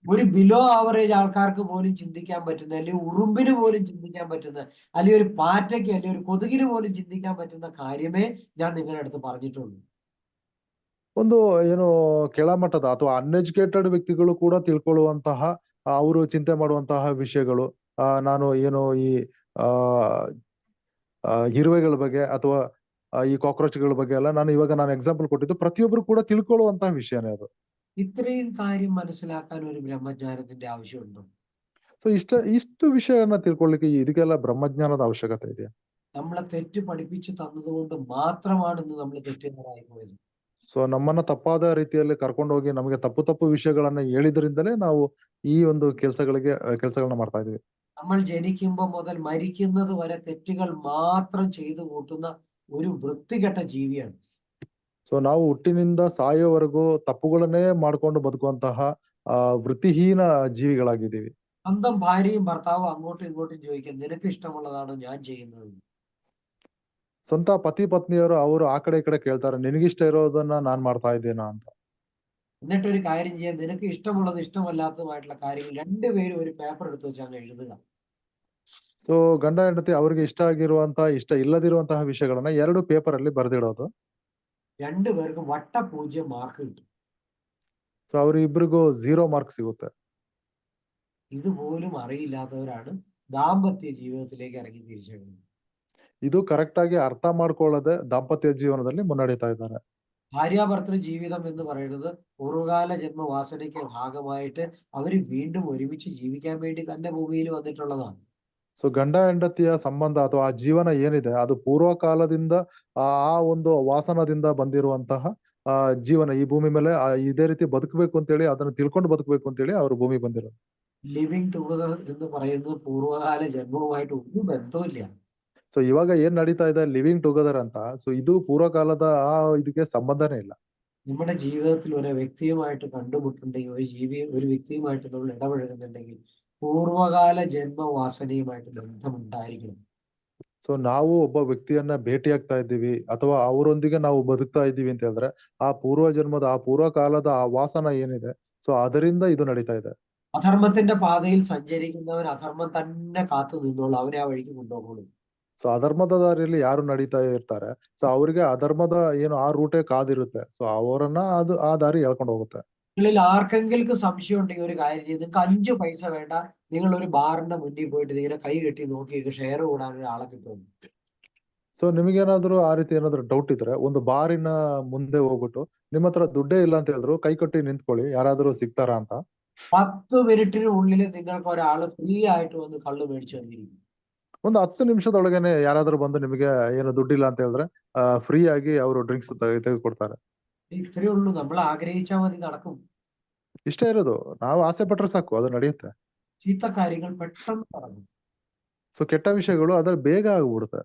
ഒരു ബിലോ ആവറേജ് ആൾക്കാർക്ക് പോലും ചിന്തിക്കാൻ പറ്റുന്ന, അല്ലെങ്കിൽ ഉറുമ്പിന് പോലും ചിന്തിക്കാൻ പറ്റുന്ന, അല്ലെങ്കിൽ ഒരു പാറ്റയ്ക്ക് അല്ലെങ്കിൽ ഒരു കൊതുകിന് പോലും ചിന്തിക്കാൻ പറ്റുന്ന കാര്യമേ ഞാൻ നിങ്ങളുടെ അടുത്ത് പറഞ്ഞിട്ടുള്ളൂ. ಒಂದು ಏನು ಕೆಳಮಟ್ಟದ ಅಥವಾ ಅನ್ಎಜುಕೇಟೆಡ್ ವ್ಯಕ್ತಿಗಳು ಕೂಡ ತಿಳ್ಕೊಳ್ಳುವಂತಹ ಅವರು ಚಿಂತೆ ಮಾಡುವಂತಹ ವಿಷಯಗಳು ನಾನು ಏನು ಈ ಇರುವೆಗಳ ಬಗ್ಗೆ ಅಥವಾ ಈ ಕಾಕ್ರೋಚ್ಗಳ ಬಗ್ಗೆ ಎಲ್ಲ ನಾನು ಎಕ್ಸಾಂಪಲ್ ಕೊಟ್ಟಿದ್ದು ಪ್ರತಿಯೊಬ್ರು ಕೂಡ ತಿಳ್ಕೊಳ್ಳುವಂತಹ ವಿಷಯನೇ ಅದು. ഇത്രയും കാര്യം മനസ്സിലാക്കാൻ ഒരു ബ്രഹ്മജ്ഞാനത്തിന്റെ ആവശ്യമുണ്ടോ? ಸೊ ಇಷ್ಟು ವಿಷಯನ ತಿಳ್ಕೊಳ್ಳಿಕ್ಕೆ ಇದಕ್ಕೆಲ್ಲ ಬ್ರಹ್ಮಜ್ಞಾನದ ಅವಶ್ಯಕತೆ ಇದೆಯಾ? നമ്മളെ തെറ്റ് പഠിപ്പിച്ചു തന്നതുകൊണ്ട് മാത്രമാണ് ഇന്ന് നമ്മൾ തെറ്റുകാരായി പോയത്. ಸೊ ನಮ್ಮನ್ನ ತಪ್ಪಾದ ರೀತಿಯಲ್ಲಿ ಕರ್ಕೊಂಡೋಗಿ ನಮಗೆ ತಪ್ಪು ವಿಷಯಗಳನ್ನ ಹೇಳಿದ್ರಿಂದಲೇ ನಾವು ಈ ಒಂದು ಕೆಲಸಗಳನ್ನ ಮಾಡ್ತಾ ಇದೀವಿ. നമ്മൾ ജനിക്കുമ്പോൾ മുതൽ മരിക്കുന്നത് വരെ തെറ്റുകൾ മാത്രം ചെയ്തു കൂട്ടുന്ന ഒരു വൃത്തികെട്ട ജീവിയാണ്. ಸೊ ನಾವು ಹುಟ್ಟಿನಿಂದ ಸಾಯೋವರೆಗೂ ತಪ್ಪುಗಳನ್ನೇ ಮಾಡ್ಕೊಂಡು ಬದುಕುವಂತಹ ವೃತ್ತಿಹೀನ ಜೀವಿಗಳಾಗಿದ್ದೀವಿ. സ്വന്തം ഭാര്യയും ഭർത്താവും അങ്ങോട്ടും ഇങ്ങോട്ടും ചോദിക്കും, നിനക്ക് ഇഷ്ടമുള്ളതാണോ ഞാൻ ചെയ്യുന്നത്? ಸ್ವಂತ ಪತಿ ಪತ್ನಿಯರು ಅವರು ಆ ಕಡೆ ಈ ಕಡೆ ಕೇಳ್ತಾರೆ, ನಿನಗಿಷ್ಟ ಇರೋದನ್ನ ನಾನ್ ಮಾಡ್ತಾ ಇದ್ದೇನಾ ಅಂತ. എന്നിട്ടൊരു കാര്യം ചെയ്യാൻ, നിനക്ക് ഇഷ്ടമുള്ളത് ഇഷ്ടമല്ലാത്തതുമായിട്ടുള്ള കാര്യങ്ങൾ രണ്ടുപേരും ഒരു പേപ്പർ എടുത്ത് വെച്ച് അങ്ങ് എഴുതുക. ಸೊ ಗಂಡ ಹೆಂಡತಿ ಅವ್ರಿಗೆ ಇಷ್ಟ ಆಗಿರುವಂತಹ ಇಷ್ಟ ಇಲ್ಲದಿರುವಂತಹ ವಿಷಯಗಳನ್ನ 2 ಪೇಪರ್ ಅಲ್ಲಿ ಬರೆದಿಡೋದು. രണ്ടുപേർക്കും വട്ട 0 മാർക്ക് കിട്ടും. ಸೊ ಅವ್ರಿಬ್ರಿಗೂ 0 ಮಾರ್ಕ್ ಸಿಗುತ್ತೆ. ഇതുപോലും അറിയില്ലാത്തവരാണ് ദാമ്പത്യ ജീവിതത്തിലേക്ക് ഇറങ്ങി തിരിച്ചേക്കുന്നത്. ಇದು ಕರೆಕ್ಟ್ ಆಗಿ ಅರ್ಥ ಮಾಡ್ಕೊಳ್ಳದೆ ದಾಂಪತ್ಯ ಜೀವನದಲ್ಲಿ ಮುನ್ನಡೀತಾ ಇದ್ದಾರೆ. ഭാര്യാഭർത്തൃ ജീവിതം എന്ന് പറയുന്നത് പൂർവ്വകാല ജന്മവാസനയ്ക്ക് ഭാഗമായിട്ട് അവർ വീണ്ടും ഒരുമിച്ച് ജീവിക്കാൻ വേണ്ടി തന്നെ ഭൂമിയിൽ വന്നിട്ടുള്ളതാണ്. ಸೊ ಗಂಡ ಹೆಂಡತಿಯ ಸಂಬಂಧ ಅಥವಾ ಆ ಜೀವನ ಏನಿದೆ ಅದು ಪೂರ್ವಕಾಲದಿಂದ ಆ ಒಂದು ವಾಸನದಿಂದ ಬಂದಿರುವಂತಹ ಜೀವನ ಈ ಭೂಮಿ ಮೇಲೆ ಇದೇ ರೀತಿ ಬದುಕಬೇಕು ಅಂತೇಳಿ ಅದನ್ನ ತಿಳ್ಕೊಂಡು ಬದುಕಬೇಕು ಅಂತೇಳಿ ಅವರು ಭೂಮಿ ಬಂದಿರೋದು. ലിവിങ് ടുഗദർ എന്ന് പറയുന്നത് പൂർവ്വകാല ജന്മവുമായിട്ട് ഒരു ബന്ധവുമില്ല. ಸೊ ಇವಾಗ ಏನ್ ನಡೀತಾ ಇದೆ ಲಿವಿಂಗ್ ಟುಗೆದರ್ ಅಂತ, ಸೊ ಇದು ಪೂರ್ವಕಾಲದ ಆ ಇದಕ್ಕೆ ಸಂಬಂಧನೇ ಇಲ್ಲ. നമ്മുടെ ജീവിതത്തിൽ ഒരു വ്യക്തിയുമായിട്ട് കണ്ടുമുട്ടുണ്ടെങ്കിൽ, ഒരു വ്യക്തിയുമായിട്ട് നമ്മൾ ഇടപഴകുന്നുണ്ടെങ്കിൽ പൂർവ്വകാല ജന്മവാസനയുമായിട്ട് ബന്ധമുണ്ടായിരിക്കണം. ಸೊ ನಾವು ಒಬ್ಬ ವ್ಯಕ್ತಿಯನ್ನ ಭೇಟಿಯಾಗ್ತಾ ಇದ್ದೀವಿ ಅಥವಾ ಅವರೊಂದಿಗೆ ನಾವು ಬದುಕ್ತಾ ಇದ್ದೀವಿ ಅಂತ ಹೇಳಿದ್ರೆ ಆ ಪೂರ್ವ ಜನ್ಮದ ಆ ಪೂರ್ವಕಾಲದ ಆ ವಾಸನ ಏನಿದೆ, ಸೊ ಅದರಿಂದ ಇದು ನಡೀತಾ ಇದೆ. അധർമ്മത്തിന്റെ പാതയിൽ സഞ്ചരിക്കുന്നവൻ അധർമ്മം തന്നെ കാത്തു നിന്നോളൂ, അവരെ ആ വഴിക്ക് കൊണ്ടുപോകുള്ളൂ. ಸೊ ಅಧರ್ಮದ ದಾರಿಯಲ್ಲಿ ಯಾರು ನಡೀತಾ ಇರ್ತಾರೆ, ಸೊ ಅವ್ರಿಗೆ ಅಧರ್ಮದ ಏನು ಆ ರೂಟೇ ಕಾದಿರುತ್ತೆ, ಸೊ ಅವರನ್ನ ಅದು ಆ ದಾರಿ ಎಳ್ಕೊಂಡು ಹೋಗುತ್ತೆ. നിങ്ങളിൽ ആർക്കെങ്കിലും സംശയം ഉണ്ടെങ്കിൽ ഒരു കാര്യം ചെയ്ത്, നിങ്ങൾക്ക് 5 പൈസ വേണ്ട, നിങ്ങൾ ഒരു ബാറിന്റെ മുന്നിൽ പോയിട്ട് ഇങ്ങനെ കൈ കെട്ടി നോക്കി ഷെയർ കൂടാൻ ഒരാളെ കിട്ടും. ಸೊ ನಿಮಗೇನಾದ್ರು ಆ ರೀತಿ ಏನಾದ್ರು ಡೌಟ್ ಇದ್ರೆ ಒಂದು ಬಾರಿನ ಮುಂದೆ ಹೋಗ್ಬಿಟ್ಟು ನಿಮ್ಮ ಹತ್ರ ದುಡ್ಡೇ ಇಲ್ಲ ಅಂತ ಹೇಳಿದ್ರು ಕೈ ಕಟ್ಟಿ ನಿಂತ್ಕೊಳ್ಳಿ, ಯಾರಾದ್ರೂ ಸಿಗ್ತಾರಾ ಅಂತ. 10 മിനിറ്റിനുള്ളിൽ നിങ്ങൾക്ക് ഒരാൾ ഫ്രീ ആയിട്ട് വന്ന് കള്ളു മേടിച്ചു തന്നിരിക്കും. ಒಂದು 10 ನಿಮಿಷದೊಳಗೇನೆ ಯಾರಾದ್ರೂ ಬಂದು ನಿಮಗೆ ಏನು ದುಡ್ಡಿಲ್ಲ ಅಂತ ಹೇಳಿದ್ರೆ ಫ್ರೀ ಆಗಿ ಅವರು ಡ್ರಿಂಕ್ಸ್ ತೆಗೆದುಕೊಡ್ತಾರೆ. ഇത്രയേ ഉള്ളൂ. നമ്മൾ ആഗ്രഹിച്ചാൽ മതി, നടക്കും. ಇಷ್ಟೇ ಇರೋದು, ನಾವು ಆಸೆ ಪಟ್ರೆ ಸಾಕು, ಅದು ನಡೆಯುತ್ತೆ. ചീത്ത കാര്യങ്ങൾ പെട്ടെന്ന് നടക്കും. ಸೊ ಕೆಟ್ಟ ವಿಷಯಗಳು ಅದ್ರ ಬೇಗ ಆಗ್ಬಿಡುತ್ತೆ.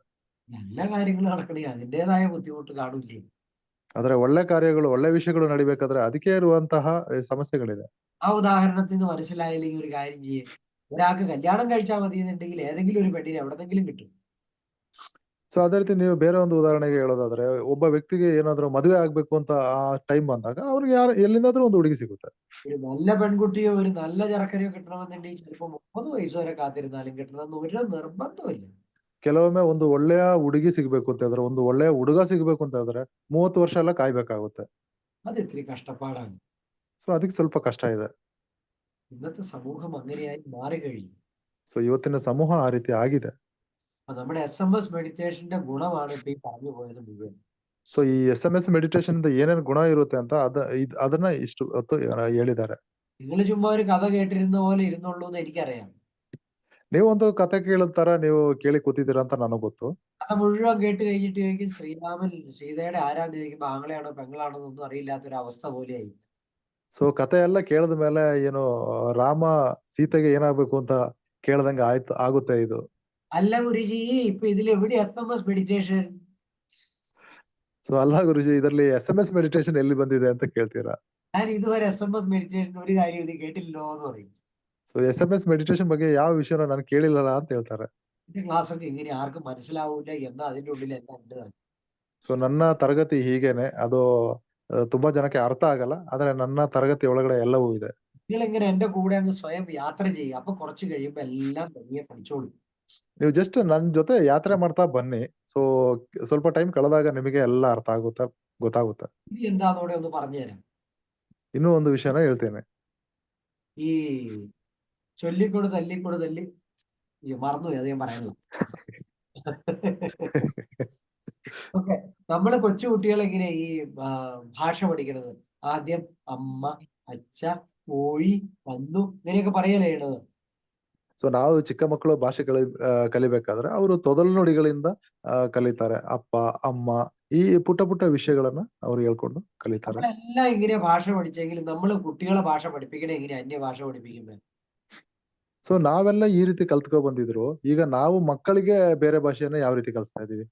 നല്ല കാര്യങ്ങൾ നടക്കണേ അതിൻ്റെതായ ബുദ്ധിമുട്ട് കാണില്ലേ. ಆದ್ರೆ ಒಳ್ಳೆ ಕಾರ್ಯಗಳು ಒಳ್ಳೆ ವಿಷಯಗಳು ನಡಿಬೇಕಾದ್ರೆ ಅದಕ್ಕೆ ಇರುವಂತಹ ಸಮಸ್ಯೆಗಳಿದೆ. ആ ഉദാഹരണത്തിൽ നിന്ന് മനസ്സിലായില്ലെങ്കിൽ ഒരു കാര്യം ചെയ്യേ, ഒരാൾക്ക് കല്യാണം കഴിച്ചാൽ മതി എന്നുണ്ടെങ്കിൽ ഏതെങ്കിലും ഒരു പെണ്ണിനെ എവിടെന്നെങ്കിലും കിട്ടും. ಸೊ ಅದೇ ರೀತಿ ನೀವು ಬೇರೆ ಒಂದು ಉದಾಹರಣೆಗೆ ಹೇಳೋದಾದ್ರೆ ಒಬ್ಬ ವ್ಯಕ್ತಿಗೆ ಏನಾದ್ರು ಮದುವೆ ಆಗ್ಬೇಕು ಅಂತ ಆ ಟೈಮ್ ಬಂದಾಗ ಅವ್ರಿಗೆ ಎಲ್ಲಿಂದಾದ್ರೂ ಒಂದು ಹುಡುಗಿ ಸಿಗುತ್ತೆ. ഒരു നല്ല പെൺകുട്ടിയോ ഒരു നല്ല ചെറുക്കനെയോ കിട്ടണമെന്നുണ്ടെങ്കിൽ ചിലപ്പോൾ 30 വയസ്സ് വരെ കാത്തിരുന്നാലും കിട്ടണമെന്ന് ഒരു നിർബന്ധമില്ല. ಕೆಲವೊಮ್ಮೆ ಒಂದು ಒಳ್ಳೆಯ ಹುಡುಗಿ ಸಿಗ್ಬೇಕು ಅಂತ ಹೇಳಿದ್ರೆ, ಒಂದು ಒಳ್ಳೆಯ ಹುಡುಗ ಸಿಗ್ಬೇಕು ಅಂತ ಹೇಳಿದ್ರೆ 30 ವರ್ಷ ಎಲ್ಲ ಕಾಯ್ಬೇಕಾಗುತ್ತೆ. അത് ഇത്തിരി കഷ്ടപ്പാടാണ്. ಸೊ ಅದಕ್ಕೆ ಸ್ವಲ್ಪ ಕಷ್ಟ ಇದೆ. ഇന്നത്തെ സമൂഹം അങ്ങനെയായി മാറിക്കഴിഞ്ഞു. ಸೊ ಇವತ್ತಿನ ಸಮೂಹ ಆ ರೀತಿ ಆಗಿದೆ. നമ്മുടെ SMS മെഡിറ്റേഷന്റെ ഗുണമാണ് ഇപ്പൊ ഈ പറഞ്ഞു പോയത് മുഴുവൻ. ಸೊ ಈ SMS ಮೆಡಿಟೇಷನ್ ಇಂದ ಏನೇನು ಗುಣ ಇರುತ್ತೆ ಅಂತ ಅದನ್ನ ಇಷ್ಟು ಹೊತ್ತು ಹೇಳಿದ್ದಾರೆ. നിങ്ങൾ ചുമ്മാ ഒരു കഥ കേട്ടിരുന്ന പോലെ ഇരുന്നുള്ളൂ എന്ന് എനിക്കറിയാം. ನೀವು ಒಂದು ಕತೆ ಕೇಳೋ ತರ ನೀವು ಕೇಳಿ ಕೂತಿದ್ದೀರಾ ಅಂತ ನನಗೆ ಗೊತ್ತು. കഥ മുഴുവൻ കേട്ട് കഴിഞ്ഞിട്ട് ചോദിക്കും ശ്രീരാമൻ സീതയുടെ ആരാന്ന് ചോദിക്കുമ്പോ ആങ്ങളെയാണോ പെങ്ങളാണോ എന്നൊന്നും അറിയില്ലാത്തൊരു അവസ്ഥ പോലെയായി. ಸೊ ಕತೆ ಎಲ್ಲ ಕೇಳಿದ ಮೇಲೆ ಏನು ರಾಮ ಸೀತೆಗೆ ಏನಾಗ್ಬೇಕು ಅಂತ ಕೇಳ್ದಂಗೆ ಆಗುತ್ತೆ ಇದು. അല്ല ഗുരുജി, ഇപ്പൊ ഇതിൽ എവിടെ SMS മെഡിറ്റേഷൻ? ಸೊ ಅಲ್ಲ ಗುರುಜಿ, ಇದರಲ್ಲಿ SMS ಮೆಡಿಟೇಷನ್ ಎಲ್ಲಿ ಬಂದಿದೆ ಅಂತ ಕೇಳ್ತೀರಾ? ഞാൻ ഇതുവരെ SMS മെഡിറ്റേഷൻ ഒരു കാര്യം ഇത് കേട്ടില്ലല്ലോ എന്ന് പറയും. ಸೊ SMS ಮೆಡಿಟೇಷನ್ ಬಗ್ಗೆ ಯಾವ ವಿಷಯನ ನಾನು ಕೇಳಿಲ್ಲಲ್ಲ ಅಂತ ಹೇಳ್ತಾರೆ. എന്റെ ക്ലാസ് ഒക്കെ ഇങ്ങനെ ആർക്കും മനസ്സിലാവൂല എന്നാ അതിന്റെ ഉള്ളിൽ എല്ലാം ഉണ്ട്. ಸೊ ನನ್ನ ತರಗತಿ ಹೀಗೇನೆ, ಅದು ತುಂಬಾ ಜನಕ್ಕೆ ಅರ್ಥ ಆಗಲ್ಲ, ಆದ್ರೆ ನನ್ನ ತರಗತಿ ಒಳಗಡೆ ಎಲ್ಲವೂ ಇದೆ. നിങ്ങൾ ഇങ്ങനെ എന്റെ കൂടെ അങ്ങ് സ്വയം യാത്ര ചെയ്യും, അപ്പൊ കുറച്ച് കഴിയുമ്പോ എല്ലാം തനിയെ പഠിച്ചോളൂ. ನೀವು ಜಸ್ಟ್ ನನ್ನ ಜೊತೆ ಯಾತ್ರೆ ಮಾಡ್ತಾ ಬನ್ನಿ, ಸೊ ಸ್ವಲ್ಪ ಟೈಮ್ ಕಳೆದಾಗ ನಿಮಗೆ ಎಲ್ಲ ಅರ್ಥ ಆಗುತ್ತೆ, ಗೊತ್ತಾಗುತ್ತೆ. ഇത് എന്താന്നോടെ ഒന്ന് പറഞ്ഞുതരാം. ಇನ್ನೂ ಒಂದು ವಿಷಯನ ಹೇಳ್ತೇನೆ. ഈ ചൊല്ലിക്കൊടു തല്ലിക്കൊടു തല്ലി മറന്നുപോയി, അത് ഞാൻ പറയാനില്ല. ഓക്കെ, നമ്മള് കൊച്ചു കുട്ടികളെ ഇങ്ങനെ ഈ ഭാഷ പഠിക്കണത് ആദ്യം അമ്മ, അച്ഛ, പോയി, വന്നു ഇങ്ങനെയൊക്കെ പറയലേ ചെയ്യണത്. ಸೊ ನಾವು ಚಿಕ್ಕ ಮಕ್ಕಳು ಭಾಷೆ ಕಲಿಬೇಕಾದ್ರೆ ಅವರು ತೊದಲು ನುಡಿಗಳಿಂದ ಕಲಿತಾರೆ. ಅಪ್ಪ, ಅಮ್ಮ, ಈ ಪುಟ್ಟ ಪುಟ್ಟ ವಿಷಯಗಳನ್ನ ಅವ್ರು ಹೇಳ್ಕೊಂಡು ಕಲಿತಾರೆ. നമ്മളെല്ലാം ഇങ്ങനെ ഭാഷ പഠിച്ചെങ്കിൽ നമ്മൾ കുട്ടികളെ ഭാഷ പഠിപ്പിക്കണേ എങ്ങനെ അന്യ ഭാഷ പഠിപ്പിക്കുമ്പോ? ಸೊ ನಾವೆಲ್ಲ ಈ ರೀತಿ ಕಲ್ತ್ಕೊ ಬಂದಿದ್ರು, ಈಗ ನಾವು ಮಕ್ಕಳಿಗೆ ಬೇರೆ ಭಾಷೆಯನ್ನ ಯಾವ ರೀತಿ ಕಲಿಸ್ತಾ ಇದೀವಿ?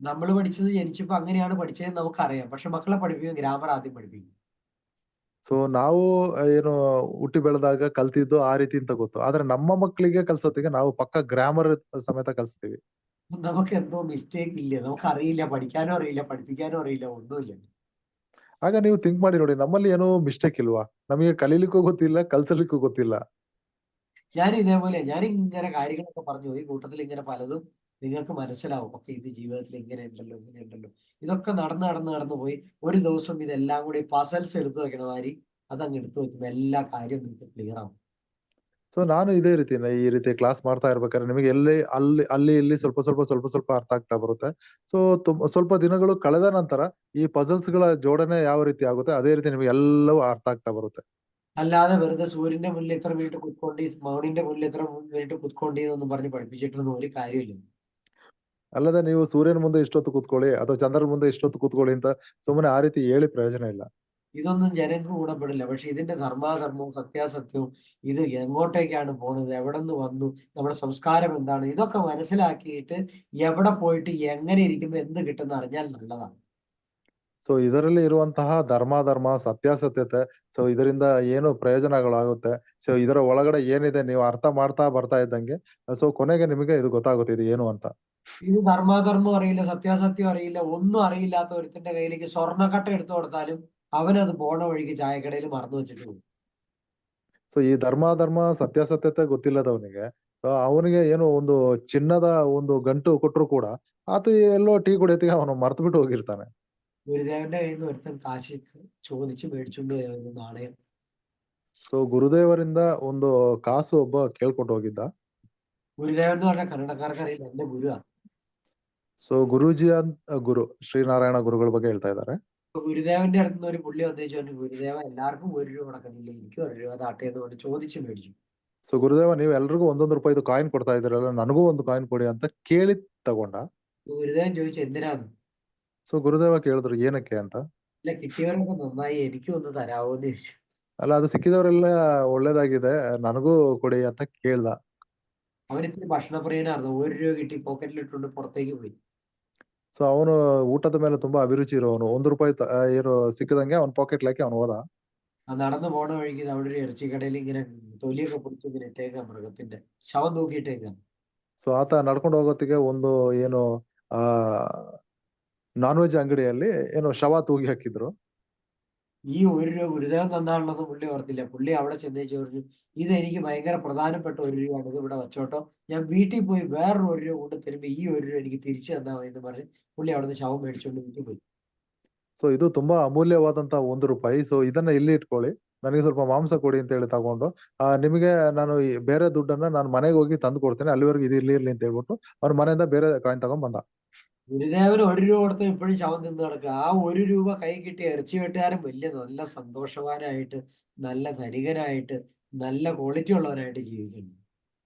നമ്മൾ പഠിച്ചത് ജനിച്ചപ്പോ അങ്ങനെയാണ് പഠിച്ചതെന്ന് നമുക്കറിയാം. പക്ഷെ മക്കളെ പഠിപ്പിക്കും ഗ്രാമർ ആദ്യം പഠിപ്പിക്കും. ಸೊ ನಾವು ಏನು ಹುಟ್ಟಿ ಬೆಳೆದಾಗ ಕಲ್ತಿದ್ದು ಆ ರೀತಿ ಅಂತ ಗೊತ್ತು. ಆದ್ರೆ ನಮ್ಮ ಮಕ್ಕಳಿಗೆ ಕಲ್ಸೋತ್ತಿಗೆ ನಾವು ಪಕ್ಕ ಗ್ರಾಮರ್ ಸಮೇತ ಕಲಿಸ್ತೀವಿ. നമുക്ക് എന്തോ മിസ്റ്റേക്ക് ഇല്ല. നമുക്കറിയില്ല, പഠിക്കാനും അറിയില്ല, പഠിപ്പിക്കാനും അറിയില്ല, ഒന്നുമില്ല. ಆಗ ನೀವು ಥಿಂಕ್ ಮಾಡಿ ನೋಡಿ, ನಮ್ಮಲ್ಲಿ ಏನೋ ಮಿಸ್ಟೇಕ್ ಇಲ್ವಾ? ನಮಗೆ ಕಲೀಲಿಕ್ಕೂ ಗೊತ್ತಿಲ್ಲ, ಕಲ್ಸಲಿಕ್ಕೂ ಗೊತ್ತಿಲ್ಲ. ഞാൻ ഇതേപോലെ ഞാനിങ്ങനെ കാര്യങ്ങളൊക്കെ പറഞ്ഞു ഈ കൂട്ടത്തിൽ ഇങ്ങനെ പലതും നിങ്ങൾക്ക് മനസ്സിലാവും. ഒക്കെ ഇത് ജീവിതത്തിൽ ഇങ്ങനെ ഉണ്ടല്ലോ, ഇങ്ങനെ ഉണ്ടല്ലോ. ഇതൊക്കെ നടന്ന് പോയി ഒരു ദിവസം ഇതെല്ലാം കൂടി പസൽസ് എടുത്തു വെക്കണ മാതിരി അതങ്ങ് എടുത്തു വെക്കുമ്പോൾ എല്ലാ കാര്യവും നിങ്ങൾക്ക് ക്ലിയർ ആവും. ಸೊ ನಾನು ಇದೇ ರೀತಿನೇ ಈ ರೀತಿ ಕ್ಲಾಸ್ ಮಾಡ್ತಾ ಇರ್ಬೇಕಾದ್ರೆ ನಿಮಗೆ ಅಲ್ಲಿ ಇಲ್ಲಿ ಸ್ವಲ್ಪ ಅರ್ಥ ಆಗ್ತಾ ಬರುತ್ತೆ. ಸೊ ಸ್ವಲ್ಪ ದಿನಗಳು ಕಳೆದ ನಂತರ ಈ ಪಜಲ್ಸ್ ಗಳ ಜೋಡಣೆ ಯಾವ ರೀತಿ ಆಗುತ್ತೆ ಅದೇ ರೀತಿ ನಿಮಗೆ ಎಲ್ಲವೂ ಅರ್ಥ ಆಗ್ತಾ ಬರುತ್ತೆ. അല്ലാതെ വെറുതെ സൂര്യന്റെ മുന്നിൽ എത്ര മിനിറ്റ് കുത്തൊണ്ടി, മൗണിന്റെ മുന്നിൽ എത്ര മിനിറ്റ് കുത്തൊണ്ടി എന്നൊന്നും പറഞ്ഞ് പഠിപ്പിച്ചിട്ടൊന്നും ഒരു കാര്യമില്ല. ಅಲ್ಲದೆ ನೀವು ಸೂರ್ಯನ ಮುಂದೆ ಇಷ್ಟೊತ್ತು ಕೂತ್ಕೊಳ್ಳಿ ಅಥವಾ ಚಂದ್ರನ ಮುಂದೆ ಇಷ್ಟೊತ್ತು ಕೂತ್ಕೊಳ್ಳಿ ಅಂತ ಸುಮ್ಮನೆ ಆ ರೀತಿ ಹೇಳಿ ಪ್ರಯೋಜನ ಇಲ್ಲ. ഇതൊന്നും ജനങ്ങൾക്ക് ഗുണപ്പെടില്ല. പക്ഷെ ഇതിന്റെ ധർമാധർമ്മവും സത്യാസത്യവും ഇത് എങ്ങോട്ടേക്കാണ് പോണത്, എവിടെ നിന്ന് വന്നു, നമ്മുടെ സംസ്കാരം എന്താണ്, ഇതൊക്കെ മനസ്സിലാക്കിയിട്ട് എവിടെ പോയിട്ട് എങ്ങനെ ഇരിക്കുമ്പോൾ എന്ത് കിട്ടുമെന്ന് അറിഞ്ഞാൽ നല്ലതാണ്. ಸೊ ಇದರಲ್ಲಿ ಇರುವಂತಹ ಧರ್ಮ ಸತ್ಯಾಸತ್ಯತೆ, ಸೊ ಇದರಿಂದ ಏನು ಪ್ರಯೋಜನಗಳಾಗುತ್ತೆ, ಸೊ ಇದರ ಒಳಗಡೆ ಏನಿದೆ ನೀವು ಅರ್ಥ ಮಾಡ್ತಾ ಬರ್ತಾ ಇದ್ದಂಗೆ ಸೊ ಕೊನೆಗೆ ನಿಮಗೆ ಇದು ಗೊತ್ತಾಗುತ್ತೆ ಇದು ಏನು ಅಂತ. ഇത് ധർമാധർമ്മം അറിയില്ല, സത്യാസത്യം അറിയില്ല, ഒന്നും അറിയില്ലാത്ത ഒരുത്തിന്റെ കയ്യിലേക്ക് സ്വർണ്ണക്കട്ട എടുത്തു കൊടുത്താലും അവനത് പോണ വഴിക്ക് ചായക്കടയിൽ മറന്നു വെച്ചിട്ട് പോകും. ಸೊ ಈ ಧರ್ಮ ಸತ್ಯಾಸತ್ಯತೆ ಗೊತ್ತಿಲ್ಲದವನಿಗೆ ಅವನಿಗೆ ಏನು ಒಂದು ಚಿನ್ನದ ಒಂದು ಗಂಟು ಕೊಟ್ಟರು ಕೂಡ ಆತ ಎಲ್ಲೋ ಟೀ ಕುಡಿಯತ್ತಿಗೆ ಅವನು ಮರ್ತು ಬಿಟ್ಟು ಹೋಗಿರ್ತಾನೆ. ഗുരുദേവന്റെ കയ്യിൽ നിന്ന് ഒരുത്തൻ കാശ് ചോദിച്ച് മേടിച്ചുകൊണ്ട് പോയ നാണയം. ಸೊ ಗುರುದೇವರಿಂದ ಒಂದು ಕಾಸು ಒಬ್ಬ ಕೇಳ್ಕೊಂಡು ಹೋಗಿದ್ದ. ഗുരുദേവൻ എന്ന് പറഞ്ഞാൽ കന്നഡക്കാർക്ക് അറിയില്ല, എന്റെ ഗുരുവാ. ಸೊ ಗುರೂಜಿ ಅಂತ ಗುರು ಶ್ರೀನಾರಾಯಣ ಗುರುಗಳ ಬಗ್ಗೆ ಹೇಳ್ತಾ ಇದ್ದಾರೆ. ഗുരുദേവന്റെ അടുത്ത് നിന്ന് ഒരു പുള്ളി വന്നേച്ചു പറഞ്ഞു, ഗുരുദേവ എല്ലാവർക്കും 1 രൂപ കൊടുക്കണില്ല, എനിക്ക് 1 രൂപ താട്ടെ എന്ന് പറഞ്ഞ് ചോദിച്ചു മേടിച്ചു. ಸೊ ಗುರುದೇವ ನೀವು ಎಲ್ರಿಗೂ 1 ರೂಪಾಯಿದು ಕಾಯಿನ್ ಕೊಡ್ತಾ ಇದ್ದೀರಲ್ಲ, ನನಗೂ ಒಂದು ಕಾಯಿನ್ ಕೊಡಿ ಅಂತ ಕೇಳಿ ತಗೊಂಡ. ഗുരുദേവൻ ചോദിച്ചു എന്തിനാന്ന്. ಸೊ ಗುರುದೇವ ಕೇಳಿದ್ರು ಏನಕ್ಕೆ ಅಂತ. ഇല്ല, കിട്ടിയവരൊക്കെ നന്നായി, എനിക്കും ഒന്ന് തരാവോ എന്ന് ചോദിച്ചു. ಅಲ್ಲ ಅದು ಸಿಕ್ಕಿದವರೆಲ್ಲ ಒಳ್ಳೇದಾಗಿದೆ, ನನಗೂ ಕೊಡಿ ಅಂತ ಕೇಳ್ದ. അവനിത്തിരി ഭക്ഷണപ്രിയനായിരുന്നു. 1 രൂപ കിട്ടി പോക്കറ്റിലിട്ടുകൊണ്ട് പുറത്തേക്ക് പോയി. ಸೊ ಅವನು ಊಟದ ಮೇಲೆ ತುಂಬಾ ಅಭಿರುಚಿ ಇರೋನು. 1 ರೂಪಾಯಿ ಏನು ಸಿಕ್ಕದಂಗೆ ಅವನ ಪಾಕೆಟ್ ಹಾಕಿ ಅವನು ಹೋದ. ആ നടന്നു പോണ വഴിക്ക് അവിടെ ഒരു ഇറച്ചിക്കടയിൽ ഇങ്ങനെ തൊലിയൊക്കെ പൊടിച്ച് ഇങ്ങനെ ഇട്ടേക്കാം, മൃഗത്തിന്റെ ശവം തൂക്കിയിട്ടേക്കാം. ಸೊ ಆತ ನಡ್ಕೊಂಡು ಹೋಗೋತ್ತಿಗೆ ಒಂದು ಏನು ಆ ನಾನ್ ವೆಜ್ ಅಂಗಡಿಯಲ್ಲಿ ಏನೋ ಶವ ತೂಗಿ ಹಾಕಿದ್ರು. ഈ 1 രൂപ ഗുരുദേവൻ തന്നാണെന്ന് പുള്ളി ഓർത്തില്ല. പുള്ളി അവിടെ ചെന്നേച്ച് പറഞ്ഞു, ഇത് എനിക്ക് ഭയങ്കര പ്രധാനപ്പെട്ട 1 രൂപയാണ്, ഇത് ഇവിടെ വെച്ചോട്ടോ, ഞാൻ വീട്ടിൽ പോയി വേറൊരു 1 രൂപ കൊണ്ട് തരുമ്പോ ഈ 1 രൂപ എനിക്ക് തിരിച്ചു തന്നാൽ മതി എന്ന് പറഞ്ഞ് പുള്ളി അവിടുന്ന് ശവം മേടിച്ചോണ്ട് വീട്ടിൽ പോയി. ಸೊ ಇದು ತುಂಬಾ ಅಮೂಲ್ಯವಾದಂತ 1 ರೂಪಾಯಿ. ಸೊ ಇದನ್ನ ಇಲ್ಲಿ ಇಟ್ಕೊಳ್ಳಿ, ನನಗೆ ಸ್ವಲ್ಪ ಮಾಂಸ ಕೊಡಿ ಅಂತ ಹೇಳಿ ತಗೊಂಡು ನಿಮಗೆ ನಾನು ಈ ಬೇರೆ ದುಡ್ಡನ್ನ ನಾನು ಮನೆಗೆ ಹೋಗಿ ತಂದು ಕೊಡ್ತೇನೆ, ಅಲ್ಲಿವರೆಗೂ ಇದು ಇರ್ಲಿ ಅಂತ ಹೇಳ್ಬಿಟ್ಟು ಅವ್ರ ಮನೆಯಿಂದ ಬೇರೆ ಕಾಯಿನ್ ತಗೊಂಡ್ ಬಂದ. ഗുരുദേവന് 1 രൂപ കൊടുത്ത ഇപ്പോഴും ശവം തിന്ന് നടക്കുക. ആ 1 രൂപ കൈ കിട്ടിയ ഇറച്ചി വെട്ടുകാരൻ വലിയ നല്ല സന്തോഷവാനായിട്ട്, നല്ല ധനികനായിട്ട്, നല്ല ക്വാളിറ്റി ഉള്ളവനായിട്ട് ജീവിക്കുന്നു.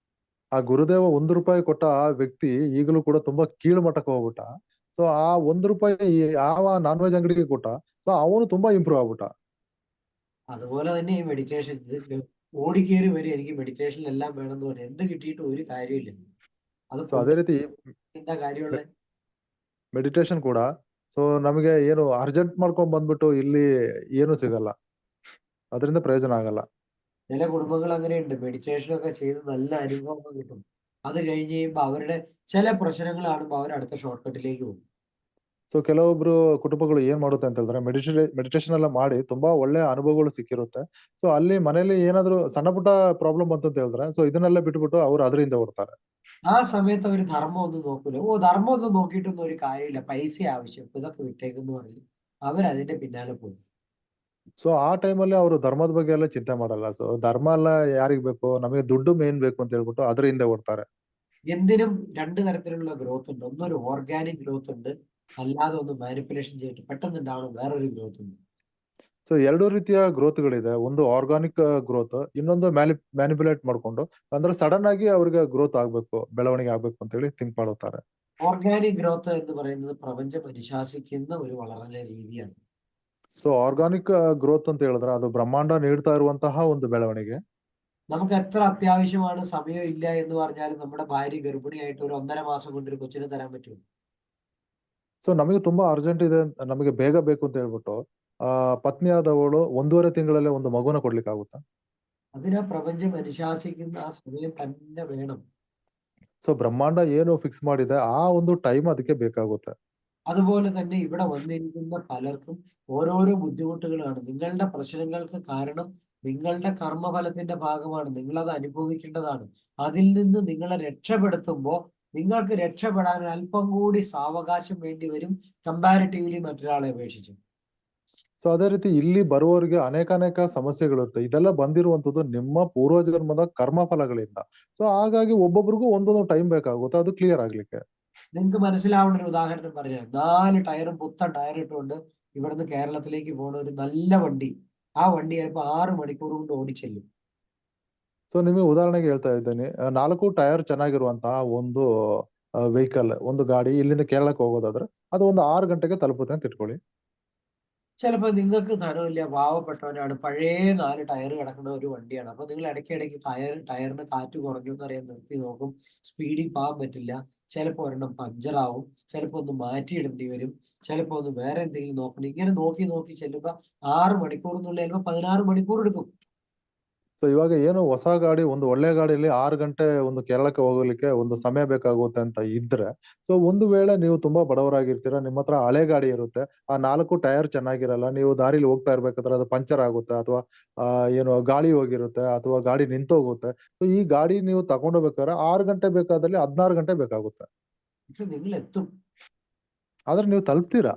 ಆ ಗುರುದೇವ 1 ರೂಪಾಯಿ ಕೊಟ್ಟ ಆ ವ್ಯಕ್ತಿ ಈಗಲೂ ಕೂಡ ತುಂಬಾ ಕೀಳು ಮಟ್ಟಕ್ಕೆ ಹೋಗ್ಬಿಟ್ಟ. ಸೊ ಆ 1 ರೂಪಾಯಿ ಯಾವ ನಾನ್ ವೆಜ್ ಅಂಗಡಿಗೆ ಕೊಟ್ಟ, ಸೊ ಅವನು ತುಂಬಾ ಇಂಪ್ರೂವ್ ಆಗ್ಬಿಟ್ಟ. അതുപോലെ തന്നെ ഈ മെഡിറ്റേഷൻ, ഇത് ഓടിക്കേറി വരും എനിക്ക് മെഡിറ്റേഷൻ എല്ലാം വേണമെന്ന് പറഞ്ഞു, എന്ത് കിട്ടിയിട്ട് ഒരു കാര്യമില്ല. അത് ಸೊ ಅದೇ ರೀತಿ എന്താ കാര്യമുള്ള. ಮೆಡಿಟೇಷನ್ ಕೂಡ ಸೊ ನಮಗೆ ಏನು ಅರ್ಜೆಂಟ್ ಮಾಡ್ಕೊಂಡ್ ಬಂದ್ಬಿಟ್ಟು ಇಲ್ಲಿ ಏನು ಸಿಗಲ್ಲ, ಅದರಿಂದ ಪ್ರಯೋಜನ ಆಗಲ್ಲ. ചില കുടുംബങ്ങൾ അങ്ങനെയുണ്ട്, മെഡിറ്റേഷൻ ഒക്കെ ചെയ്ത് നല്ല അനുഭവം കിട്ടും. അത് കഴിഞ്ഞ് കഴിയുമ്പോൾ അവരുടെ ചില പ്രശ്നങ്ങൾ കാണുമ്പോൾ അവർ അടുത്ത ഷോർട്ട് കട്ടിലേക്ക് പോകും. ಸೊ ಕೆಲವೊಬ್ರು ಕುಟುಂಬಗಳು ಏನ್ ಮಾಡುತ್ತೆ ಅಂತ ಹೇಳಿದ್ರೆ ಮೆಡಿಟೇಷನ್ ಎಲ್ಲ ಮಾಡಿ ತುಂಬಾ ಒಳ್ಳೆ ಅನುಭವಗಳು ಸಿಕ್ಕಿರುತ್ತೆ. ಸೊ ಅಲ್ಲಿ ಮನೇಲಿ ಏನಾದ್ರು ಸಣ್ಣ ಪುಟ್ಟ ಪ್ರಾಬ್ಲಮ್ ಬಂತು ಅಂತ ಹೇಳಿದ್ರೆ ಸೊ ಇದನ್ನೆಲ್ಲ ಬಿಟ್ಬಿಟ್ಟು ಅವ್ರು ಅದರಿಂದ ಓಡ್ತಾರೆ. ആ സമയത്ത് അവർ ധർമ്മം ഒന്നും നോക്കൂല. ധർമ്മം ഒന്നും നോക്കിയിട്ടൊന്നും ഒരു കാര്യമില്ല, പൈസ ആവശ്യം, ഇതൊക്കെ വിട്ടേക്കെന്ന് പറഞ്ഞ് അവരതിന്റെ പിന്നാലെ പോകും. ಸೊ ಆ ಟೈಮಲ್ಲಿ ಅವರು ಧರ್ಮದ ಬಗ್ಗೆ ಎಲ್ಲ ಚಿಂತೆ ಮಾಡಲ್ಲ. ಸೊ ಧರ್ಮ ಎಲ್ಲ ಯಾರಿಗ್ ಬೇಕು, ನಮಗೆ ದುಡ್ಡು ಮೇನ್ ಬೇಕು ಅಂತ ಹೇಳ್ಬಿಟ್ಟು ಅದ್ರ ಹಿಂದೆ ಓಡ್ತಾರೆ. എന്തിനും 2 തരത്തിലുള്ള ഗ്രോത്ത് ഉണ്ട്. ഒന്നൊരു ഓർഗാനിക് ഗ്രോത്ത് ഉണ്ട്, അല്ലാതെ ഒന്ന് മാനിപ്പുലേഷൻ ചെയ്തിട്ട് പെട്ടെന്നുണ്ടാവണം വേറൊരു ഗ്രോത്ത് ഉണ്ട്. ಸೊ 2 ರೀತಿಯ ಗ್ರೋತ್ಗಳಿದೆ. ಒಂದು ಆರ್ಗಾನಿಕ್ ಗ್ರೋತ್, ಇನ್ನೊಂದು ಮ್ಯಾನಿಪುಲೇಟ್ ಮಾಡ್ಕೊಂಡು ಅಂದ್ರೆ ಸಡನ್ ಆಗಿ ಅವ್ರಿಗೆ ಗ್ರೋತ್ ಆಗ್ಬೇಕು, ಬೆಳವಣಿಗೆ ಆಗ್ಬೇಕು ಅಂತ ಹೇಳಿ ಥಿಂಕ್ ಮಾಡುತ್ತಾರೆ. ഓർഗാനിക് ഗ്രോത്ത് എന്ന് പറയുന്നത് പ്രപഞ്ചം അനുശാസിക്കുന്ന ഒരു വളർച്ച രീതിയാണ്. ಸೊ ಆರ್ಗಾನಿಕ್ ಗ್ರೋತ್ ಅಂತ ಹೇಳಿದ್ರೆ ಅದು ಬ್ರಹ್ಮಾಂಡ ನೀಡ್ತಾ ಇರುವಂತಹ ಒಂದು ಬೆಳವಣಿಗೆ. നമുക്ക് എത്ര അത്യാവശ്യമാണ്, സമയം ഇല്ല എന്ന് പറഞ്ഞാലും നമ്മുടെ ഭാര്യ ഗർഭിണിയായിട്ട് ഒരു 1.5 മാസം കൊണ്ട് ഒരു കൊച്ചിനെ തരാൻ പറ്റുമോ? ಸೊ ನಮಗೆ ತುಂಬಾ ಅರ್ಜೆಂಟ್ ಇದೆ, ನಮಗೆ ಬೇಗ ಬೇಕು ಅಂತ ಹೇಳ್ಬಿಟ್ಟು ಪತ್ನಿಯಾದವಳು 1.5 ತಿಂಗಳಲ್ಲೇ ಒಂದು ಮಗುನ ಕೊಡ್ಲಿಕ್ಕೆ ಆಗುತ್ತಾ? അതിനാ പ്രപഞ്ചം അനുശാസിക്കുന്ന ആ സമയം തന്നെ വേണം. ಸೊ ಬ್ರಹ್ಮಾಂಡ ಏನು ಫಿಕ್ಸ್ ಮಾಡಿದೆ ಆ ಒಂದು ಟೈಮ್ ಅದಕ್ಕೆ ಬೇಕಾಗುತ್ತೆ. അതുപോലെ തന്നെ ഇവിടെ വന്നിരിക്കുന്ന പലർക്കും ഓരോരോ ബുദ്ധിമുട്ടുകളാണ്. നിങ്ങളുടെ പ്രശ്നങ്ങൾക്ക് കാരണം നിങ്ങളുടെ കർമ്മഫലത്തിന്റെ ഭാഗമാണ്. നിങ്ങളത് അനുഭവിക്കേണ്ടതാണ്. അതിൽ നിന്ന് നിങ്ങളെ രക്ഷപ്പെടുത്തുമ്പോൾ നിങ്ങൾക്ക് രക്ഷപ്പെടാൻ അല്പം കൂടി സാവകാശം വേണ്ടി വരും, കമ്പാരിറ്റീവ്ലി മറ്റൊരാളെ അപേക്ഷിച്ച്. ಸೊ ಅದೇ ರೀತಿ ಇಲ್ಲಿ ಬರುವವರಿಗೆ ಅನೇಕ ಸಮಸ್ಯೆಗಳಿರುತ್ತೆ. ಇದೆಲ್ಲ ಬಂದಿರುವಂತದ್ದು ನಿಮ್ಮ ಪೂರ್ವಜನ್ಮದ ಕರ್ಮ ಫಲಗಳಿಂದ. ಸೊ ಹಾಗಾಗಿ ಒಬ್ಬೊಬ್ರಿಗೂ ಒಂದೊಂದು ಟೈಮ್ ಬೇಕಾಗುತ್ತೆ ಅದು ಕ್ಲಿಯರ್ ಆಗ್ಲಿಕ್ಕೆ. നിങ്ങൾക്ക് മനസ്സിലാവുന്ന ഒരു ഉദാഹരണം പറയാം. 4 ടയറും പുത്തൻ ടയർ ഇട്ടുകൊണ്ട് ഇവിടുന്ന് കേരളത്തിലേക്ക് പോണ ഒരു നല്ല വണ്ടി, ആ വണ്ടി ചിലപ്പോൾ 6 മണിക്കൂർ കൊണ്ട് ഓടിച്ചെല്ലും. ಸೊ ನಿಮಗೆ ಉದಾಹರಣೆಗೆ ಹೇಳ್ತಾ ಇದ್ದೇನೆ, 4 ಟೈರ್ ಚೆನ್ನಾಗಿರುವಂತಹ ಒಂದು ವೆಹಿಕಲ್, ಒಂದು ಗಾಡಿ ಇಲ್ಲಿಂದ ಕೇರಳಕ್ಕೆ ಹೋಗೋದಾದ್ರೆ ಅದು ಒಂದು 6 ಗಂಟೆಗೆ ತಲುಪುತ್ತೆ ಅಂತ ಇಟ್ಕೊಳ್ಳಿ. ചിലപ്പോൾ നിങ്ങൾക്ക് ധനമില്ല, പാവപ്പെട്ടവരാണ്, പഴയ 4 ടയർ കിടക്കുന്ന ഒരു വണ്ടിയാണ്. അപ്പൊ നിങ്ങൾ ഇടയ്ക്കിടയ്ക്ക് ടയറിന് കാറ്റ് കുറഞ്ഞു എന്നറിയാൻ നിർത്തി നോക്കും. സ്പീഡിൽ പോകാൻ പറ്റില്ല. ചിലപ്പോൾ ഒരെണ്ണം പഞ്ചറാവും, ചിലപ്പോൾ ഒന്ന് മാറ്റിയിടേണ്ടി വരും, ചിലപ്പോൾ ഒന്ന് വേറെ എന്തെങ്കിലും നോക്കണം. ഇങ്ങനെ നോക്കി നോക്കി ചെല്ലുമ്പോൾ 6 മണിക്കൂർ എന്നുള്ള ചിലപ്പോൾ 16 മണിക്കൂർ എടുക്കും. ಸೊ ಇವಾಗ ಏನು ಹೊಸ ಗಾಡಿ, ಒಂದು ಒಳ್ಳೆ ಗಾಡಿಯಲ್ಲಿ 6 ಗಂಟೆ ಒಂದು ಕೇರಳಕ್ಕೆ ಹೋಗ್ಲಿಕ್ಕೆ ಒಂದು ಸಮಯ ಬೇಕಾಗುತ್ತೆ ಅಂತ ಇದ್ರೆ, ಸೊ ಒಂದು ವೇಳೆ ನೀವು ತುಂಬಾ ಬಡವರಾಗಿರ್ತೀರಾ, ನಿಮ್ಮ ಹತ್ರ ಹಳೆ ಗಾಡಿ ಇರುತ್ತೆ, ಆ 4 ಟೈರ್ ಚೆನ್ನಾಗಿರಲ್ಲ, ನೀವು ದಾರಿಲಿ ಹೋಗ್ತಾ ಇರ್ಬೇಕಾದ್ರೆ ಅದು ಪಂಚರ್ ಆಗುತ್ತೆ, ಅಥವಾ ಏನು ಗಾಳಿ ಹೋಗಿರುತ್ತೆ, ಅಥವಾ ಗಾಡಿ ನಿಂತೋಗುತ್ತೆ. ಸೊ ಈ ಗಾಡಿ ನೀವು ತಗೊಂಡೋಗ್ಬೇಕಾದ್ರೆ 6 ಗಂಟೆ ಬೇಕಾದಲ್ಲಿ 16 ಗಂಟೆ ಬೇಕಾಗುತ್ತೆ. പക്ഷെ നിങ്ങൾ എത്തും. ಆದ್ರೆ ನೀವು ತಲುಪ್ತೀರಾ.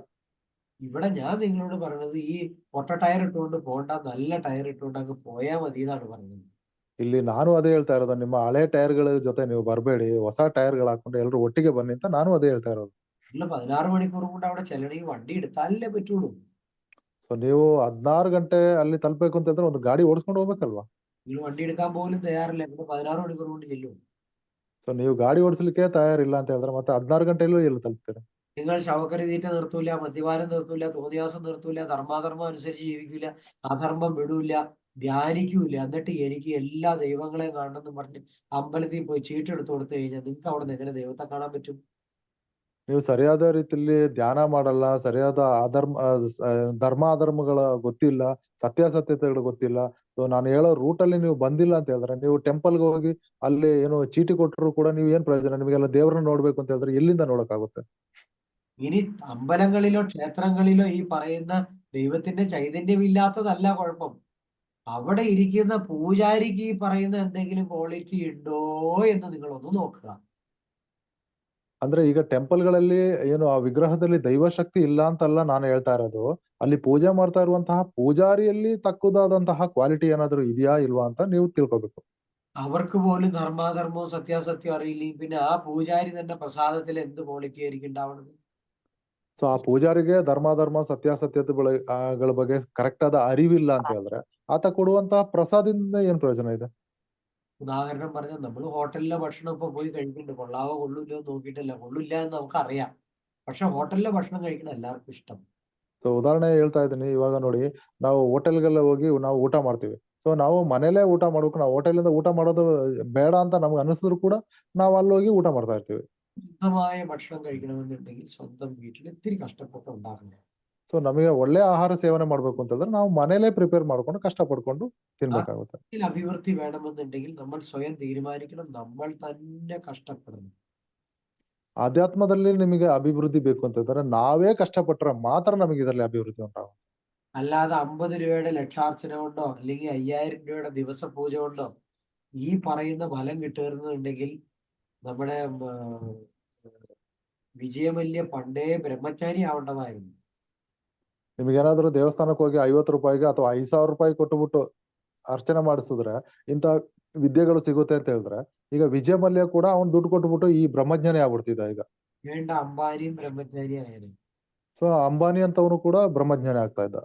ഇവിടെ ഞാൻ നിങ്ങളോട് പറഞ്ഞത് ഈ പൊട്ട ടയർ ഇട്ടുകൊണ്ട് പോണ്ട, നല്ല ടയർ ഇട്ടുകൊണ്ട് അങ്ങ് പോയാൽ മതി എന്നാണ് പറഞ്ഞത്. ಇಲ್ಲಿ ನಾನು ಅದೇ ಹೇಳ್ತಾ ಇರೋದು, ನಿಮ್ಮ ಹಳೆ ಟೈರ್ಗಳ ಜೊತೆ ನೀವು ಬರಬೇಡಿ, ಹೊಸ ಟೈರ್ಗಳು ಹಾಕೊಂಡು ಎಲ್ಲರೂ ಒಟ್ಟಿಗೆ ಬನ್ನಿ ಅಂತ ನಾನು ಅದೇ ಹೇಳ್ತಾ ಇರೋದು. നിങ്ങൾ 16 മണിക്കൂർ കൊണ്ട് അവിടെ ചെല്ലണമെങ്കിൽ വണ്ടി എടുത്താലേ പറ്റുള്ളൂ. ಸೊ ನೀವು 16 ಗಂಟೆ ಅಲ್ಲಿ ತಲುಪಬೇಕು ಅಂತಂದ್ರೆ ಒಂದು ಗಾಡಿ ಓಡಿಸ್ಕೊಂಡು ಹೋಗ್ಬೇಕಲ್ವಾ? നിങ്ങൾ വണ്ടി എടുക്കാൻ പോലും തയ്യാറില്ല, പിന്നെ 16 മണിക്കൂർ കൊണ്ട് ചെല്ലും. ಸೊ ನೀವು ಗಾಡಿ ಓಡಿಸ್ಲಿಕ್ಕೆ ತಯಾರಿಲ್ಲ ಅಂತ ಹೇಳಿದ್ರೆ ಮತ್ತೆ 16 ಗಂಟೆಯಲ್ಲೂ ಎಲ್ಲಿ ತಲುಪ್ತೀರಾ? നിങ്ങൾ ശവക്കരി തീറ്റ നിർത്തൂല, മദ്യപാനം നിർത്തൂല, തോന്നിയാസം നിർത്തൂല, ധർമാധർമ്മം അനുസരിച്ച് ജീവിക്കൂല, അധർമ്മം വിടൂല, ധ്യാനിക്കൂല. എന്നിട്ട് എനിക്ക് എല്ലാ ദൈവങ്ങളെയും കാണണമെന്ന് പറഞ്ഞ് അമ്പലത്തിൽ പോയി ചീട്ടെടുത്ത് കൊടുത്തു കഴിഞ്ഞാൽ നിങ്ങൾക്ക് അവിടെ നിന്ന് എങ്ങനെ ദൈവത്തെ കാണാൻ പറ്റും? ನೀವು ಸರಿಯಾದ ರೀತಿಯಲ್ಲಿ ಧ್ಯಾನ ಮಾಡಲ್ಲ, ಸರಿಯಾದ ಧರ್ಮ ಅಧರ್ಮಗಳ ಗೊತ್ತಿಲ್ಲ, ಸತ್ಯಾಸತ್ಯತೆಗಳು ಗೊತ್ತಿಲ್ಲ. ಸೊ ನಾನು ಹೇಳೋ ರೂಟ್ ಅಲ್ಲಿ ನೀವು ಬಂದಿಲ್ಲ ಅಂತ ಹೇಳಿದ್ರೆ, ನೀವು ಟೆಂಪಲ್ಗೆ ಹೋಗಿ ಅಲ್ಲಿ ಏನೋ ಚೀಟಿ ಕೊಟ್ಟರು ಕೂಡ ನೀವು ಏನ್ ಪ್ರಯೋಜನ? ನಿಮಗೆಲ್ಲ ದೇವರನ್ನ ನೋಡ್ಬೇಕು ಅಂತ ಹೇಳಿದ್ರೆ ಎಲ್ಲಿಂದ ನೋಡಕ್ಕಾಗುತ್ತೆ? ഇനി അമ്പലങ്ങളിലോ ക്ഷേത്രങ്ങളിലോ ഈ പറയുന്ന ദൈവത്തിന്റെ ചൈതന്യമില്ലാത്തതല്ല കുഴപ്പം. അവിടെ ഇരിക്കുന്ന പൂജാരിക്ക് ഈ പറയുന്ന എന്തെങ്കിലും ക്വാളിറ്റി ഉണ്ടോ എന്ന് നിങ്ങൾ ഒന്ന് നോക്കുക. ಅಂದ್ರೆ ಈಗ ಟೆಂಪಲ್ಗಳಲ್ಲಿ ಏನು ಆ ವಿಗ್ರಹದಲ್ಲಿ ದೈವಶಕ್ತಿ ಇಲ್ಲ ಅಂತಲ್ಲ ನಾನು ಹೇಳ್ತಾ ಇರೋದು, ಅಲ್ಲಿ ಪೂಜೆ ಮಾಡ್ತಾ ಇರುವಂತಹ ಪೂಜಾರಿಯಲ್ಲಿ ತಕ್ಕುದಾದಂತಹ ಕ್ವಾಲಿಟಿ ಏನಾದ್ರು ಇದೆಯಾ ಇಲ್ವಾ ಅಂತ ನೀವು ತಿಳ್ಕೊಬೇಕು. അവർക്ക് പോലും ധർമാധർമ്മവും സത്യാസത്യവും അറിയില്ലെങ്കിൽ പിന്നെ ആ പൂജാരി തന്നെ പ്രസാദത്തിൽ എന്ത് ക്വാളിറ്റി ആയിരിക്കും ഉണ്ടാവുന്നത്? ಸೊ ಆ ಪೂಜಾರಿಗೆ ಧರ್ಮ ಸತ್ಯಾಸತ್ಯತೆಗಳ ಬಗ್ಗೆ ಕರೆಕ್ಟ್ ಆದ ಅರಿವಿಲ್ಲ ಅಂತ ಹೇಳಿದ್ರೆ ಆತ ಕೊಡುವಂತಹ ಪ್ರಸಾದದಿಂದ ಏನ್ ಪ್ರಯೋಜನ ಇದೆ? ഉദാഹരണം പറഞ്ഞാൽ നമ്മൾ ഹോട്ടലിലെ ഭക്ഷണം ഇപ്പൊ പോയി കഴിക്കുന്നുണ്ട്, കൊള്ളാവോ കൊള്ളൂല്ലോ നോക്കിയിട്ടല്ല, കൊള്ളില്ല എന്ന് നമുക്കറിയാം. പക്ഷെ ഹോട്ടലിലെ ഭക്ഷണം കഴിക്കണം എല്ലാവർക്കും ഇഷ്ടം. ಸೊ ಉದಾಹರಣೆ ಹೇಳ್ತಾ ಇದ್ದೀನಿ, ಇವಾಗ ನೋಡಿ, ನಾವು ಹೋಟೆಲ್ಗೆಲ್ಲ ಹೋಗಿ ನಾವು ಊಟ ಮಾಡ್ತೀವಿ. ಸೊ ನಾವು ಮನೇಲೆ ಊಟ ಮಾಡ್ಬೇಕು, ನಾವು ಹೋಟೆಲಿಂದ ಊಟ ಮಾಡೋದು ಬೇಡ ಅಂತ ನಮ್ಗೆ ಅನಿಸಿದ್ರು ಕೂಡ ನಾವು ಅಲ್ಲಿ ಹೋಗಿ ಊಟ ಮಾಡ್ತಾ ಇರ್ತೀವಿ. ശുദ്ധമായ ഭക്ഷണം കഴിക്കണമെന്നുണ്ടെങ്കിൽ സ്വന്തം വീട്ടിൽ ഇത്തിരി കഷ്ടപ്പെട്ട് ഉണ്ടാക്കണം. ಸೊ ನಮಗೆ ಒಳ್ಳೆ ಆಹಾರ ಸೇವನೆ ಮಾಡ್ಬೇಕು ಅಂತಂದ್ರೆ ನಾವು ಮನೇಲೆ ಪ್ರಿಪೇರ್ ಮಾಡ್ಕೊಂಡು ಕಷ್ಟಪಡ್ಕೊಂಡು ತಿನ್ಬೇಕಾಗುತ್ತೆ. അഭിവൃദ്ധി വേണമെന്നുണ്ടെങ്കിൽ നമ്മൾ സ്വയം തീരുമാനിക്കണം, നമ്മൾ തന്നെ കഷ്ടപ്പെടണം. ಆಧ್ಯಾತ್ಮದಲ್ಲಿ ನಿಮಗೆ ಅಭಿವೃದ್ಧಿ ಬೇಕು ಅಂತಂದ್ರೆ ನಾವೇ ಕಷ್ಟಪಟ್ರೆ ಮಾತ್ರ ನಮಗೆ ಇದರಲ್ಲಿ ಅಭಿವೃದ್ಧಿ ಉಂಟಾಗುತ್ತೆ. അല്ലാതെ 50 രൂപയുടെ ലക്ഷാർച്ചന കൊണ്ടോ അല്ലെങ്കിൽ 5000 രൂപയുടെ ദിവസ പൂജ കൊണ്ടോ ഈ പറയുന്ന ഫലം കിട്ടുന്നുണ്ടെങ്കിൽ നമ്മുടെ വിജയമല്യ പണ്ടേ ബ്രഹ്മചാരി ആവേണ്ടതായിരുന്നു. ನಿಮ್ಗೇನಾದ್ರೂ ದೇವಸ್ಥಾನಕ್ಕೆ ಹೋಗಿ 50 ರೂಪಾಯಿಗೆ ಅಥವಾ 5,000 ರೂಪಾಯಿ ಕೊಟ್ಟುಬಿಟ್ಟು ಅರ್ಚನೆ ಮಾಡಿಸಿದ್ರೆ ಇಂಥ ವಿದ್ಯೆಗಳು ಸಿಗುತ್ತೆ ಅಂತ ಹೇಳಿದ್ರೆ, ಈಗ ವಿಜಯ ಮಲ್ಯ ಕೂಡ ಅವ್ನು ದುಡ್ಡು ಕೊಟ್ಬಿಟ್ಟು ಈ ಬ್ರಹ್ಮಜ್ಞಾನಿ ಆಗ್ಬಿಡ್ತಿದ್ದ ಈಗ. വേണ്ട, അംബാനിയും ബ്രഹ്മചാരി ആയാലും. ಸೊ ಅಂಬಾನಿ ಅಂತವನು ಕೂಡ ಬ್ರಹ್ಮಜ್ಞಾನಿ ಆಗ್ತಾ ಇದ್ದ.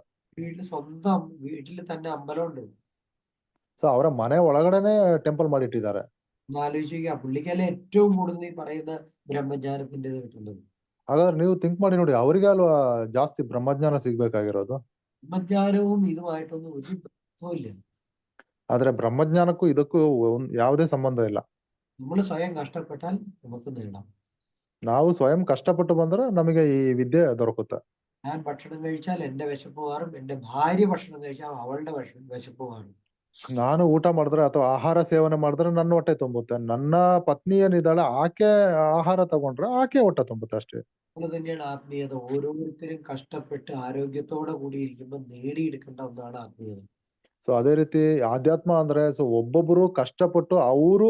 സ്വന്തം വീട്ടിൽ തന്നെ അമ്പലമുണ്ട്. ಸೊ ಅವರ ಮನೆ ಒಳಗಡೆನೆ ಟೆಂಪಲ್ ಮಾಡಿಟ್ಟಿದ್ದಾರೆ. ആലോചിക്കുക, പുള്ളിക്കല്ലേ ഏറ്റവും കൂടുതൽ ഈ പറയുന്ന ബ്രഹ്മജ്ഞാനത്തിൻ്റെത് കിട്ടുന്നത്. ಹಾಗಾದ್ರೆ ನೀವು ಥಿಂಕ್ ಮಾಡಿ ನೋಡಿ, ಅವರಿಗೆ ಅಲ್ವಾ ಜಾಸ್ತಿ ಬ್ರಹ್ಮಜ್ಞಾನ ಸಿಗ್ಬೇಕಾಗಿರೋದು. ബ്രഹ്മജ്ഞാനവും ഇതുമായിട്ടൊന്നും ഒരു ബന്ധവുമില്ല. ಆದ್ರೆ ಬ್ರಹ್ಮಜ್ಞಾನಕ್ಕೂ ಇದಕ್ಕೂ ಯಾವುದೇ ಸಂಬಂಧ ಇಲ್ಲ. നമ്മൾ സ്വയം കഷ്ടപ്പെട്ടാൽ നമുക്ക് നേടാം. ನಾವು ಸ್ವಯಂ ಕಷ್ಟಪಟ್ಟು ಬಂದ್ರೆ ನಮಗೆ ಈ ವಿದ್ಯೆ ದೊರಕುತ್ತೆ. ഞാൻ ഭക്ഷണം കഴിച്ചാൽ എന്റെ വിശപ്പ് മാറും, എന്റെ ഭാര്യ ഭക്ഷണം കഴിച്ചാൽ അവളുടെ വിശപ്പ് മാറും. ನಾನು ಊಟ ಮಾಡಿದ್ರೆ ಅಥವಾ ಆಹಾರ ಸೇವನೆ ಮಾಡಿದ್ರೆ ನನ್ನ ಹೊಟ್ಟೆ ತುಂಬುತ್ತೆ. ನನ್ನ ಪತ್ನಿ ಏನಿದ್ದಾಳೆ ಆಕೆ ಆಹಾರ ತಗೊಂಡ್ರೆ ಆಕೆ ಹೊಟ್ಟೆ ತುಂಬುತ್ತೆ ಅಷ್ಟೇ. അതുപോലെ തന്നെയാണ് ആത്മീയത. ഓരോരുത്തരും കഷ്ടപ്പെട്ട് ആരോഗ്യത്തോടെ കൂടി ഇരിക്കുമ്പോൾ നേടിയെടുക്കേണ്ട ഒന്നാണ് ആത്മീയത. ಸೊ ಅದೇ ರೀತಿ ಆಧ್ಯಾತ್ಮ ಅಂದ್ರೆ ಒಬ್ಬೊಬ್ರು ಕಷ್ಟಪಟ್ಟು ಅವರು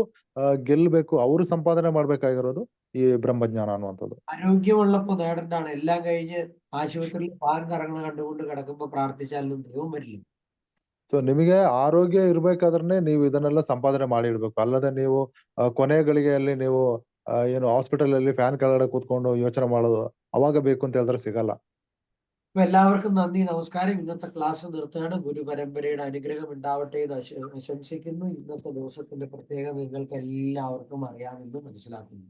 ಗೆಲ್ಬೇಕು, ಅವರು ಸಂಪಾದನೆ ಮಾಡ್ಬೇಕಾಗಿರೋದು ಈ ಬ್ರಹ್ಮಜ್ಞಾನ ಅನ್ನುವಂಥದ್ದು. ആരോഗ്യമുള്ളപ്പോ നേടേണ്ടതാണ്. എല്ലാം കഴിഞ്ഞ് ആശുപത്രിയിൽ പാൻ കറങ്ങണ കണ്ടുകൊണ്ട് കിടക്കുമ്പോ പ്രാർത്ഥിച്ചാലൊന്നും ദൈവം വരില്ല. ಸೊ ನಿಮಗೆ ಆರೋಗ್ಯ ಇರ್ಬೇಕಾದ್ರೆ ನೀವು ಇದನ್ನೆಲ್ಲ ಸಂಪಾದನೆ ಮಾಡಿ ಇಡ್ಬೇಕು. ಅಲ್ಲದೆ ನೀವು ಕೊನೆ ಗಳಿಗೆಯಲ್ಲಿ ನೀವು ಏನು ಹಾಸ್ಪಿಟಲ್ ಅಲ್ಲಿ ಫ್ಯಾನ್ ಕೆಳಗಡೆ ಕೂತ್ಕೊಂಡು ಯೋಚನೆ ಮಾಡೋದು ಅವಾಗ ಬೇಕು ಅಂತ ಹೇಳಿದ್ರೆ ಸಿಗಲ್ಲ. അപ്പൊ എല്ലാവർക്കും നന്ദി, നമസ്കാരം. ഇന്നത്തെ ക്ലാസ് നിർത്തുകയാണ്. ഗുരു പരമ്പരയുടെ അനുഗ്രഹം ഉണ്ടാവട്ടെ എന്ന് ആശംസിക്കുന്നു. ഇന്നത്തെ ദിവസത്തിന്റെ പ്രത്യേകത നിങ്ങൾക്ക് എല്ലാവർക്കും അറിയാമെന്ന് മനസ്സിലാക്കുന്നു.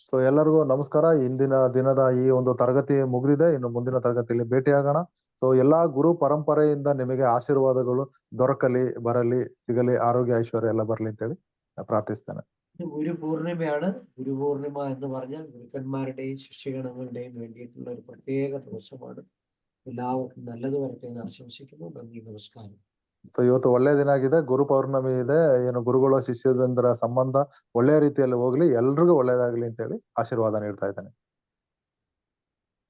ಸೊ ಎಲ್ಲರಿಗೂ ನಮಸ್ಕಾರ. ಇಂದಿನ ದಿನದ ಈ ಒಂದು ತರಗತಿ ಮುಗಿದಿದೆ. ಇನ್ನು ಮುಂದಿನ ತರಗತಿಯಲ್ಲಿ ಭೇಟಿಯಾಗೋಣ. ಸೊ ಎಲ್ಲಾ ಗುರು ಪರಂಪರೆಯಿಂದ ನಿಮಗೆ ಆಶೀರ್ವಾದಗಳು ದೊರಕಲಿ, ಬರಲಿ, ಸಿಗಲಿ, ಆರೋಗ್ಯ ಐಶ್ವರ್ಯ ಎಲ್ಲ ಬರಲಿ ಅಂತೇಳಿ ಪ್ರಾರ್ಥಿಸ್ತೇನೆ. ഇത് ഗുരു പൂർണിമയാണ്. ഗുരു പൂർണിമ എന്ന് പറഞ്ഞാൽ ഗുരുക്കന്മാരുടെയും ശിഷ്യഗണങ്ങളുടെയും വേണ്ടിയിട്ടുള്ള ഒരു പ്രത്യേക ദിവസമാണ്. എല്ലാവർക്കും നല്ലത് വരട്ടെ എന്ന് ആശംസിക്കുന്നു. നന്ദി, നമസ്കാരം. ಸೊ ಇವತ್ತು ಒಳ್ಳೆ ದಿನ ಆಗಿದೆ. ಗುರು ಪೌರ್ಣಮಿ ಇದೆ. ಏನು ಗುರುಗಳು ಶಿಷ್ಯದಂದ್ರ ಸಂಬಂಧ ಒಳ್ಳೆಯ ರೀತಿಯಲ್ಲಿ ಹೋಗ್ಲಿ, ಎಲ್ರಿಗೂ ಒಳ್ಳೇದಾಗ್ಲಿ ಅಂತೇಳಿ ಆಶೀರ್ವಾದ ನೀಡ್ತಾ ಇದ್ದೇನೆ.